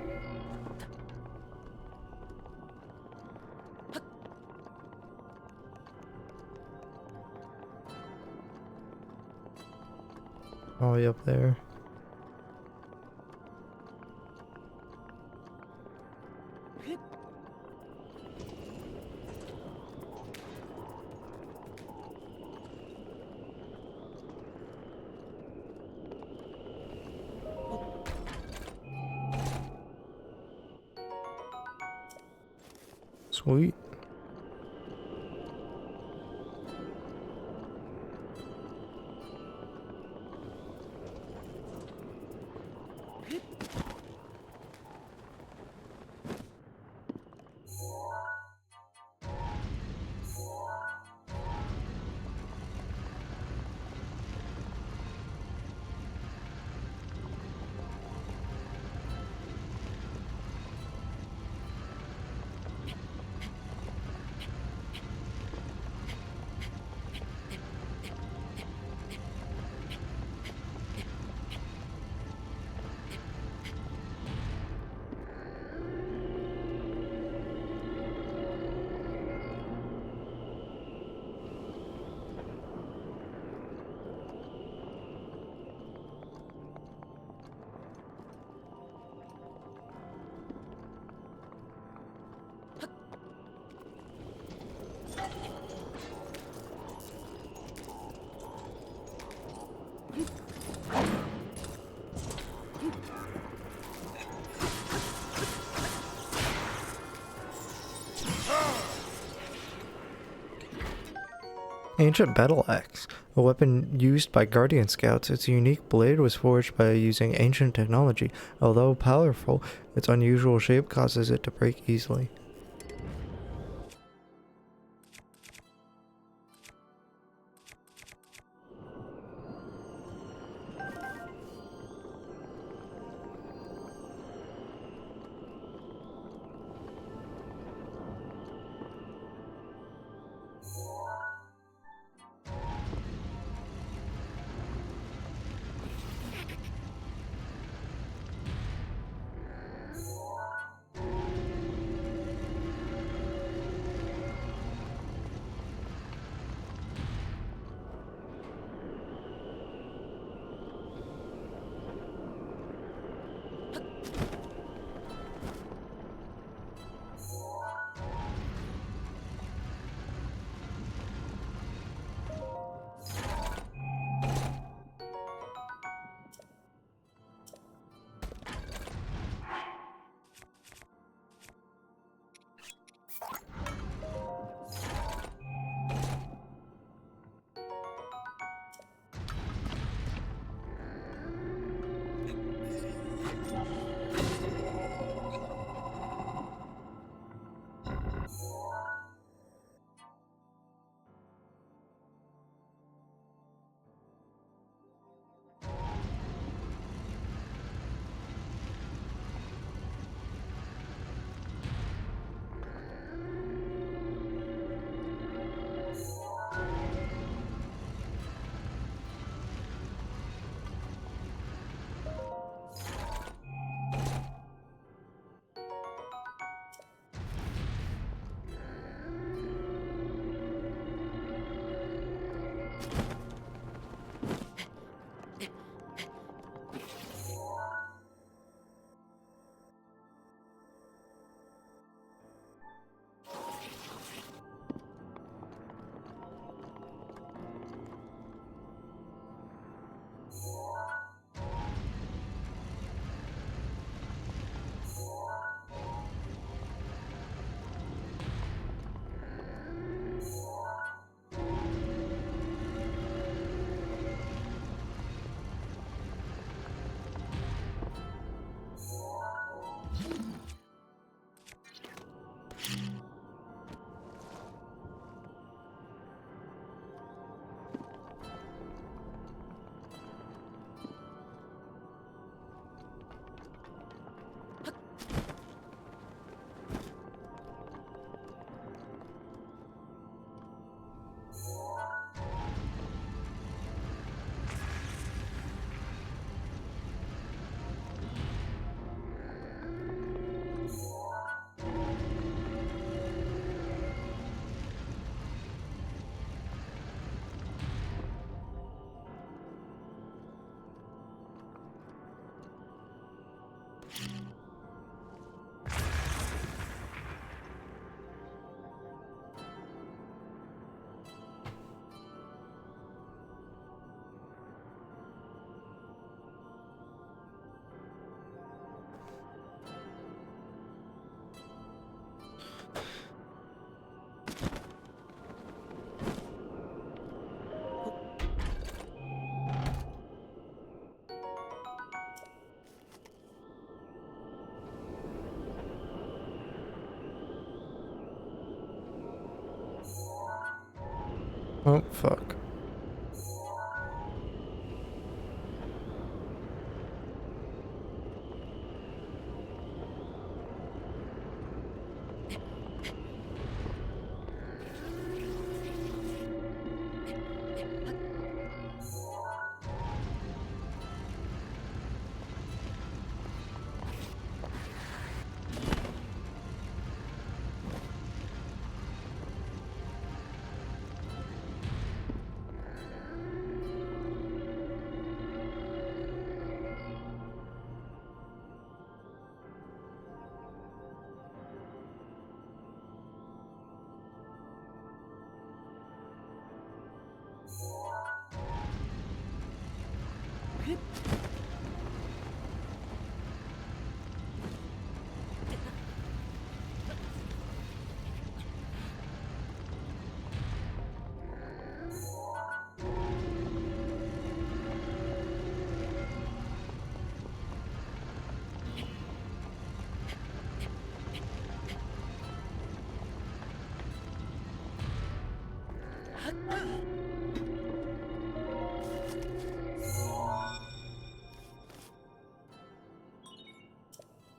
all the way up there. Sweet. Ancient Battle Axe, a weapon used by Guardian Scouts. Its unique blade was forged by using ancient technology. Although powerful, its unusual shape causes it to break easily. Oh, fuck.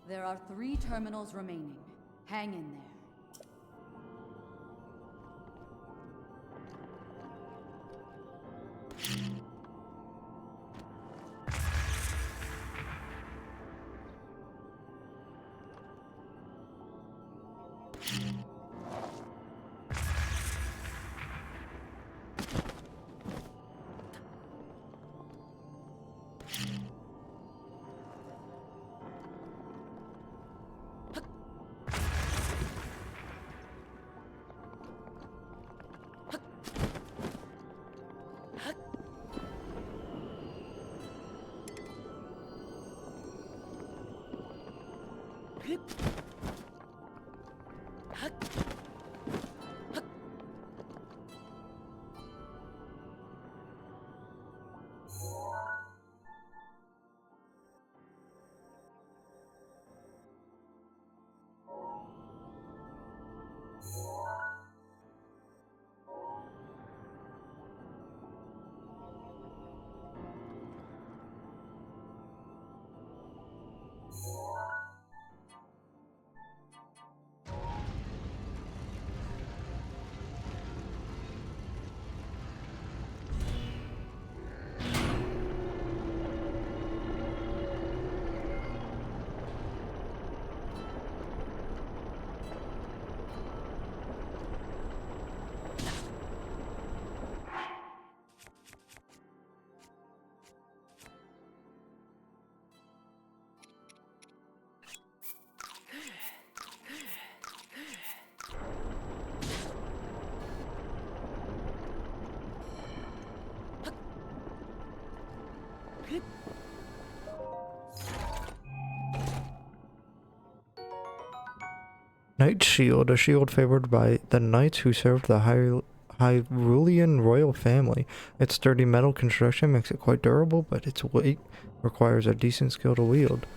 There are 3 terminals remaining. Hang in there. Knight Shield, a shield favored by the knights who served the Hyrulean royal family. Its sturdy metal construction makes it quite durable, but its weight requires a decent skill to wield.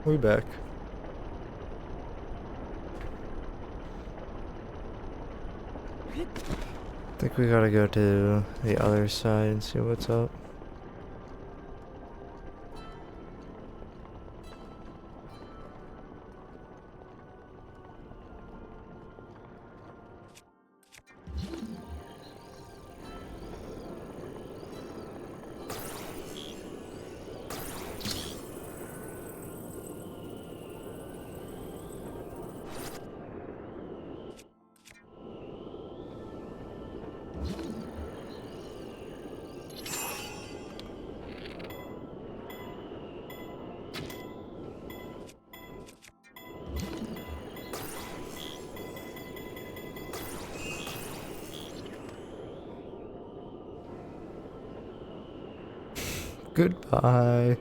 We back. I think we gotta go to the other side and see what's up. Goodbye.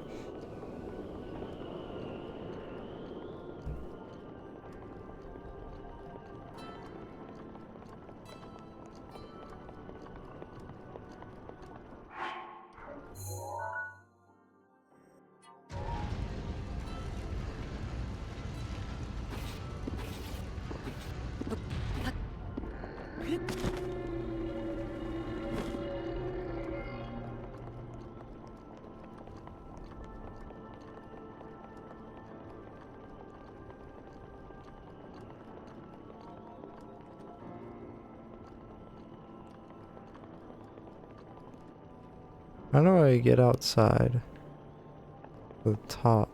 How do I get outside? The top.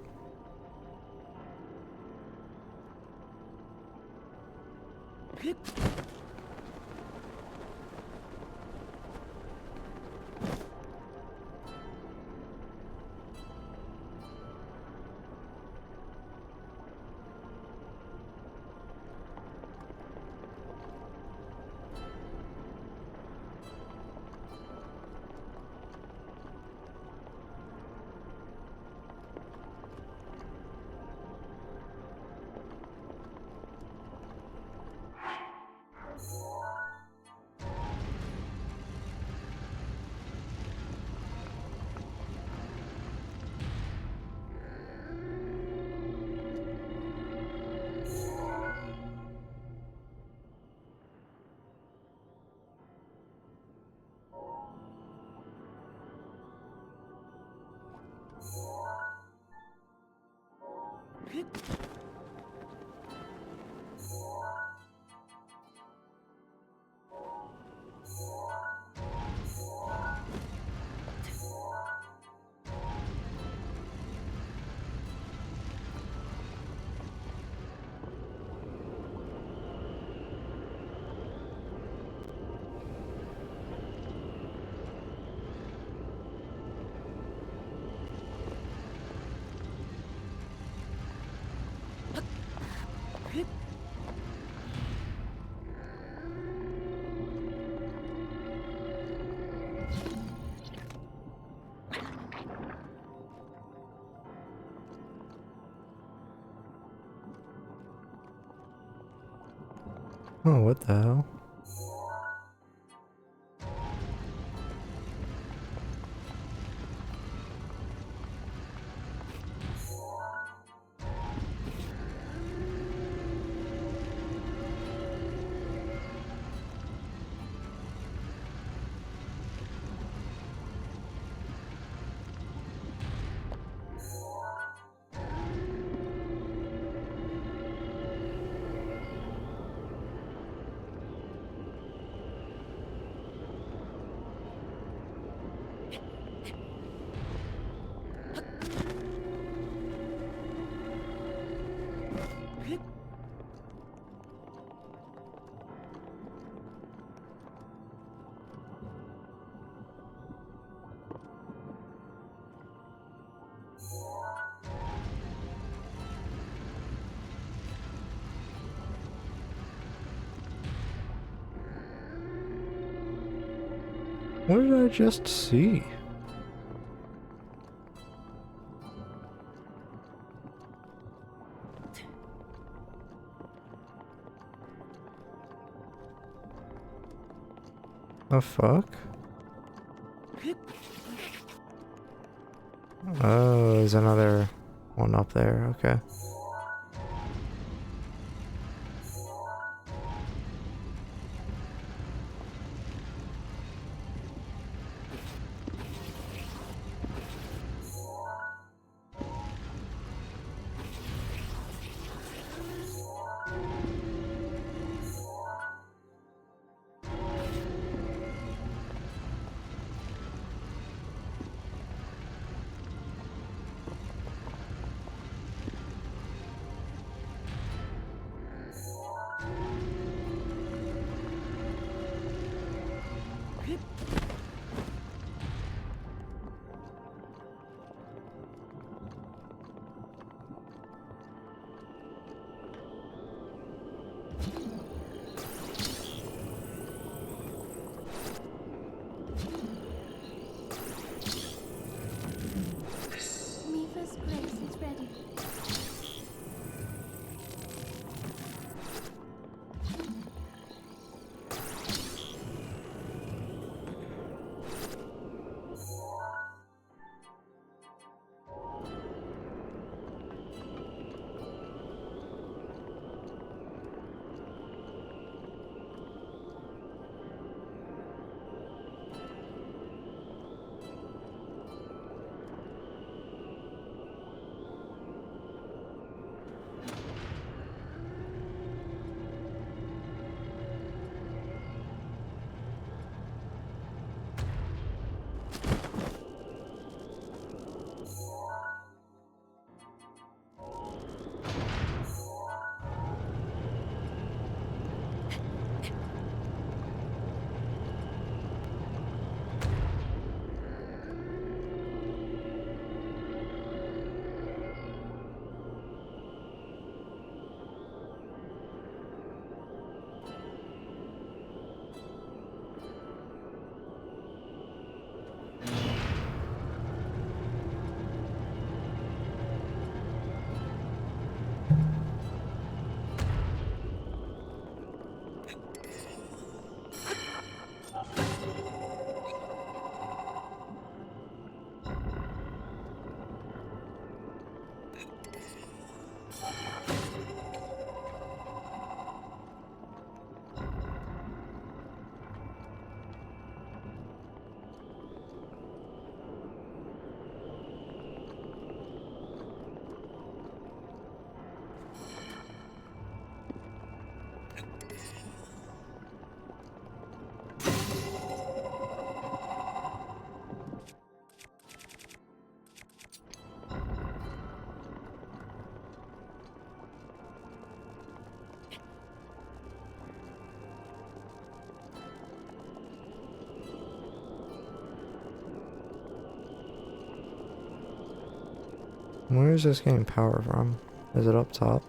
Oh, what the hell? What did I just see? The fuck? Oh, there's another One up there, okay. Mifa's grace is ready. Where is this getting power from? Is it up top?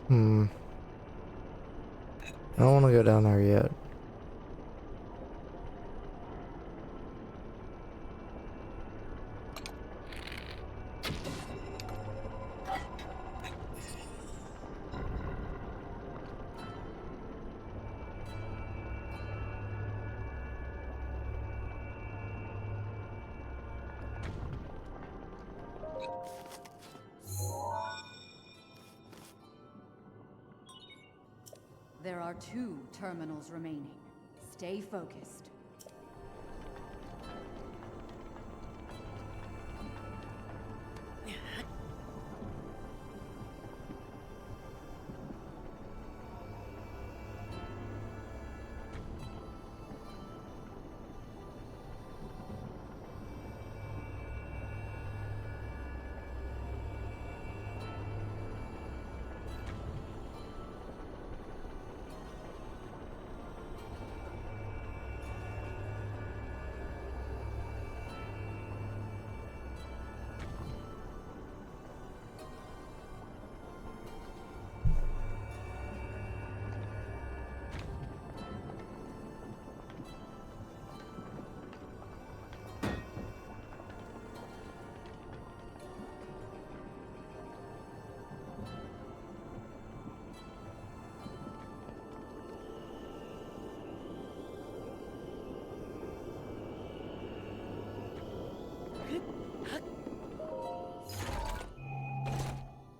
I don't want to go down there yet. There are 2 terminals remaining. Stay focused.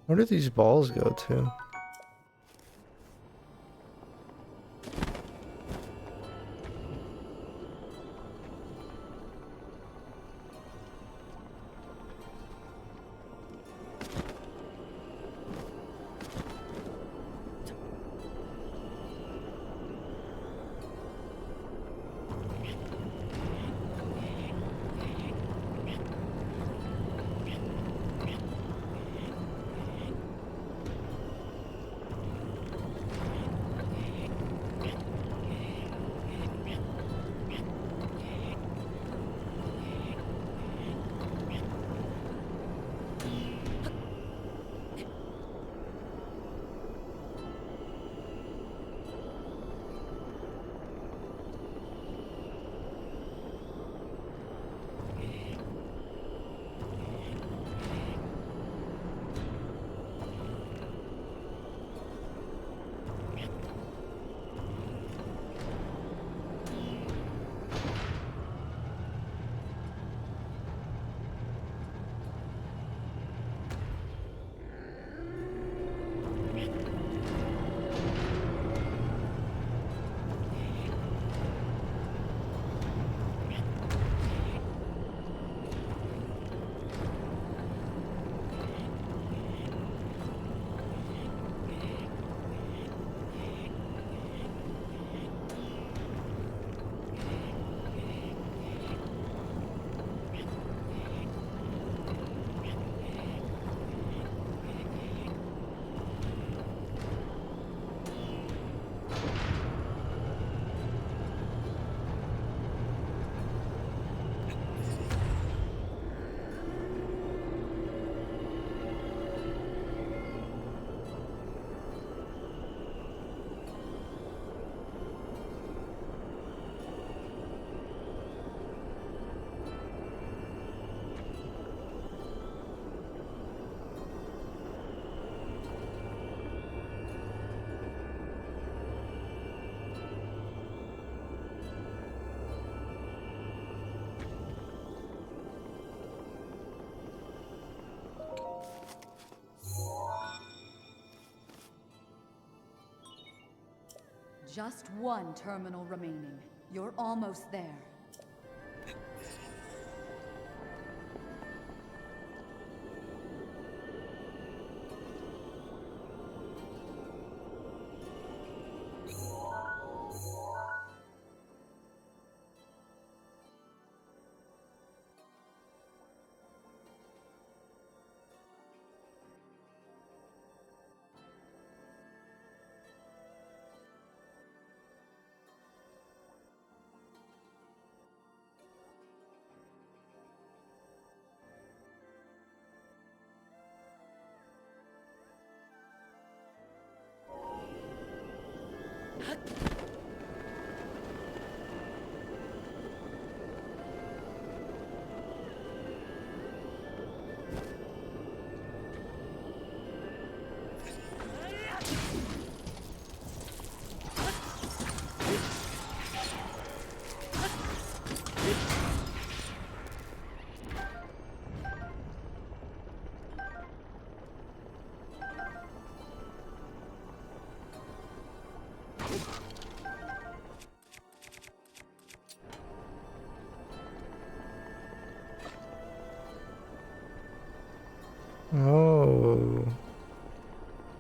Where do these balls go to? Just 1 terminal remaining. You're almost there.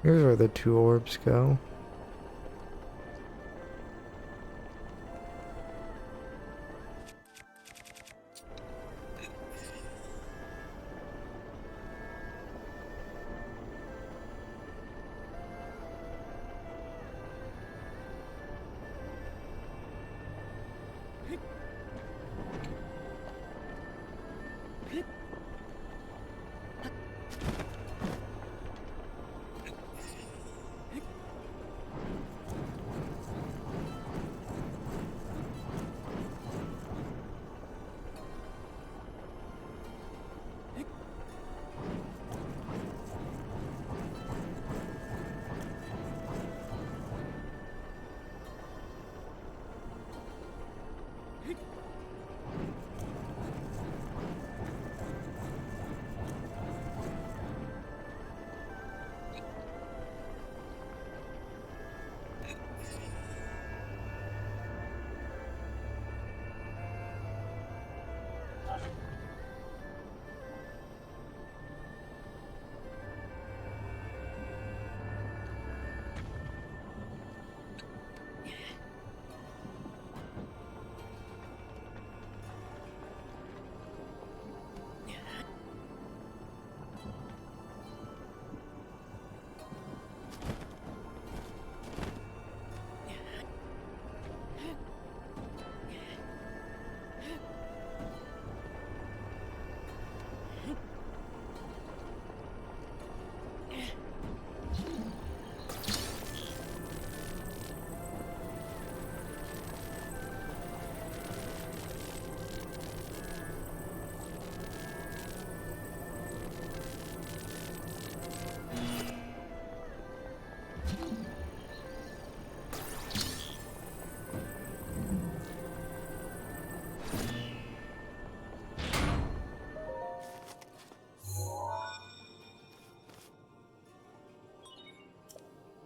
Here's where the 2 orbs go.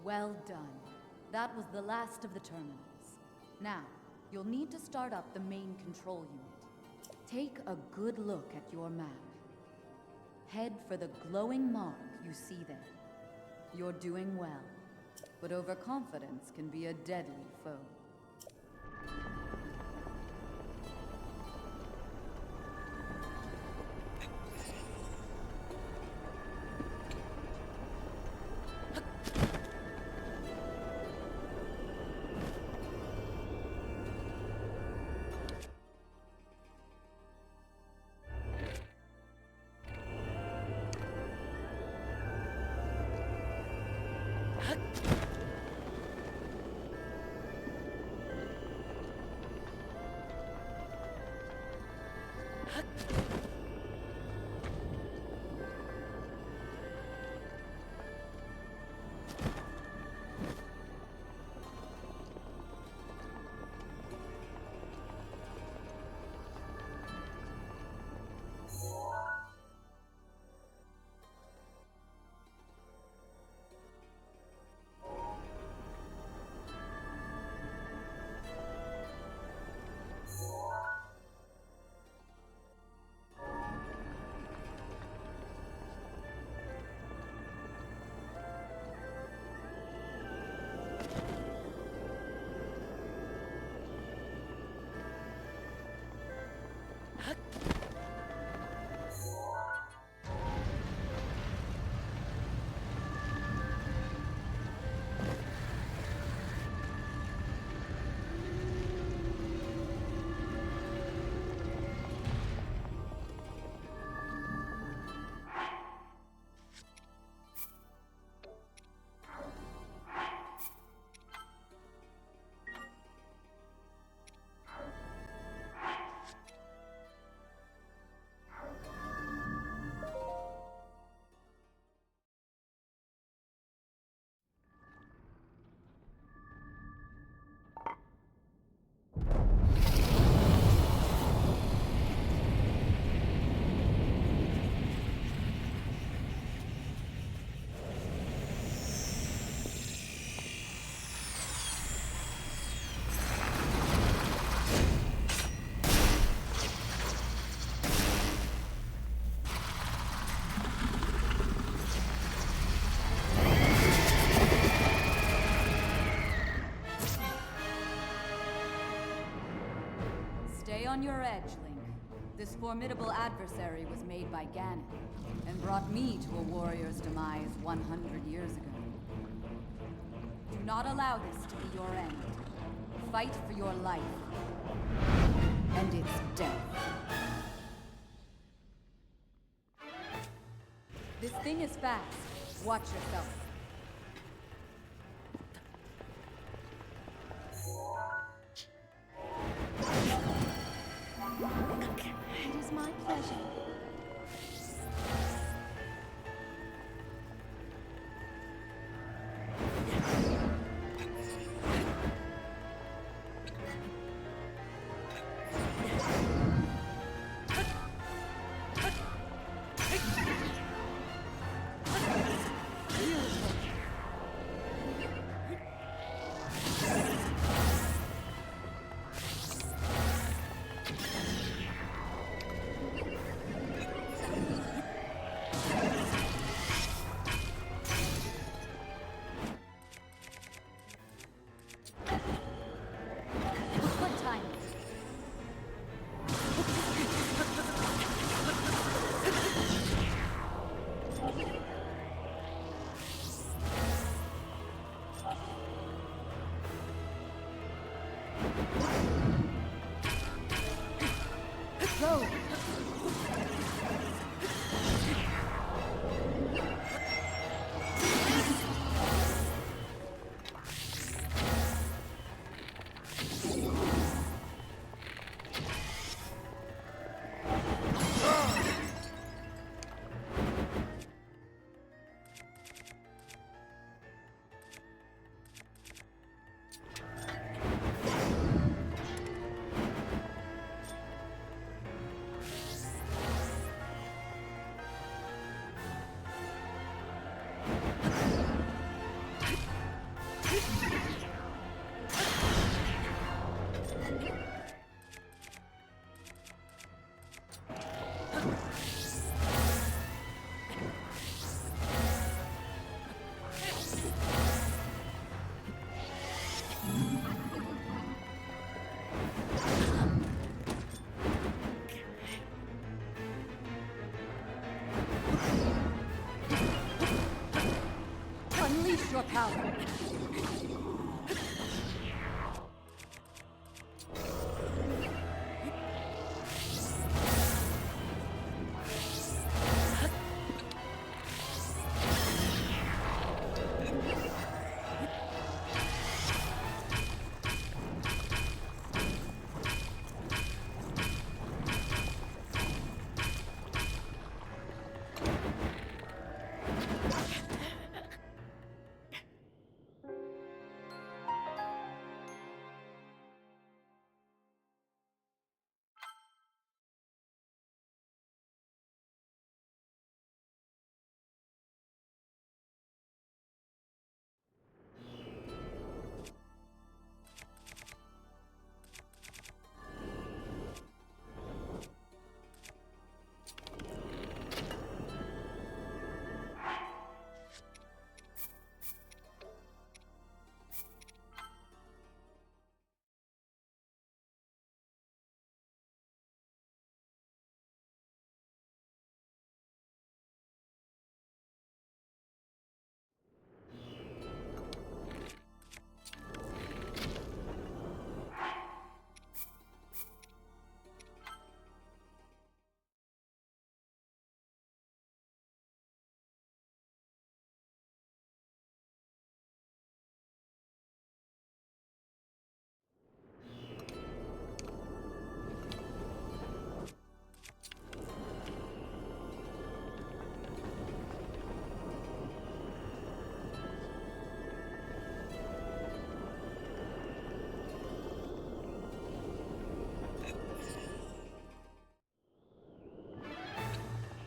Well done. That was the last of the terminals. Now, you'll need to start up the main control unit. Take a good look at your map. Head for the glowing mark you see there. You're doing well, but overconfidence can be a deadly foe. on your edge, Link. This formidable adversary was made by Ganon, and brought me to a warrior's demise 100 years ago. Do not allow this to be your end. Fight for your life. And its death. This thing is fast. Watch yourself. It is my pleasure. Go! Unleash your power.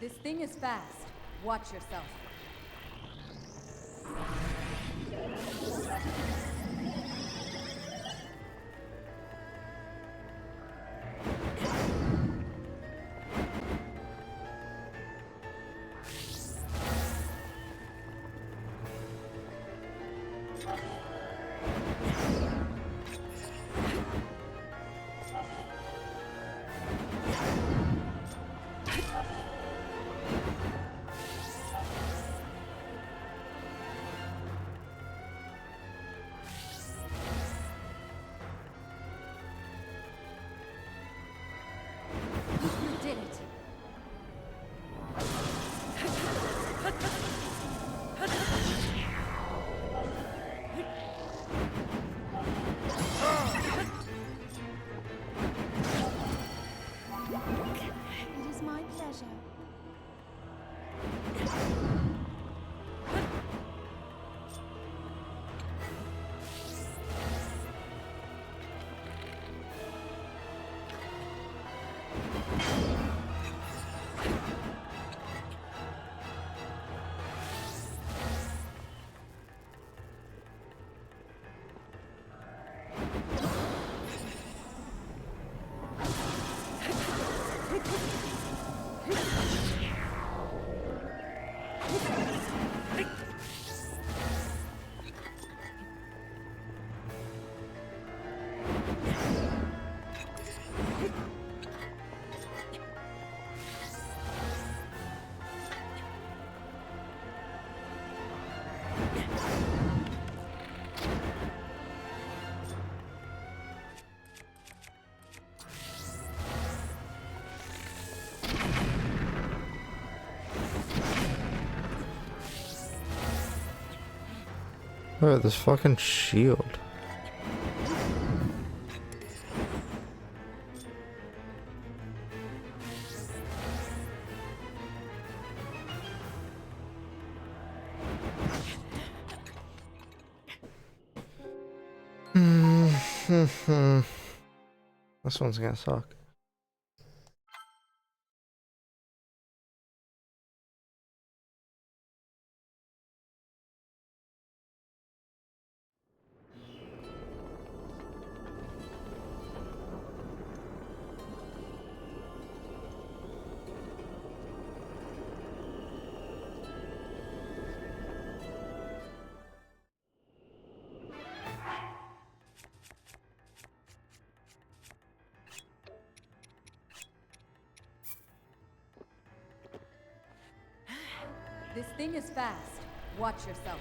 This thing is fast. Watch yourself. Oh, this fucking shield. This one's gonna suck. This thing is fast. Watch yourself.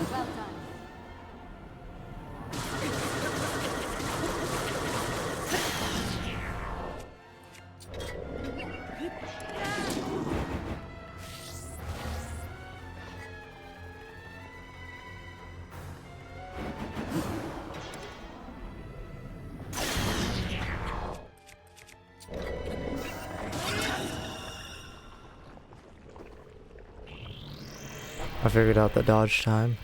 Well done. I figured out the dodge time.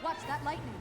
Watch that lightning.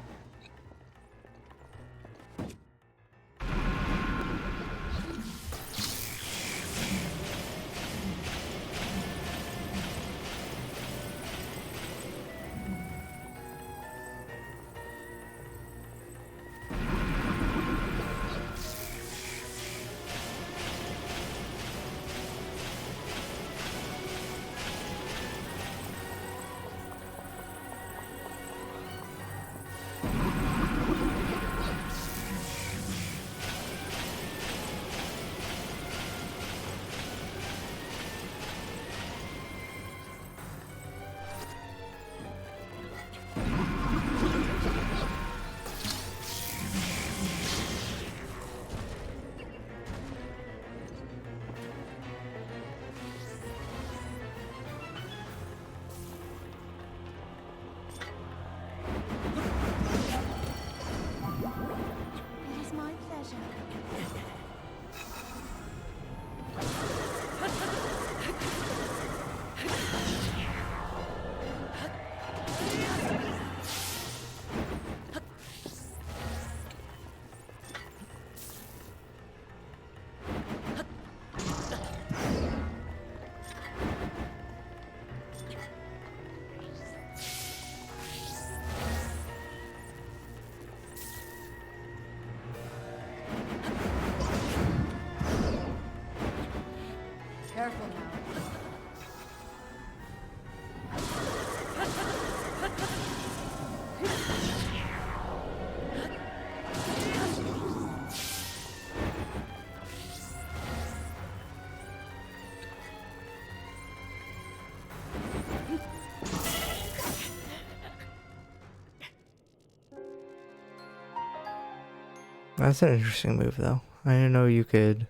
That's an interesting move, though. I didn't know you could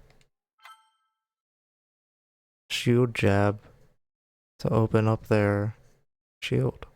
shield jab to open up their shield.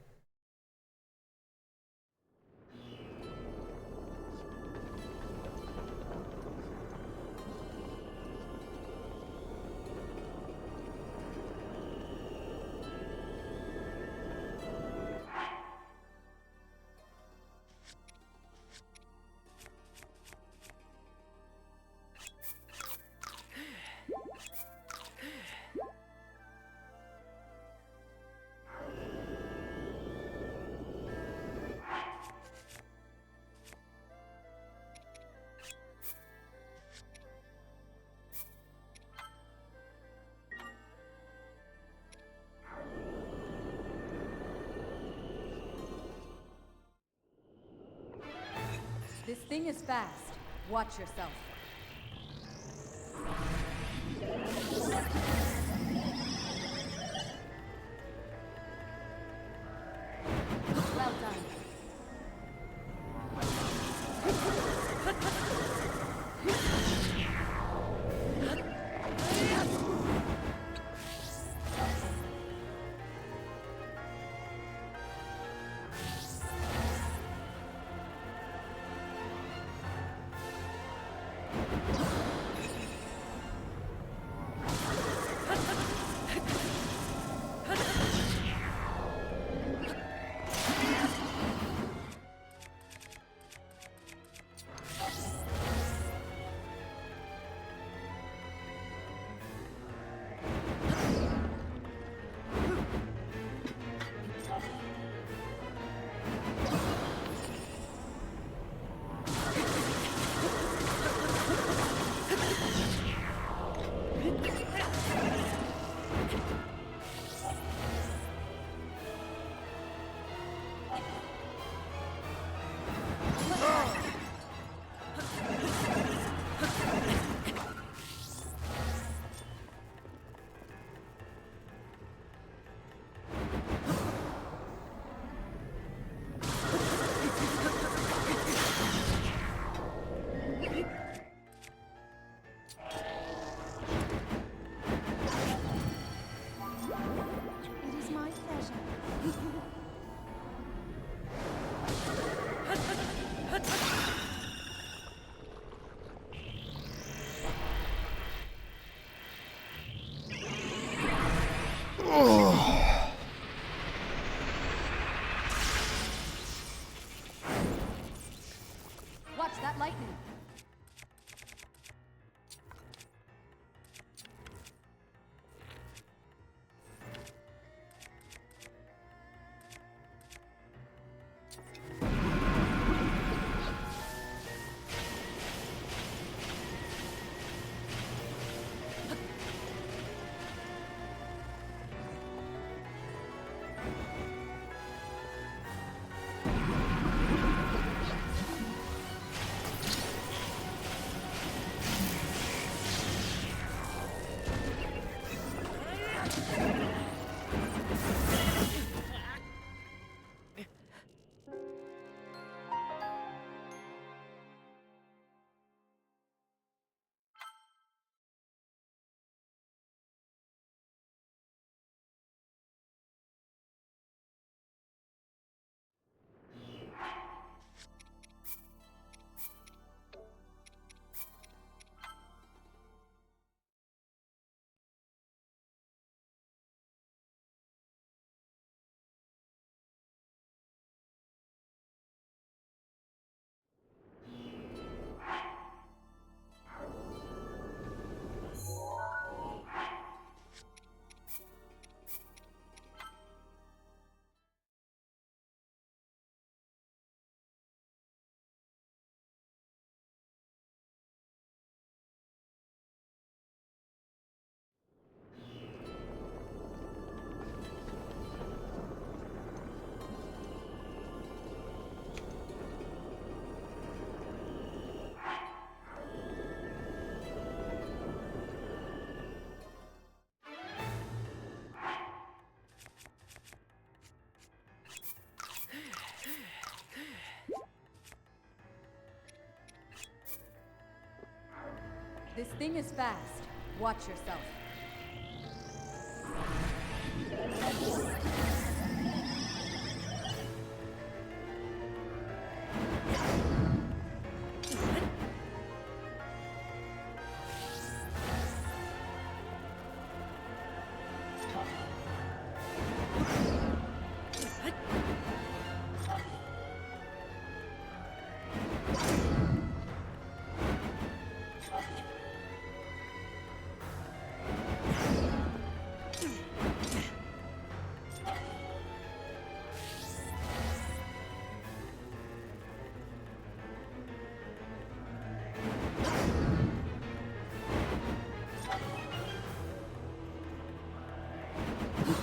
This thing is fast. Watch yourself. Well done. It is my pleasure. Watch that lightning. This thing is fast. Watch yourself.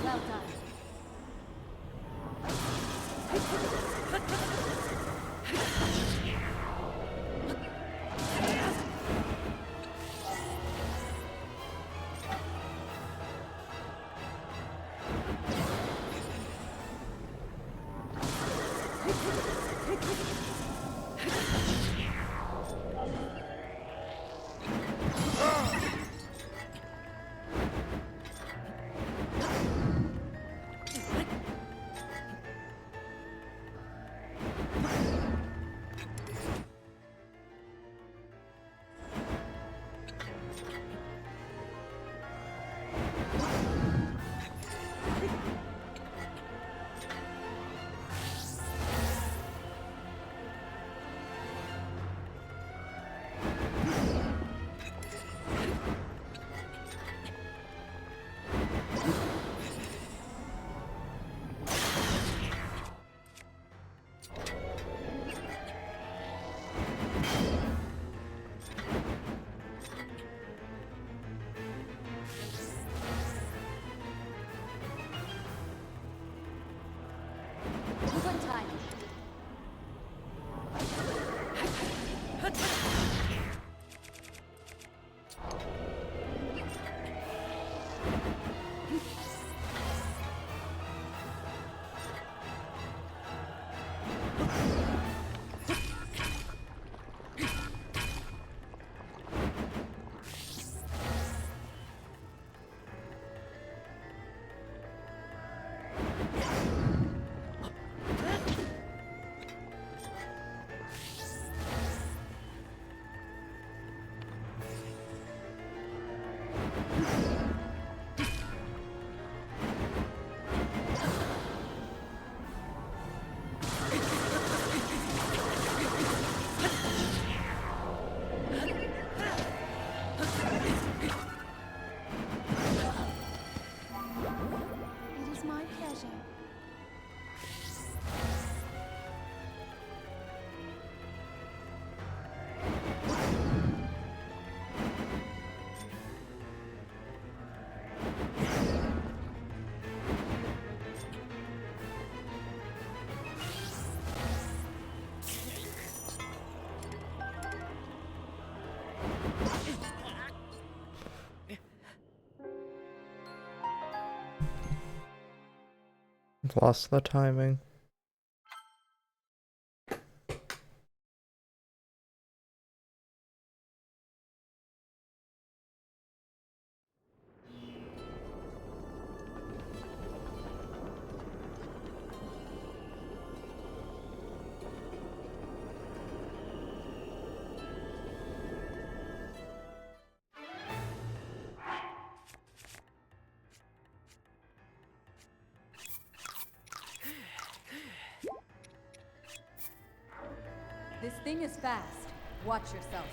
Well done. Good timing. It is my pleasure. Lost the timing. This thing is fast. Watch yourself.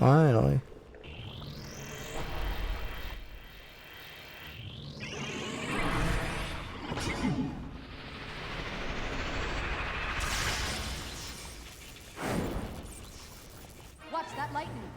Finally. Watch that lightning.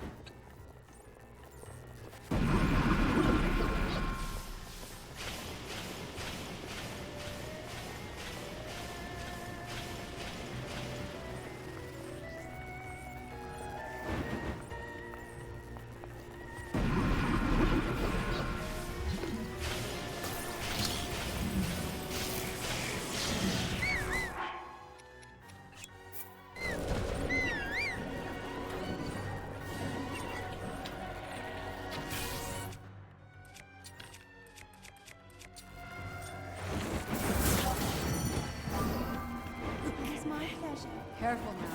It's my pleasure. Careful now.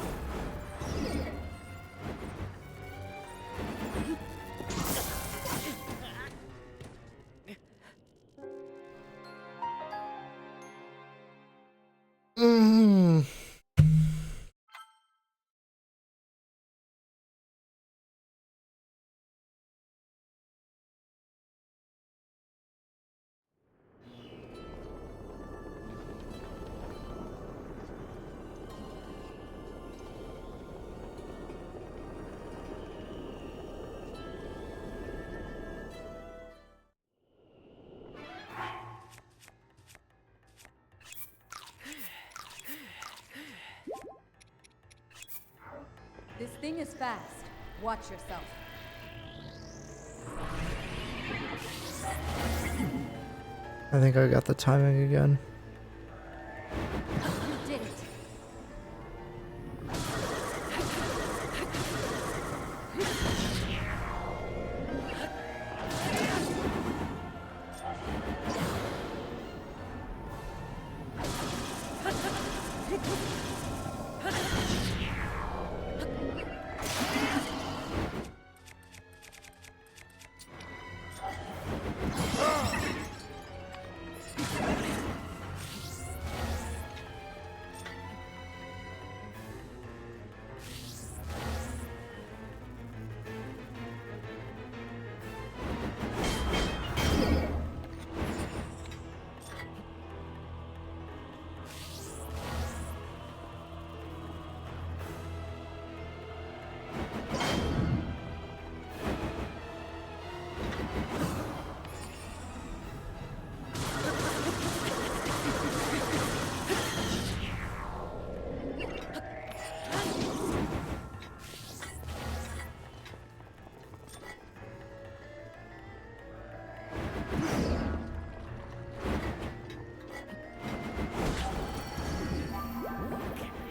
Mm. This thing is fast. Watch yourself. I think I got the timing again. You did it.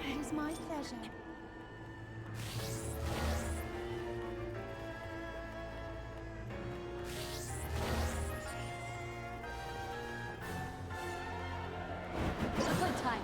It is my pleasure. Good timing.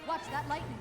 Watch that lightning.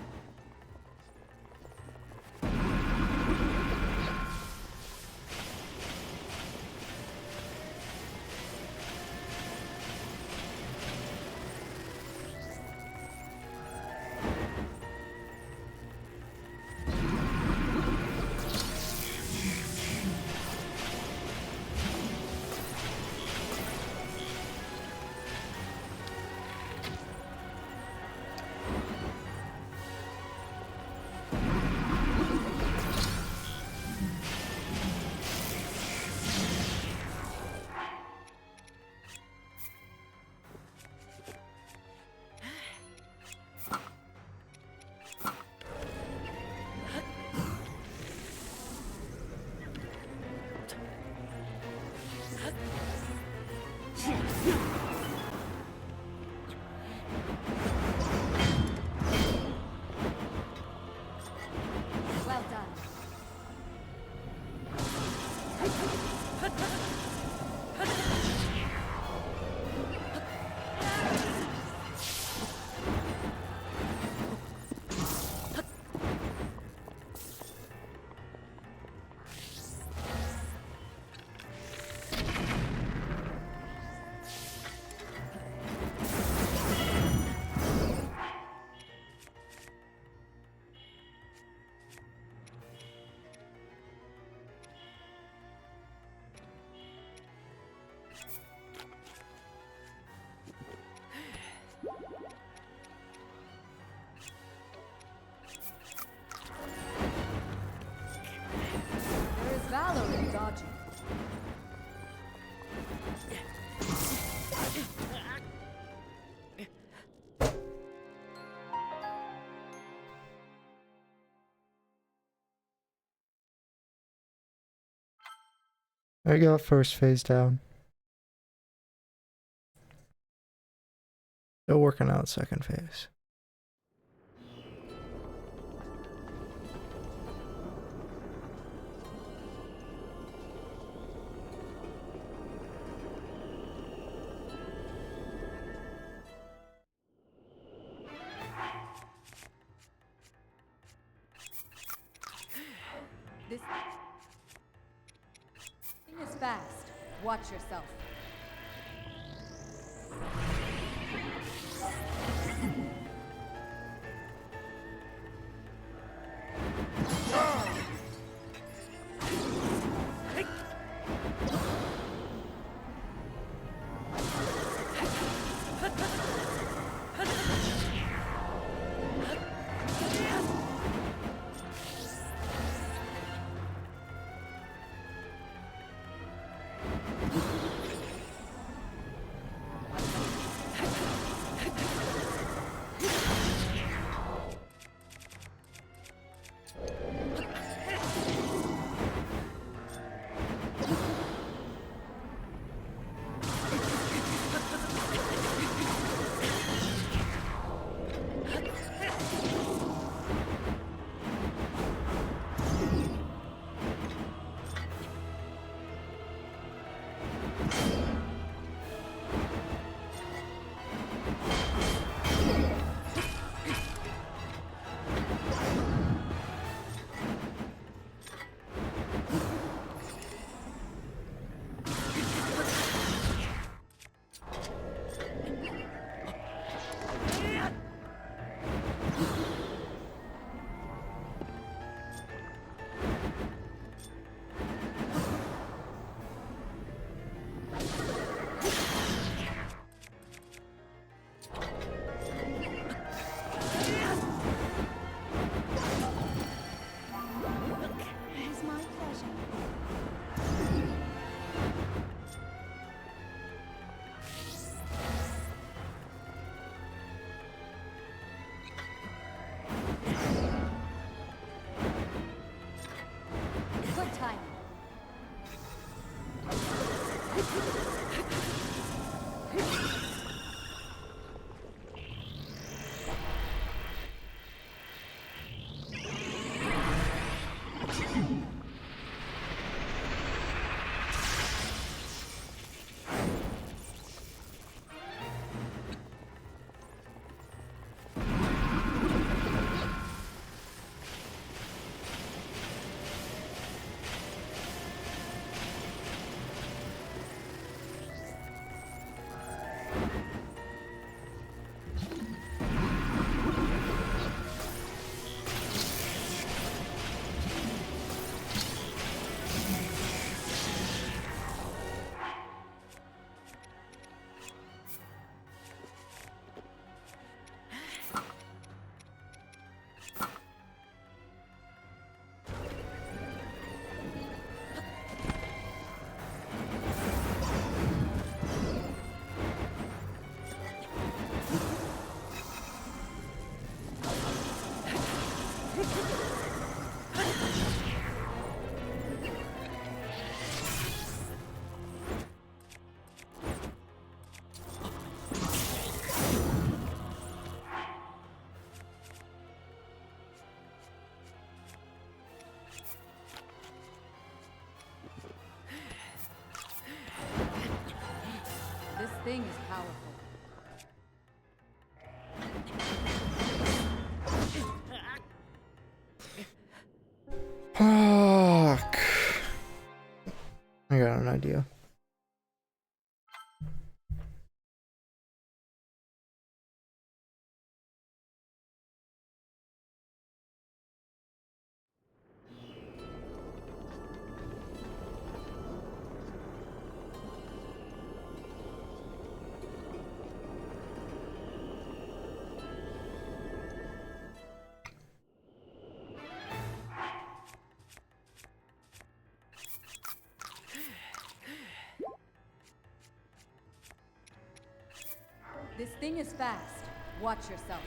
I got first phase down. Still working out second phase. This thing is fast. Watch yourself. It's my pleasure. Good timing. This thing is powerful. Fuck. I got an idea. This thing is fast. Watch yourself.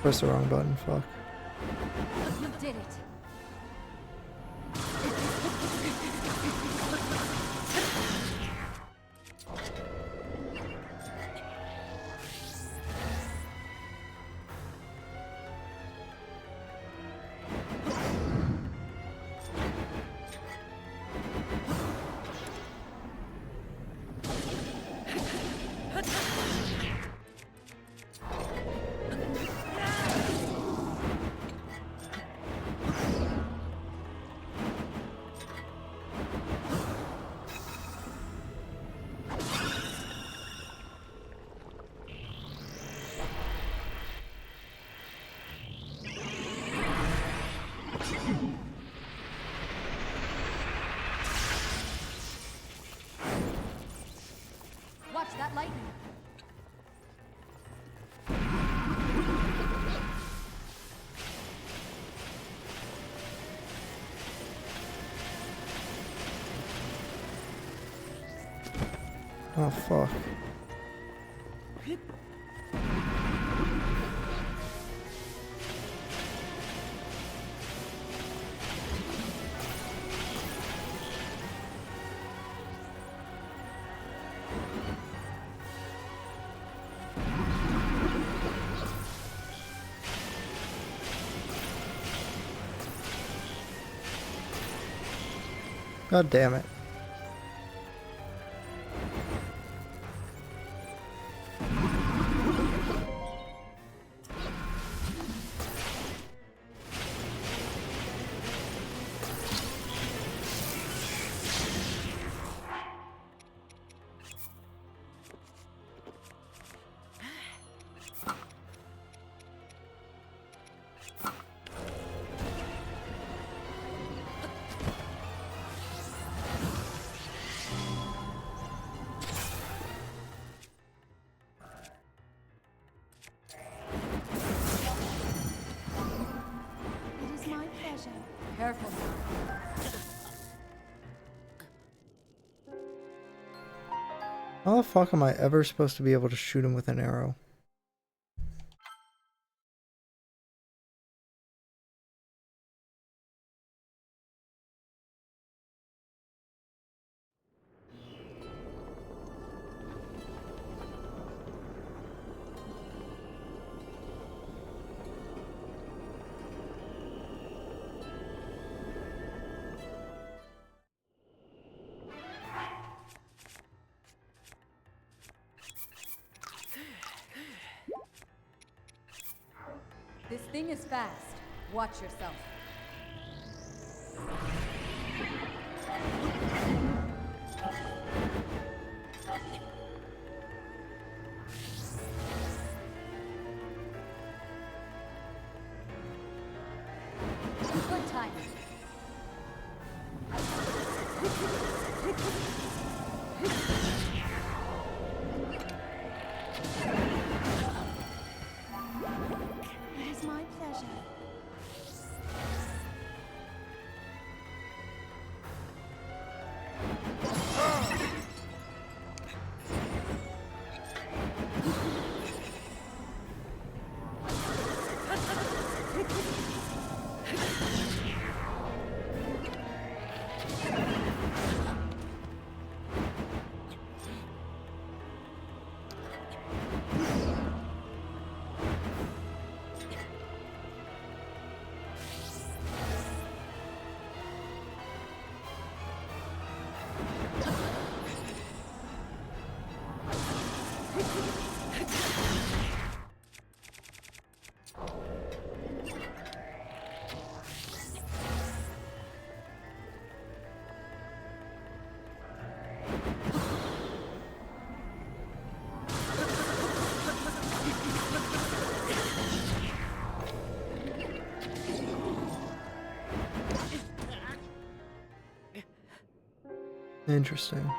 Press the wrong button, fuck. You did it. Watch that lightning. Oh fuck. God damn it. It is my pleasure. Careful. How the fuck am I ever supposed to be able to shoot him with an arrow? This thing is fast. Watch yourself. Good timing. It is my pleasure. Interesting.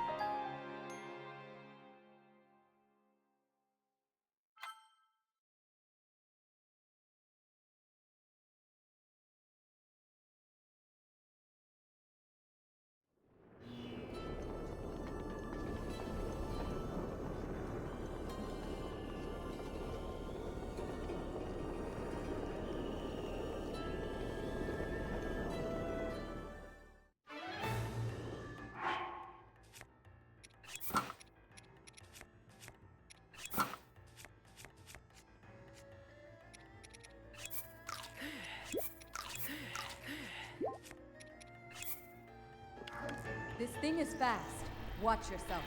thing is fast. Watch yourself.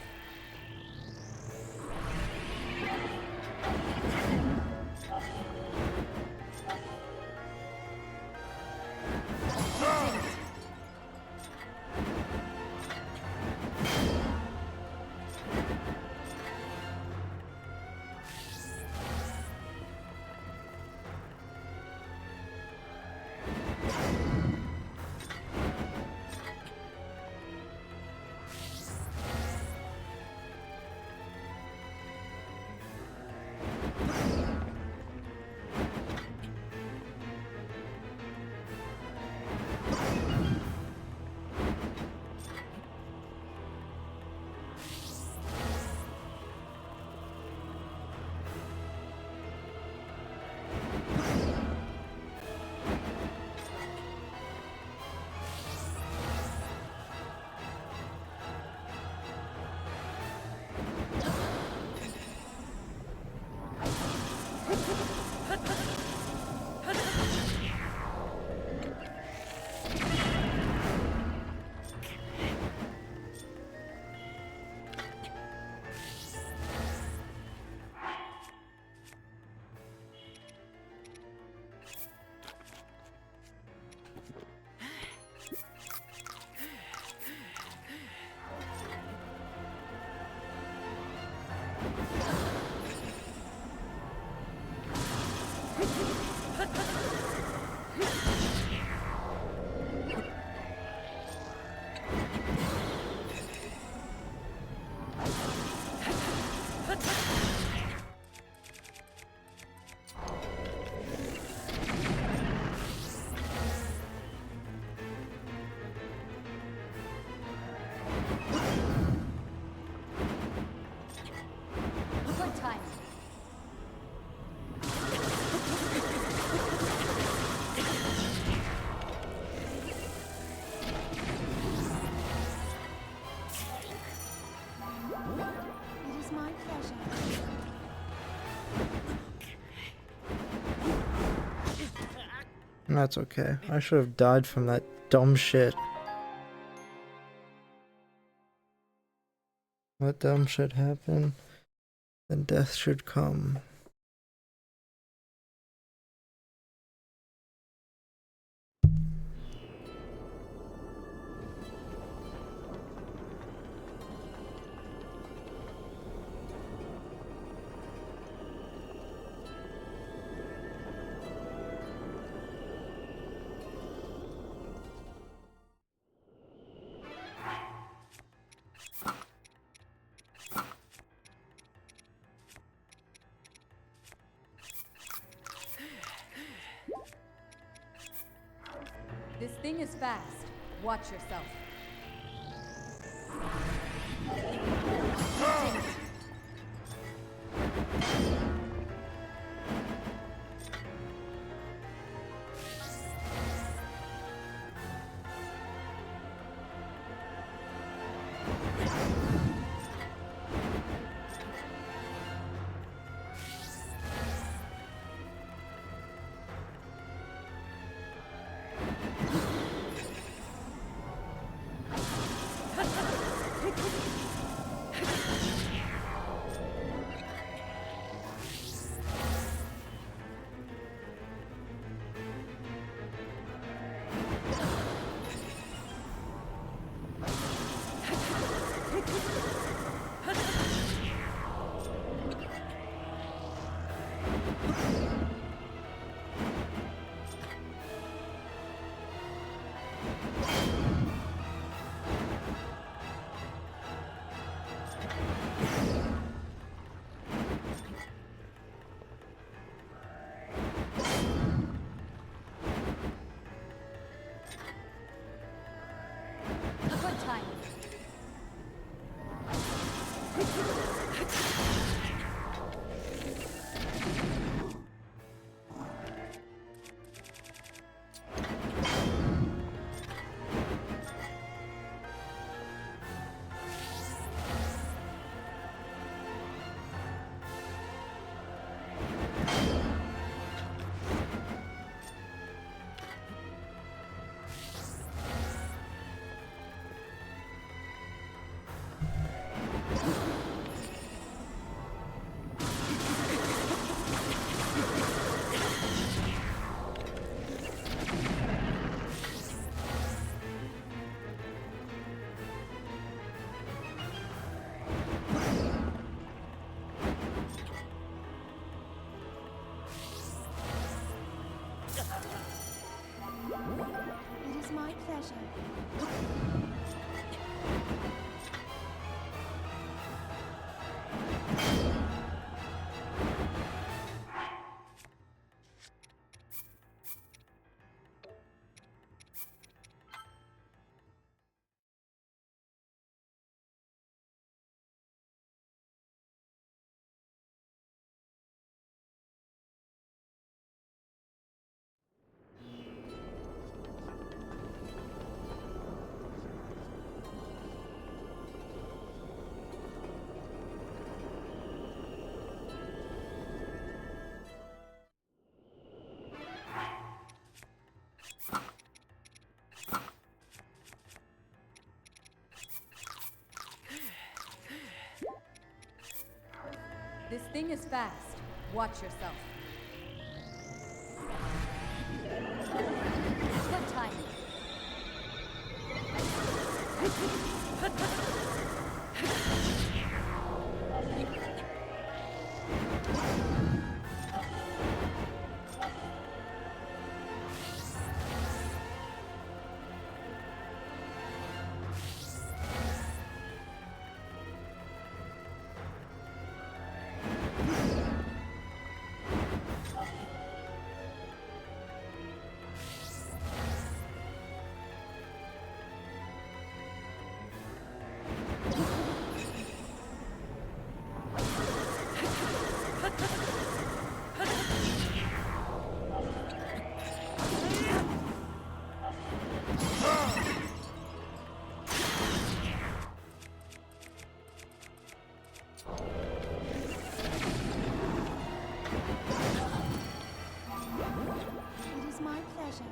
Good time. It is my pleasure. That's okay. I should have died from that dumb shit. Let dumb shit happen, then death should come. This thing is fast. Watch yourself. Good time. pleasure. This thing is fast. Watch yourself. Good timing. It is my pleasure.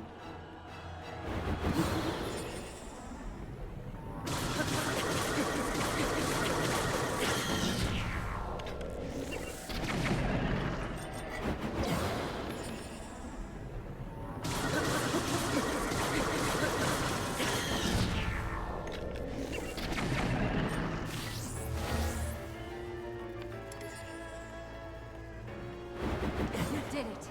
You did it.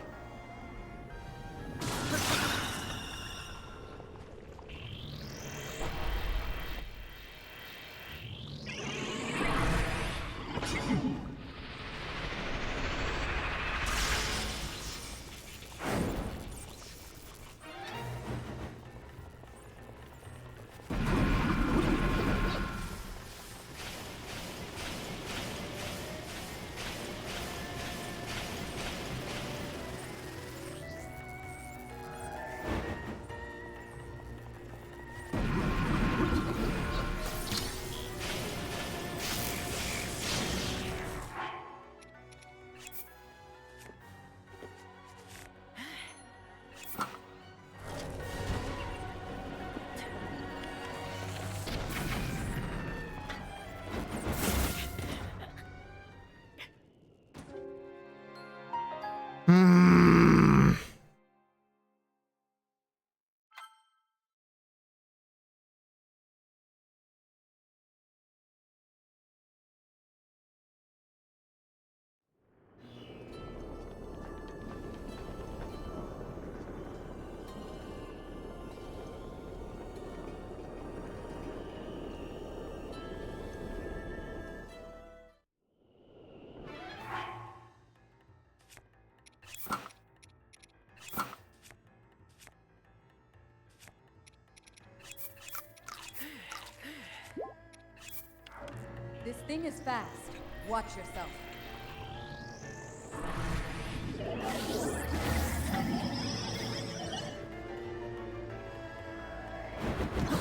This thing is fast. Watch yourself.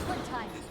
Good timing.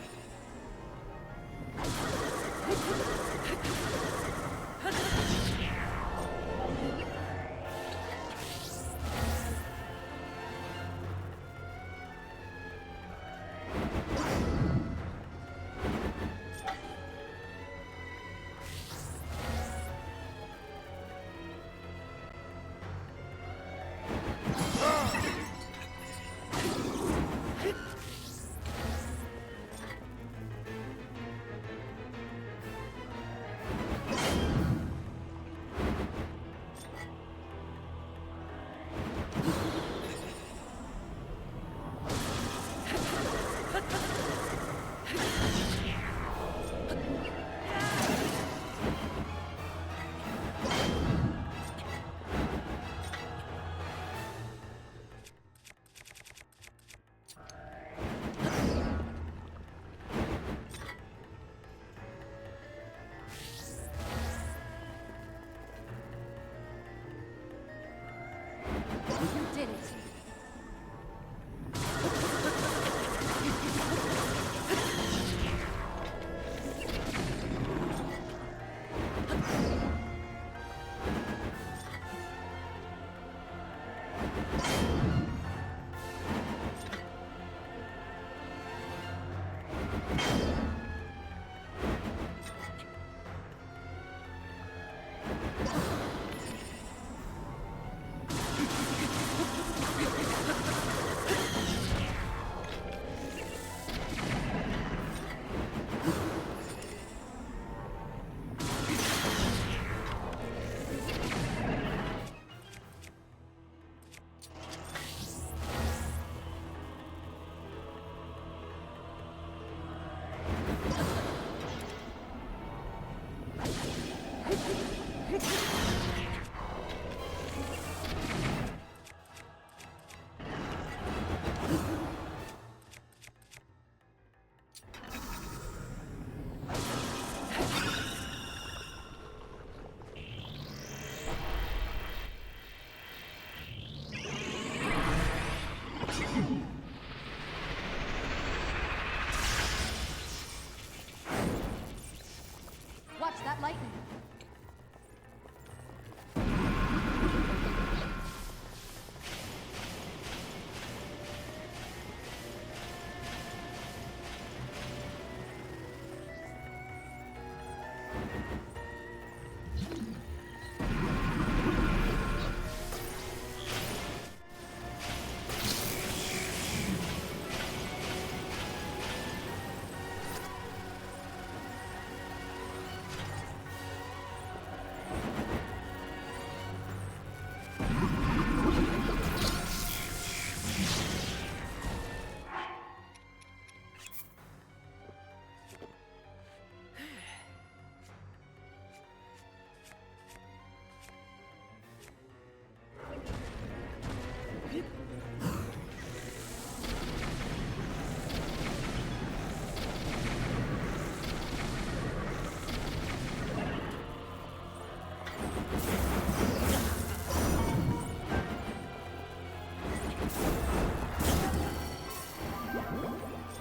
Watch that lightning.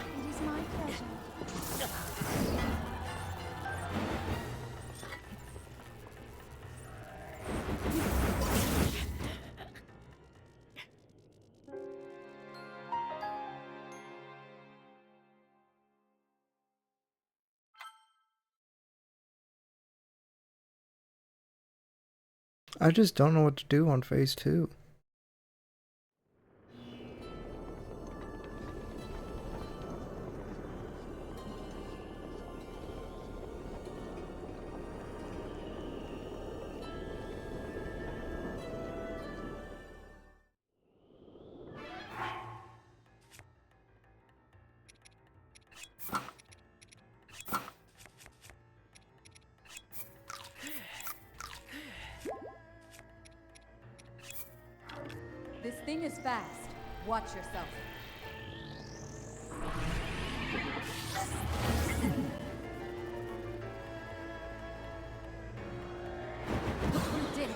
It is my pleasure. I just don't know what to do on phase 2. This thing is fast. Watch yourself. You did it.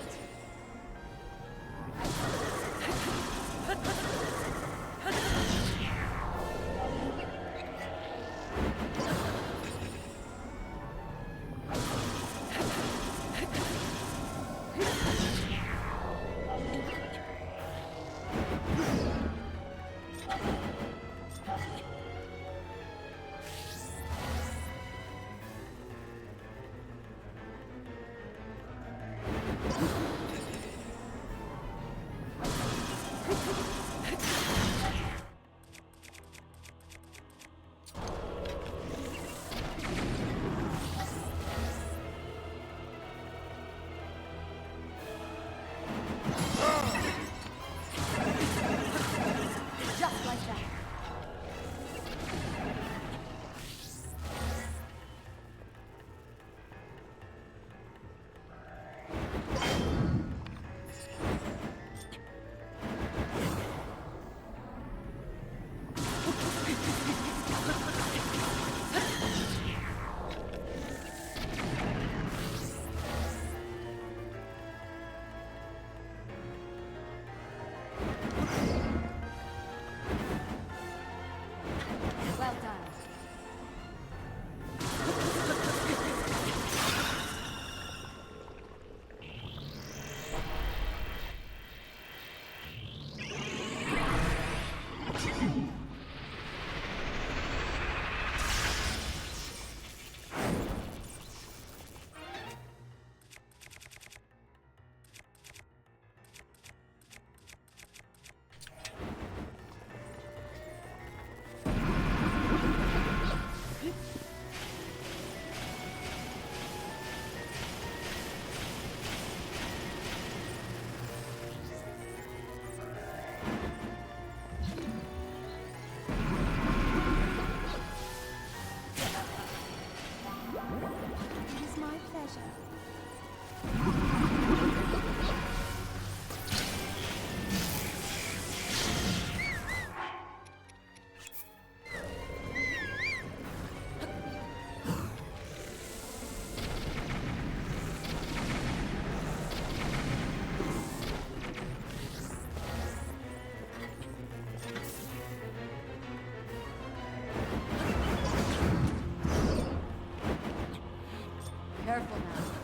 now.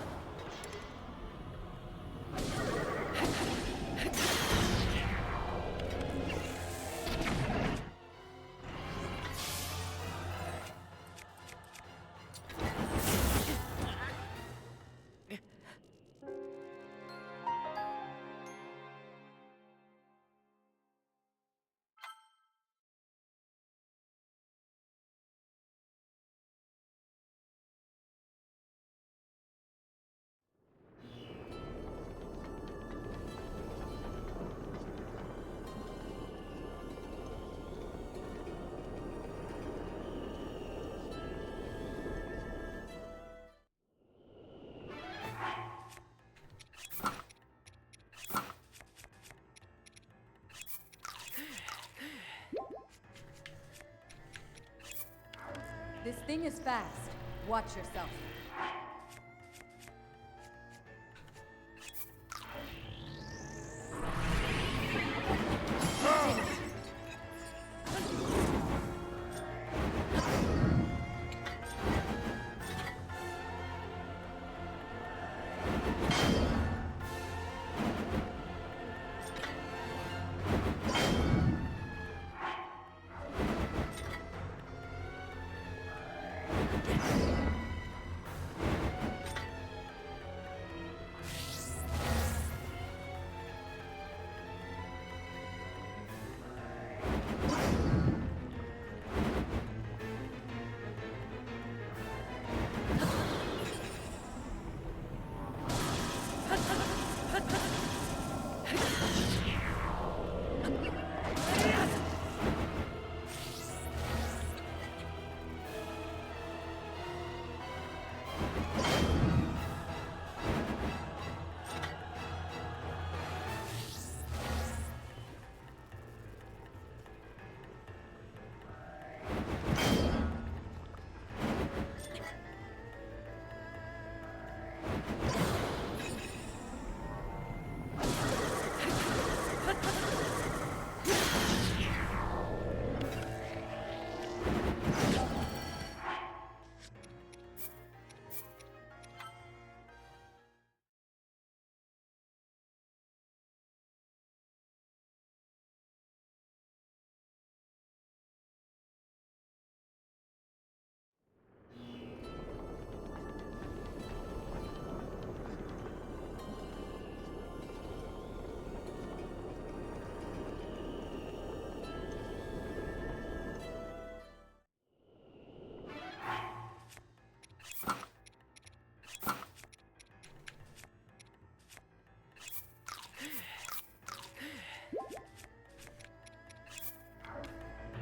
This thing is fast. Watch yourself.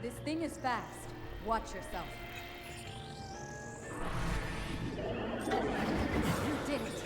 This thing is fast. Watch yourself. You did it.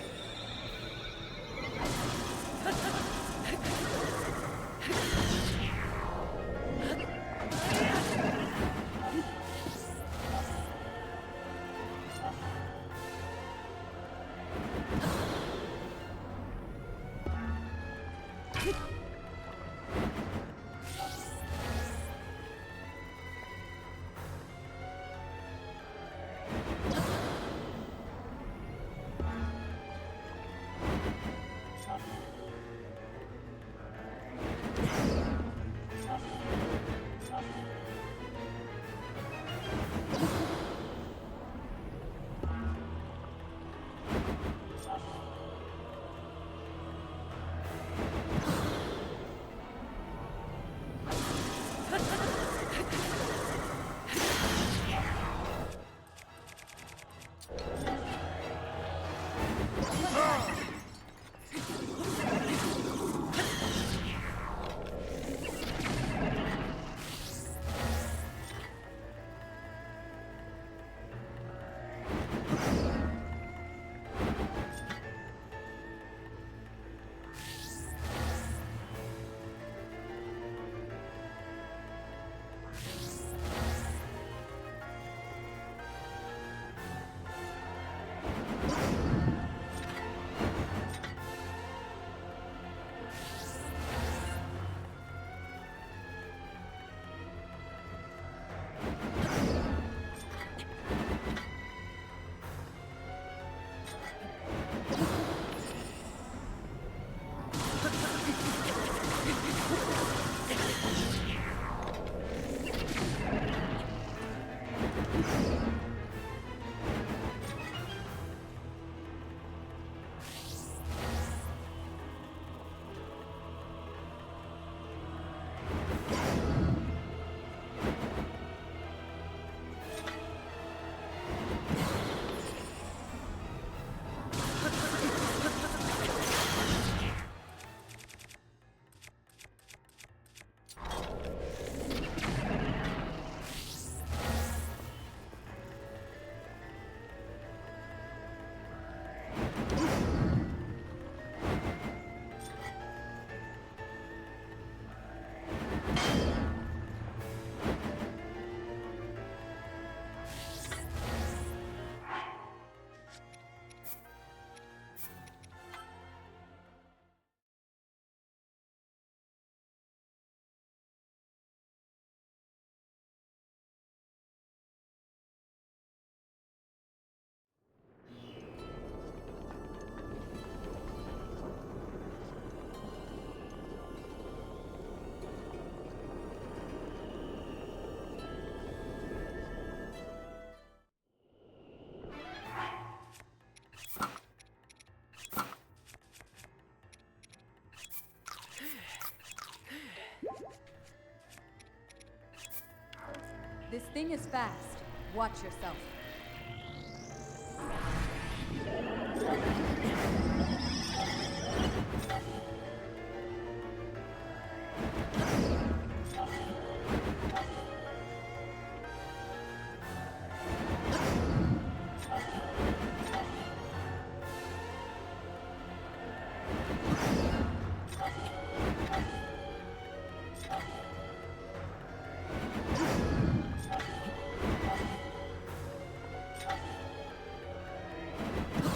This thing is fast. Watch yourself.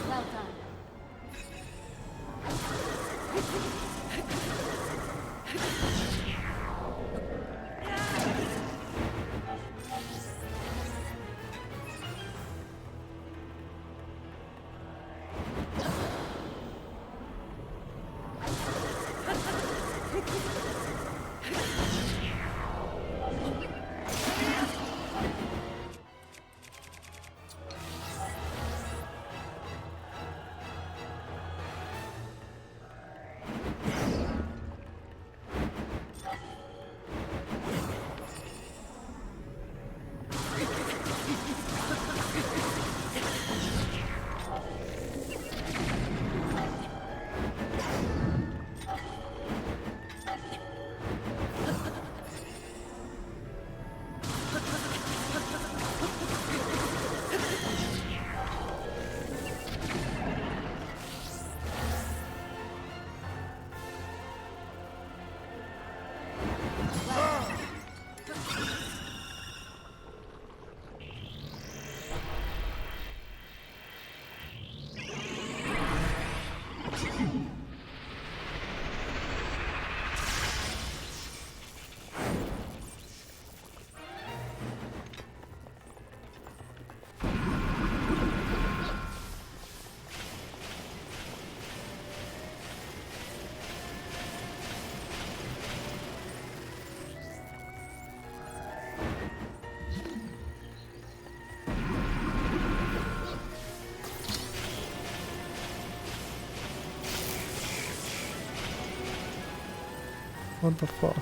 Well done. What the fuck?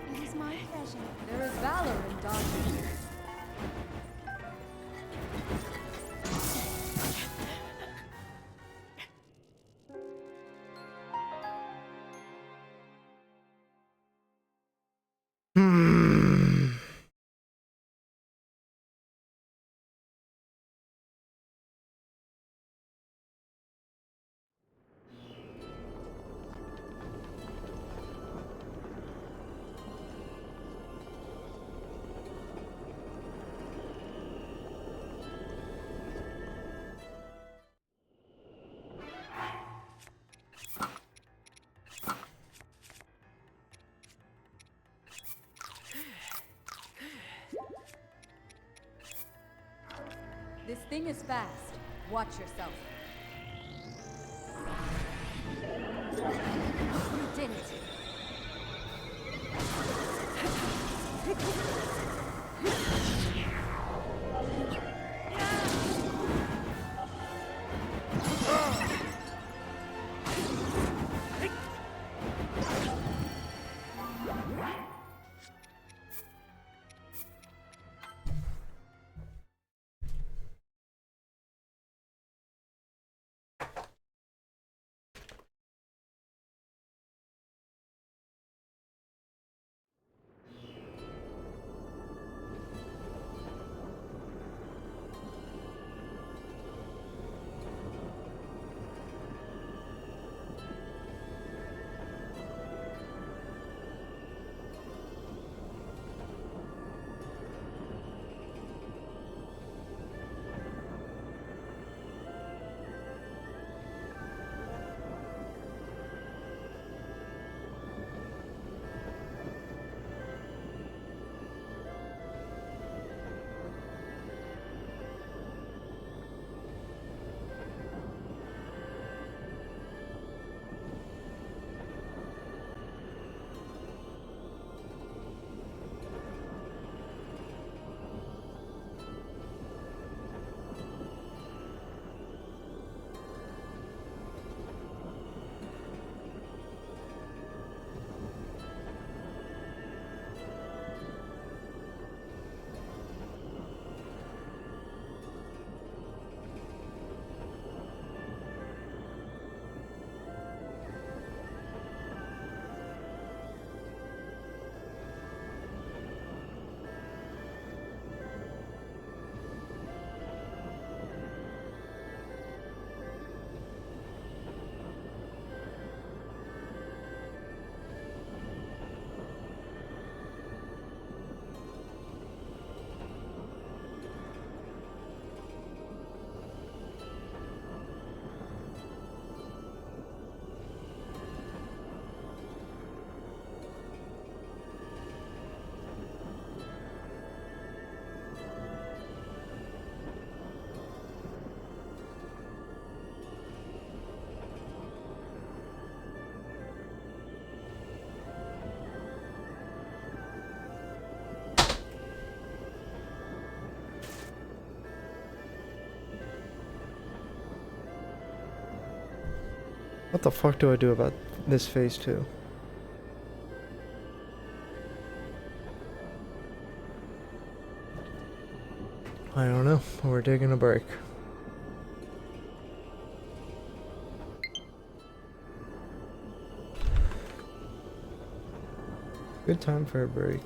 It is my pleasure. There is valor in dodging. This thing is fast. Watch yourself. You did it. What the fuck do I do about this phase 2? I don't know. We're taking a break. Good time for a break.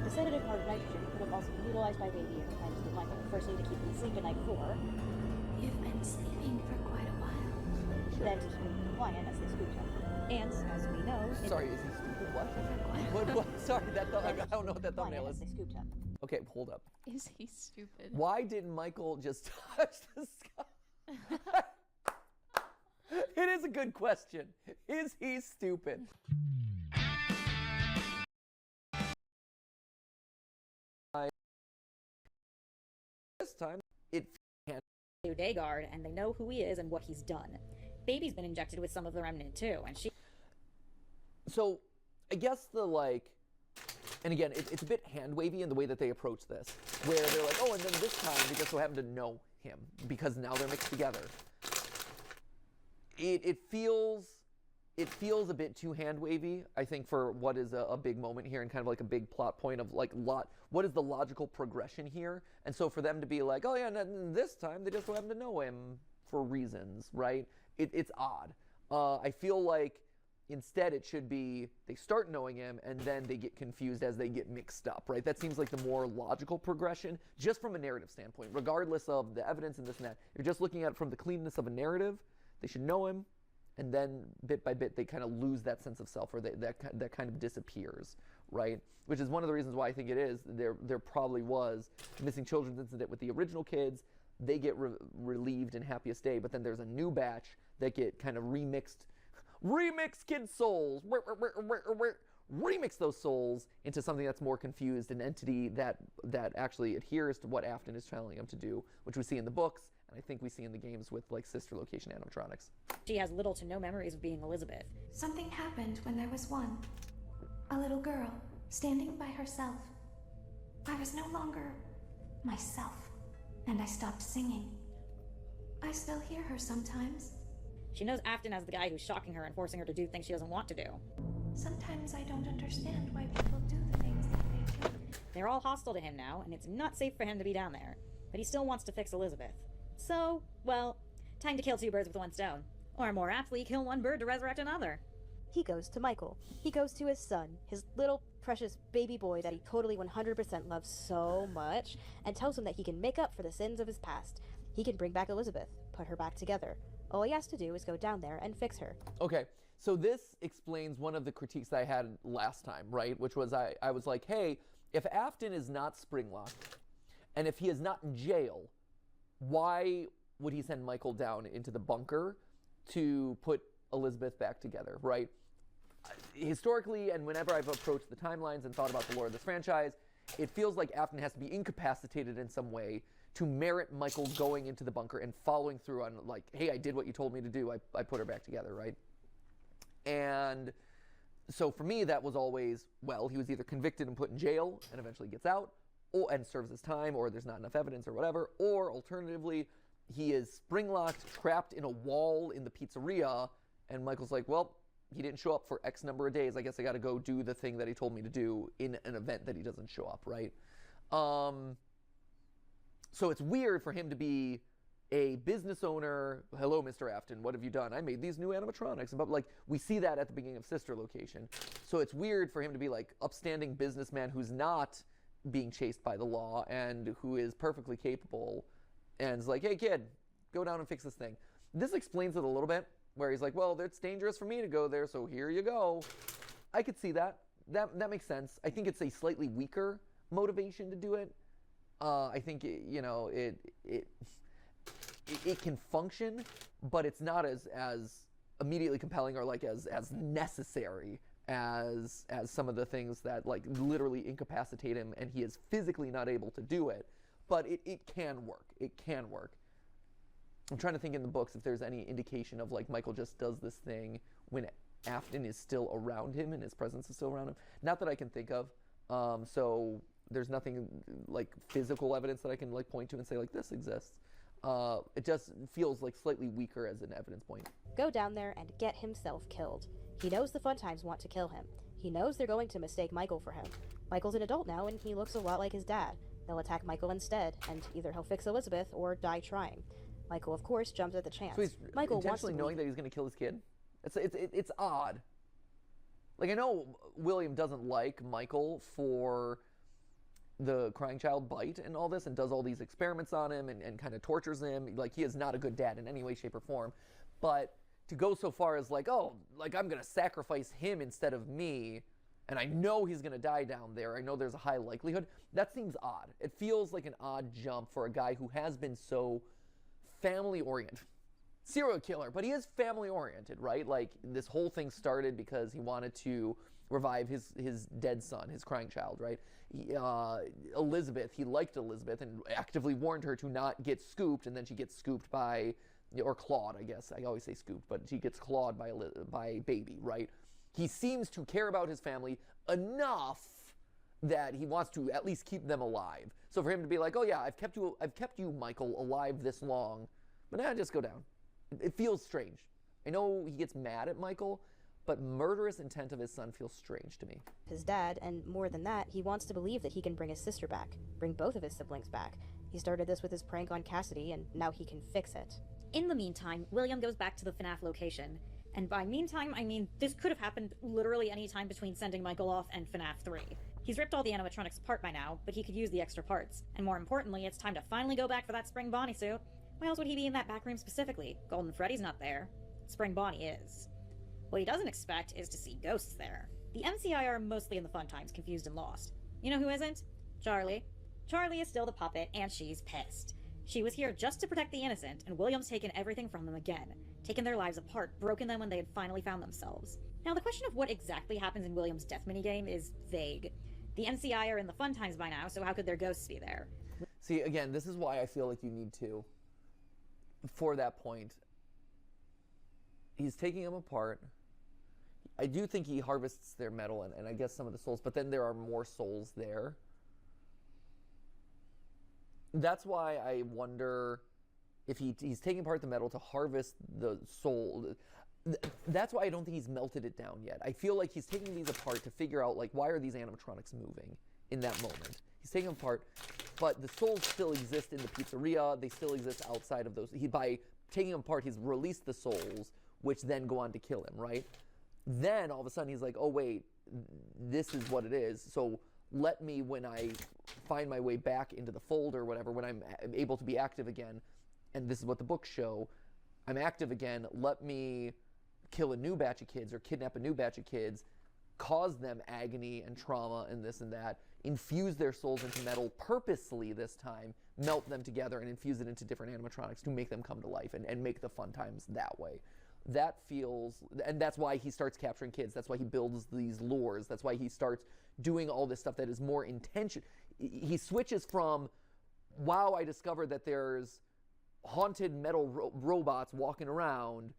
The sedative part of nitrogen could have also been utilized by baby at the times that Michael firstly to keep him asleep at night 4. You've been sleeping for quite a while. Then to keep him compliant as they scooped him. And, as we know... Sorry, is he stupid? What? Sorry, I don't know what that thumbnail is. They scooped him. Okay, hold up. Is he stupid? Why didn't Michael just touch the sky? It is a good question. Is he stupid? This time, it Day guard, and they know who he is and what he's done. Baby's been injected with some of the remnant too, and she... So, I guess and again, it's a bit hand-wavy in the way that they approach this, where they're like, oh, and then this time they just so happen to know him, because now they're mixed together. It feels a bit too hand-wavy, I think, for what is a big moment here and kind of like a big plot point of like what is the logical progression here? And so for them to be like, oh yeah, and this time they just so happen to know him for reasons, right? It's odd. I feel like instead it should be they start knowing him and then they get confused as they get mixed up, right? That seems like the more logical progression, just from a narrative standpoint, regardless of the evidence and this and that. You're just looking at it from the cleanness of a narrative. They should know him, and then bit by bit they kind of lose that sense of self, or that kind of disappears, right? Which is one of the reasons why I think it is there probably was a missing children's incident with the original kids. They get relieved in happiest day, but then there's a new batch that get kind of remixed kid souls, remix those souls into something that's more confused, an entity that actually adheres to what Afton is telling them to do, which we see in the books, and I think we see in the games with like sister location animatronics. She has little to no memories of being Elizabeth. Something happened when there was one. A little girl, standing by herself. I was no longer myself, and I stopped singing. I still hear her sometimes. She knows Afton as the guy who's shocking her and forcing her to do things she doesn't want to do. Sometimes I don't understand why people do the things that they do. They're all hostile to him now, and it's not safe for him to be down there. But he still wants to fix Elizabeth. So, well, time to kill two birds with one stone. Or more aptly, kill one bird to resurrect another. He goes to Michael. He goes to his son, his little precious baby boy that he totally 100% loves so much, and tells him that he can make up for the sins of his past. He can bring back Elizabeth, put her back together. All he has to do is go down there and fix her. Okay, so this explains one of the critiques that I had last time, right? Which was I was like, hey, if Afton is not spring-locked, and if he is not in jail, why would he send Michael down into the bunker to put Elizabeth back together, right? Historically, and whenever I've approached the timelines and thought about the lore of this franchise, it feels like Afton has to be incapacitated in some way to merit Michael going into the bunker and following through on, like, hey, I did what you told me to do. I put her back together, right? And so for me, that was always, well, he was either convicted and put in jail and eventually gets out, and serves his time, or there's not enough evidence or whatever, or alternatively, he is spring-locked, trapped in a wall in the pizzeria, and Michael's like, well, he didn't show up for X number of days. I guess I got to go do the thing that he told me to do in an event that he doesn't show up, right? So it's weird for him to be a business owner. Hello, Mr. Afton, what have you done? I made these new animatronics. But like, we see that at the beginning of Sister Location. So it's weird for him to be like upstanding businessman who's not being chased by the law and who is perfectly capable and is like, hey kid, go down and fix this thing. This explains it a little bit, where he's like, well, it's dangerous for me to go there, so here you go. I could see that. That makes sense. I think it's a slightly weaker motivation to do it. I think it can function, but it's not as immediately compelling or like as necessary as some of the things that like literally incapacitate him and he is physically not able to do it. But it can work. It can work. I'm trying to think in the books if there's any indication of like Michael just does this thing when Afton is still around him and his presence is still around him. Not that I can think of. So there's nothing like physical evidence that I can like point to and say like this exists. It just feels like slightly weaker as an evidence point. Go down there and get himself killed. He knows the Fun Times want to kill him. He knows they're going to mistake Michael for him. Michael's an adult now and he looks a lot like his dad. They'll attack Michael instead, and either he'll fix Elizabeth or die trying. Michael, of course, jumps at the chance. So he's Michael intentionally knowing that he's going to kill his kid? It's odd. Like, I know William doesn't like Michael for the crying child bite and all this and does all these experiments on him and kind of tortures him. Like, he is not a good dad in any way, shape, or form. But to go so far as like, oh, like I'm going to sacrifice him instead of me, and I know he's going to die down there. I know there's a high likelihood. That seems odd. It feels like an odd jump for a guy who has been so family-oriented. Serial killer, but he is family-oriented, right? Like, this whole thing started because he wanted to revive his dead son, his crying child, right? Elizabeth, he liked Elizabeth and actively warned her to not get scooped, and then she gets scooped by, or clawed, I guess. I always say scooped, but she gets clawed by Baby, right? He seems to care about his family enough that he wants to at least keep them alive. So for him to be like, oh yeah, I've kept you, Michael, alive this long, but just go down. It feels strange. I know he gets mad at Michael, but murderous intent of his son feels strange to me. His dad, and more than that, he wants to believe that he can bring his sister back, bring both of his siblings back. He started this with his prank on Cassidy, and now he can fix it. In the meantime, William goes back to the FNAF location. And by meantime, I mean this could have happened literally any time between sending Michael off and FNAF 3. He's ripped all the animatronics apart by now, but he could use the extra parts. And more importantly, it's time to finally go back for that Spring Bonnie suit. Why else would he be in that back room specifically? Golden Freddy's not there. Spring Bonnie is. What he doesn't expect is to see ghosts there. The MCI are mostly in the Fun Times, confused and lost. You know who isn't? Charlie. Charlie is still the puppet, and she's pissed. She was here just to protect the innocent, and William's taken everything from them again. Taken their lives apart, broken them when they had finally found themselves. Now, the question of what exactly happens in William's death minigame is vague. The MCI are in the Fun Times by now, so how could their ghosts be there? See, again, this is why I feel like you need to, for that point, he's taking them apart. I do think he harvests their metal and I guess some of the souls, but then there are more souls there. That's why I wonder if he's taking apart the metal to harvest the soul. That's why I don't think he's melted it down yet. I feel like he's taking these apart to figure out, like, why are these animatronics moving in that moment? He's taking them apart, but the souls still exist in the pizzeria. They still exist outside of those. By taking them apart, he's released the souls, which then go on to kill him, right? Then all of a sudden he's like, oh wait, this is what it is. So let me, when I find my way back into the fold or whatever, when I'm able to be active again, and this is what the books show, I'm active again, let me kill a new batch of kids or kidnap a new batch of kids, cause them agony and trauma and this and that, infuse their souls into metal purposely this time, melt them together and infuse it into different animatronics to make them come to life and make the Fun Times that way. That feels, and that's why he starts capturing kids. That's why he builds these lures. That's why he starts doing all this stuff that is more intention. He switches from, wow, I discovered that there's haunted metal robots walking around.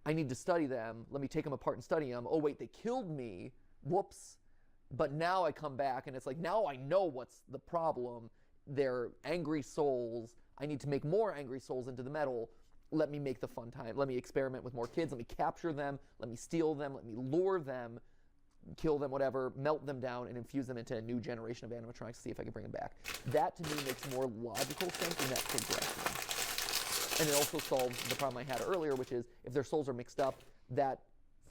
I need to study them. Let me take them apart and study them. Oh, wait, they killed me. Whoops. But now I come back and it's like, now I know what's the problem. They're angry souls. I need to make more angry souls into the metal. Let me make the Fun Time. Let me experiment with more kids. Let me capture them. Let me steal them. Let me lure them, kill them, whatever, melt them down, and infuse them into a new generation of animatronics to see if I can bring them back. That, to me, makes more logical sense in that progression. And it also solves the problem I had earlier, which is if their souls are mixed up, that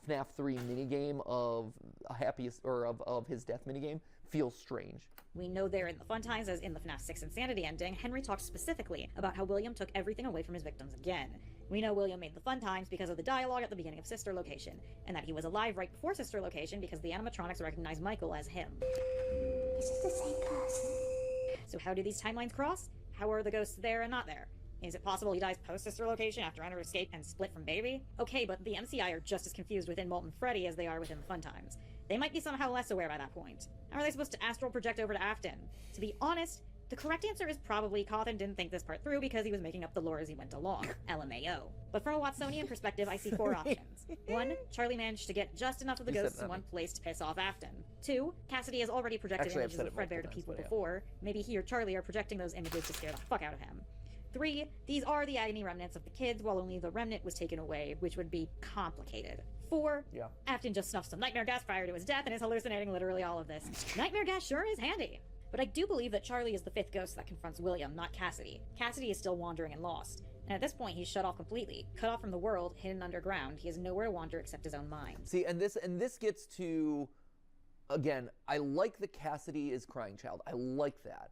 FNAF 3 minigame of a happiest or of his death minigame feels strange. We know there in the Fun Times, as in the FNAF 6 Insanity ending, Henry talked specifically about how William took everything away from his victims again. We know William made the Fun Times because of the dialogue at the beginning of Sister Location, and that he was alive right before Sister Location because the animatronics recognized Michael as him. This is the same person. So how do these timelines cross? How are the ghosts there and not there? Is it possible he dies post-Sister Location after Enter Escape and split from Baby? Okay, but the MCI are just as confused within Molten Freddy as they are within the Fun Times. They might be somehow less aware by that point. How are they supposed to astral project over to Afton? To be honest, the correct answer is probably Cawthon didn't think this part through because he was making up the lore as he went along. LMAO. But from a Watsonian perspective, I see 4 options. 1, Charlie managed to get just enough of the ghosts in one place to piss off Afton. 2, Cassidy has already projected images of Fredbear to people before. Maybe he or Charlie are projecting those images to scare the fuck out of him. 3, these are the agony remnants of the kids, while only the remnant was taken away, which would be complicated. 4, Afton just snuffed some nightmare gas prior to his death and is hallucinating literally all of this. Nightmare gas sure is handy. But I do believe that Charlie is the 5th ghost that confronts William, not Cassidy. Cassidy is still wandering and lost. And at this point, he's shut off completely, cut off from the world, hidden underground. He has nowhere to wander except his own mind. See, and this gets to, again, I like the Cassidy is crying child. I like that.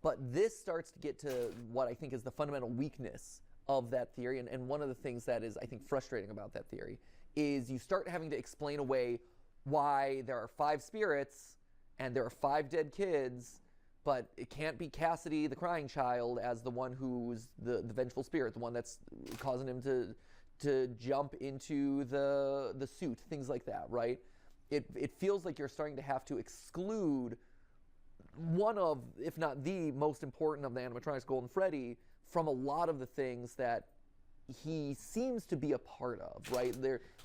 But this starts to get to what I think is the fundamental weakness of that theory, and one of the things that is, I think, frustrating about that theory is you start having to explain away why there are 5 spirits and there are 5 dead kids, but it can't be Cassidy, the crying child, as the one who's the vengeful spirit, the one that's causing him to jump into the suit, things like that, right? It feels like you're starting to have to exclude one of, if not the most important of the animatronics, Golden Freddy, from a lot of the things that he seems to be a part of, right?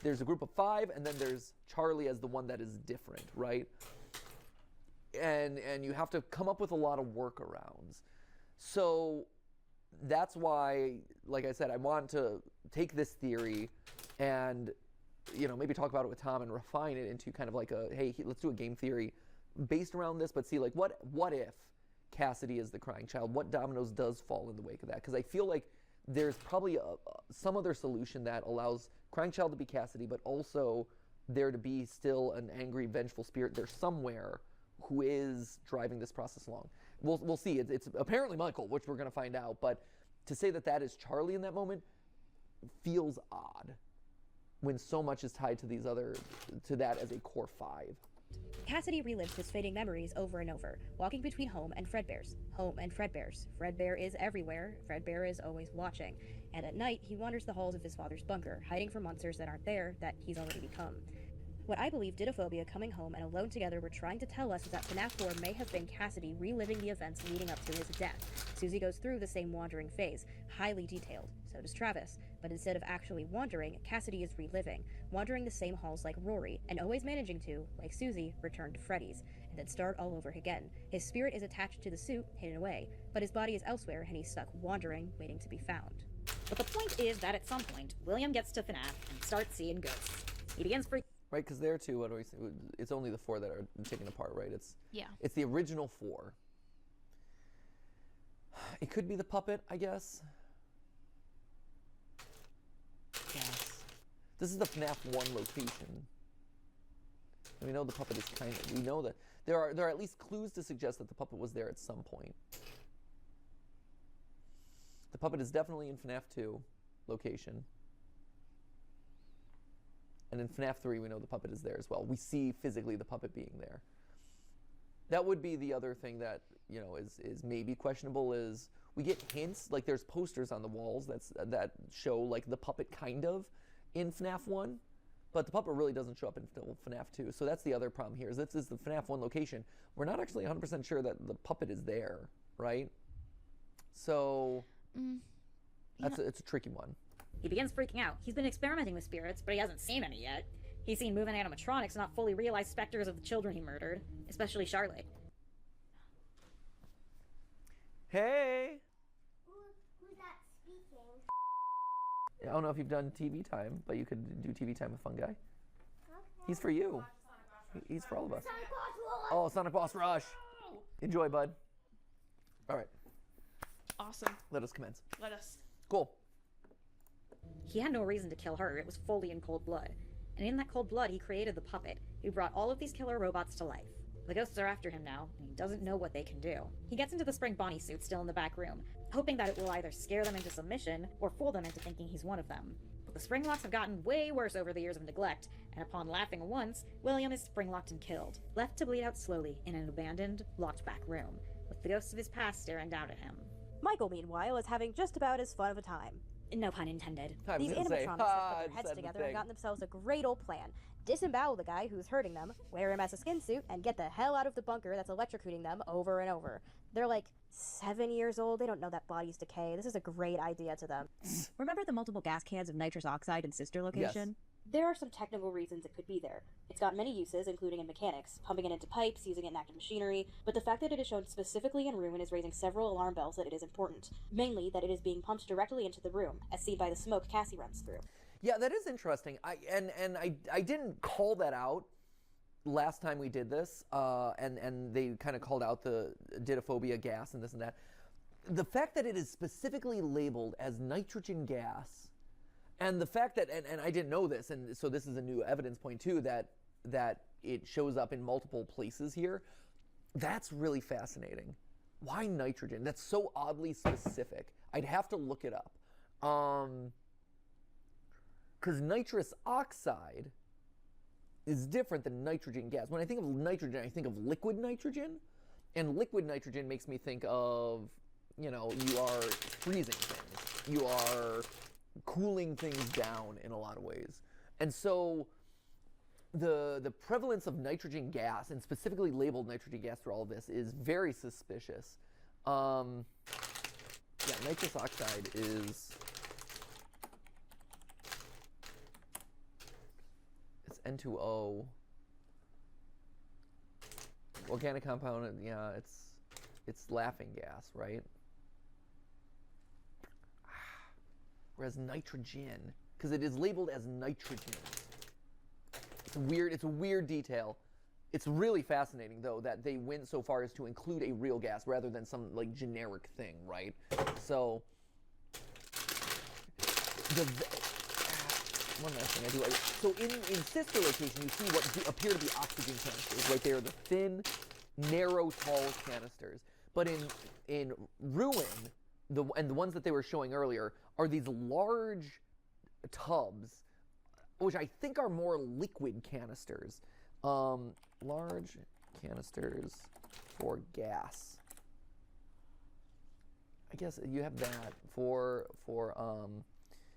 There's a group of 5, and then there's Charlie as the one that is different, right? And you have to come up with a lot of workarounds. So that's why, like I said, I want to take this theory and, maybe talk about it with Tom and refine it into kind of like a, hey, let's do a game theory based around this, but see, like, what if Cassidy is the crying child? What dominoes does fall in the wake of that? Because I feel like there's probably some other solution that allows crying child to be Cassidy, but also there to be still an angry, vengeful spirit there somewhere who is driving this process along. We'll see. It's apparently Michael, which we're going to find out, but to say that is Charlie in that moment feels odd when so much is tied to that as a core 5. Cassidy relives his fading memories over and over, walking between home and Fredbear's. Home and Fredbear's. Fredbear is everywhere. Fredbear is always watching. And at night, he wanders the halls of his father's bunker, hiding from monsters that aren't there, that he's already become. What I believe Didophobia coming home and Alone Together were trying to tell us is that FNAF 4 may have been Cassidy reliving the events leading up to his death. Susie goes through the same wandering phase, highly detailed. So does Travis. But instead of actually wandering, Cassidy is reliving, wandering the same halls like Rory, and always managing to, like Susie, return to Freddy's, and then start all over again. His spirit is attached to the suit, hidden away, but his body is elsewhere, and he's stuck wandering, waiting to be found. But the point is that at some point, William gets to FNAF and starts seeing ghosts. He begins freaking. Right, because there too, what do we say? It's only the 4 that are taken apart, right? It's the original 4. It could be the puppet, I guess. Yes. This is the FNAF 1 location. And we know the puppet is we know that there are at least clues to suggest that the puppet was there at some point. The puppet is definitely in FNAF 2 location. And in FNAF 3, we know the puppet is there as well. We see physically the puppet being there. That would be the other thing that, is maybe questionable is we get hints, like there's posters on the walls that show like the puppet kind of in FNAF 1, but the puppet really doesn't show up in FNAF 2. So that's the other problem here, is this is the FNAF 1 location. We're not actually 100% sure that the puppet is there, right? So it's a tricky one. He begins freaking out. He's been experimenting with spirits, but he hasn't seen any yet. He's seen moving animatronics, not fully realized specters of the children he murdered, especially Charlotte. Hey! Who's that speaking? I don't know if you've done TV time, but you could do TV time with Fun Guy. Okay. He's for you. He's for all of us. Sonic Boss Rush! Oh, Sonic Boss Rush! Enjoy, bud. All right. Awesome. Let us commence. Let us. Cool. He had no reason to kill her. It was fully in cold blood. And in that cold blood, he created the puppet, who brought all of these killer robots to life. The ghosts are after him now, and he doesn't know what they can do. He gets into the spring Bonnie suit still in the back room, hoping that it will either scare them into submission or fool them into thinking he's one of them. But the springlocks have gotten way worse over the years of neglect, and upon laughing once, William is springlocked and killed, left to bleed out slowly in an abandoned, locked back room, with the ghosts of his past staring down at him. Michael, meanwhile, is having just about as fun of a time. No pun intended. These animatronics have put their heads together and gotten themselves a great old plan. Disembowel the guy who's hurting them, wear him as a skin suit, and get the hell out of the bunker that's electrocuting them over and over. They're like 7 years old. They don't know that bodies decay. This is a great idea to them. Remember the multiple gas cans of nitrous oxide in sister location? There are some technical reasons it could be there. It's got many uses, including in mechanics, pumping it into pipes, using it in active machinery, but the fact that it is shown specifically in Ruin is raising several alarm bells that it is important. Mainly that it is being pumped directly into the room, as seen by the smoke Cassie runs through. Yeah, that is interesting. I didn't call that out last time we did this, and they kind of called out the didophobia gas and this and that. The fact that it is specifically labeled as nitrogen gas, and the fact that, and I didn't know this, and so this is a new evidence point too, that it shows up in multiple places here, that's really fascinating. Why nitrogen? That's so oddly specific. I'd have to look it up. Because nitrous oxide is different than nitrogen gas. When I think of nitrogen, I think of liquid nitrogen, and liquid nitrogen makes me think of, you know, you are freezing things. You are cooling things down in a lot of ways. And so the prevalence of nitrogen gas, and specifically labeled nitrogen gas through all of this, is very suspicious. Yeah, nitrous oxide is... It's N2O. Organic compound, yeah, it's laughing gas, right? Whereas nitrogen, because it is labeled as nitrogen. It's a weird detail. It's really fascinating, though, that they went so far as to include a real gas rather than some, like, generic thing, right? So, one last thing I do. So in sister location, you see what appear to be oxygen canisters, right there, the thin, narrow, tall canisters. But in Ruin, the ones that they were showing earlier are these large tubs, which I think are more liquid canisters. Large canisters for gas. I guess you have that for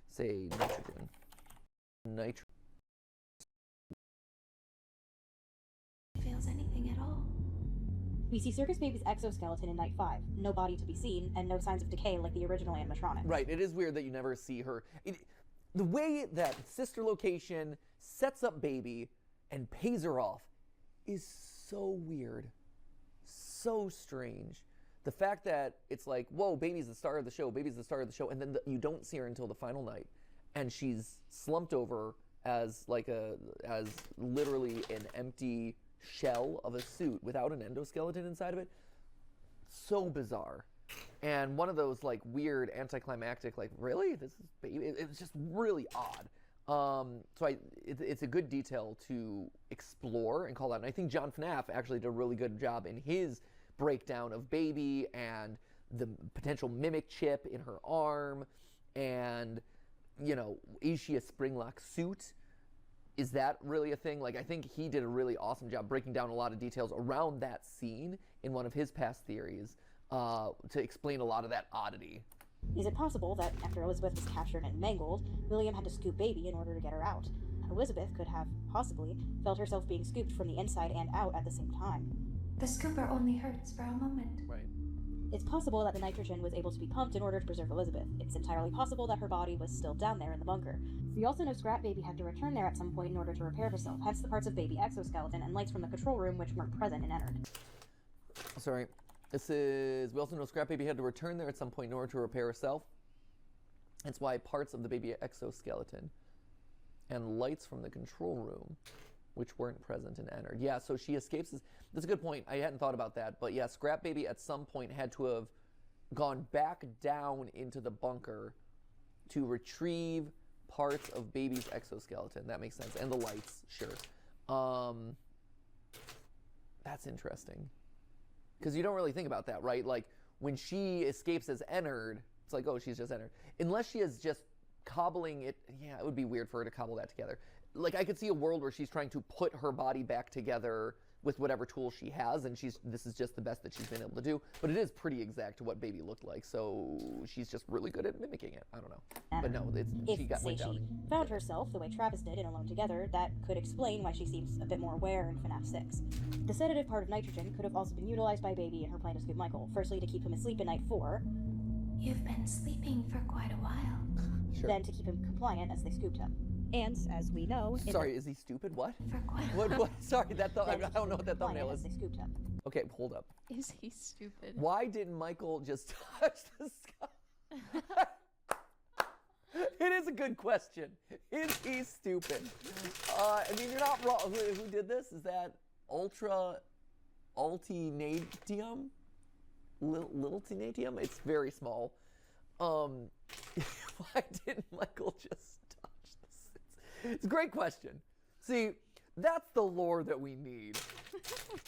say nitrogen. Feels anything at all. We see Circus Baby's exoskeleton in Night 5. No body to be seen, and no signs of decay like the original animatronic. Right, it is weird that you never see her. The way that sister location sets up Baby and pays her off is so weird. So strange. The fact that it's like, whoa, Baby's the star of the show, Baby's the star of the show, and then you don't see her until the final night. And she's slumped over as as literally an empty shell of a suit without an endoskeleton inside of it. So bizarre. And one of those like weird anticlimactic, like, really? This is Baby? It's just really odd. So it's a good detail to explore and call out. And I think John FNAF actually did a really good job in his breakdown of Baby and the potential mimic chip in her arm, and, you know, is she a springlock suit? Is that really a thing? Like, I think he did a really awesome job breaking down a lot of details around that scene in one of his past theories to explain a lot of that oddity. Is it possible that after Elizabeth was captured and mangled, William had to scoop Baby in order to get her out? Elizabeth could have, possibly, felt herself being scooped from the inside and out at the same time. The scooper only hurts for a moment. Right. It's possible that the nitrogen was able to be pumped in order to preserve Elizabeth. It's entirely possible that her body was still down there in the bunker. We also know Scrap Baby had to return there at some point in order to repair herself, hence the parts of Baby exoskeleton and lights from the control room which weren't present in Ennard. Sorry. This is, we also know Scrap Baby had to return there at some point in order to repair herself. That's why parts of the Baby exoskeleton and lights from the control room, which weren't present in Ennard. Yeah, so she escapes. That's a good point. I hadn't thought about that. But yeah, Scrap Baby at some point had to have gone back down into the bunker to retrieve parts of baby's exoskeleton. That makes sense. And the lights, sure. That's interesting. Because you don't really think about that, right? Like, when she escapes as Ennard, it's like, oh, she's just Ennard. Unless she is just cobbling it, yeah, it would be weird for her to cobble that together. Like, I could see a world where she's trying to put her body back together with whatever tool she has, and this is just the best that she's been able to do. But it is pretty exact to what baby looked like, so she's just really good at mimicking it. I don't know. But no, she went down. She found herself the way Travis did in Alone Together, that could explain why she seems a bit more aware in FNAF 6. The sedative part of nitrogen could have also been utilized by Baby in her plan to scoop Michael, firstly to keep him asleep in night 4. You've been sleeping for quite a while. Sure. Then to keep him compliant as they scooped him. And as we know, Sorry, is he stupid? What? What? Sorry, that I don't know what that thumbnail is. They scooped him. Okay, hold up. Is he stupid? Why didn't Michael just touch the sky? It is a good question. Is he stupid? I mean, you're not wrong. Who did this? Is that Ultinatium? Little Tinatium? It's very small. Why didn't Michael just touch this? It's a great question. See, that's the lore that we need.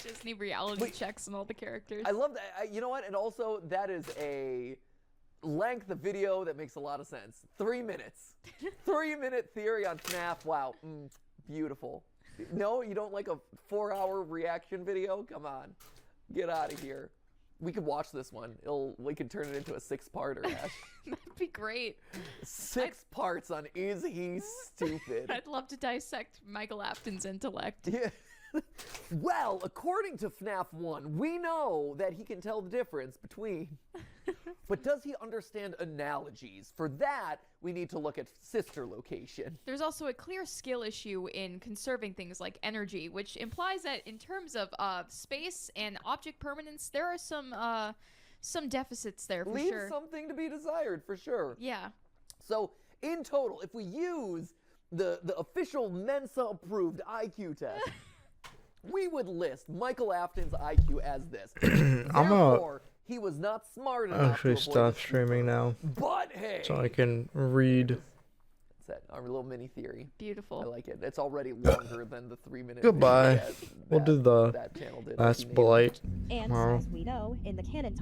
Disney reality checks on all the characters. I love that. You know what? And also, that is a length of video that makes a lot of sense. 3 minutes. 3-minute theory on FNAF. Wow. Beautiful. No, you don't like a 4-hour reaction video? Come on. Get out of here. We could watch this one. We could turn it into a 6-parter, Ash. That'd be great. 6 parts on Is He Stupid? I'd love to dissect Michael Afton's intellect. Yeah. Well, according to FNAF 1, we know that he can tell the difference between. But does he understand analogies? For that, we need to look at sister location. There's also a clear skill issue in conserving things like energy, which implies that in terms of space and object permanence, there are some deficits there for sure. Leaves something to be desired, for sure. Yeah. So, in total, if we use the official Mensa-approved IQ test, we would list Michael Afton's IQ as this. Therefore, he was not smart enough actually to avoid stop the streaming now. But hey, so I can read. That's it. Our little mini theory. Beautiful. I like it. It's already longer than the 3-minute. Goodbye. Video We'll do the that channel did. last blight And tomorrow. as we know, in the canon time.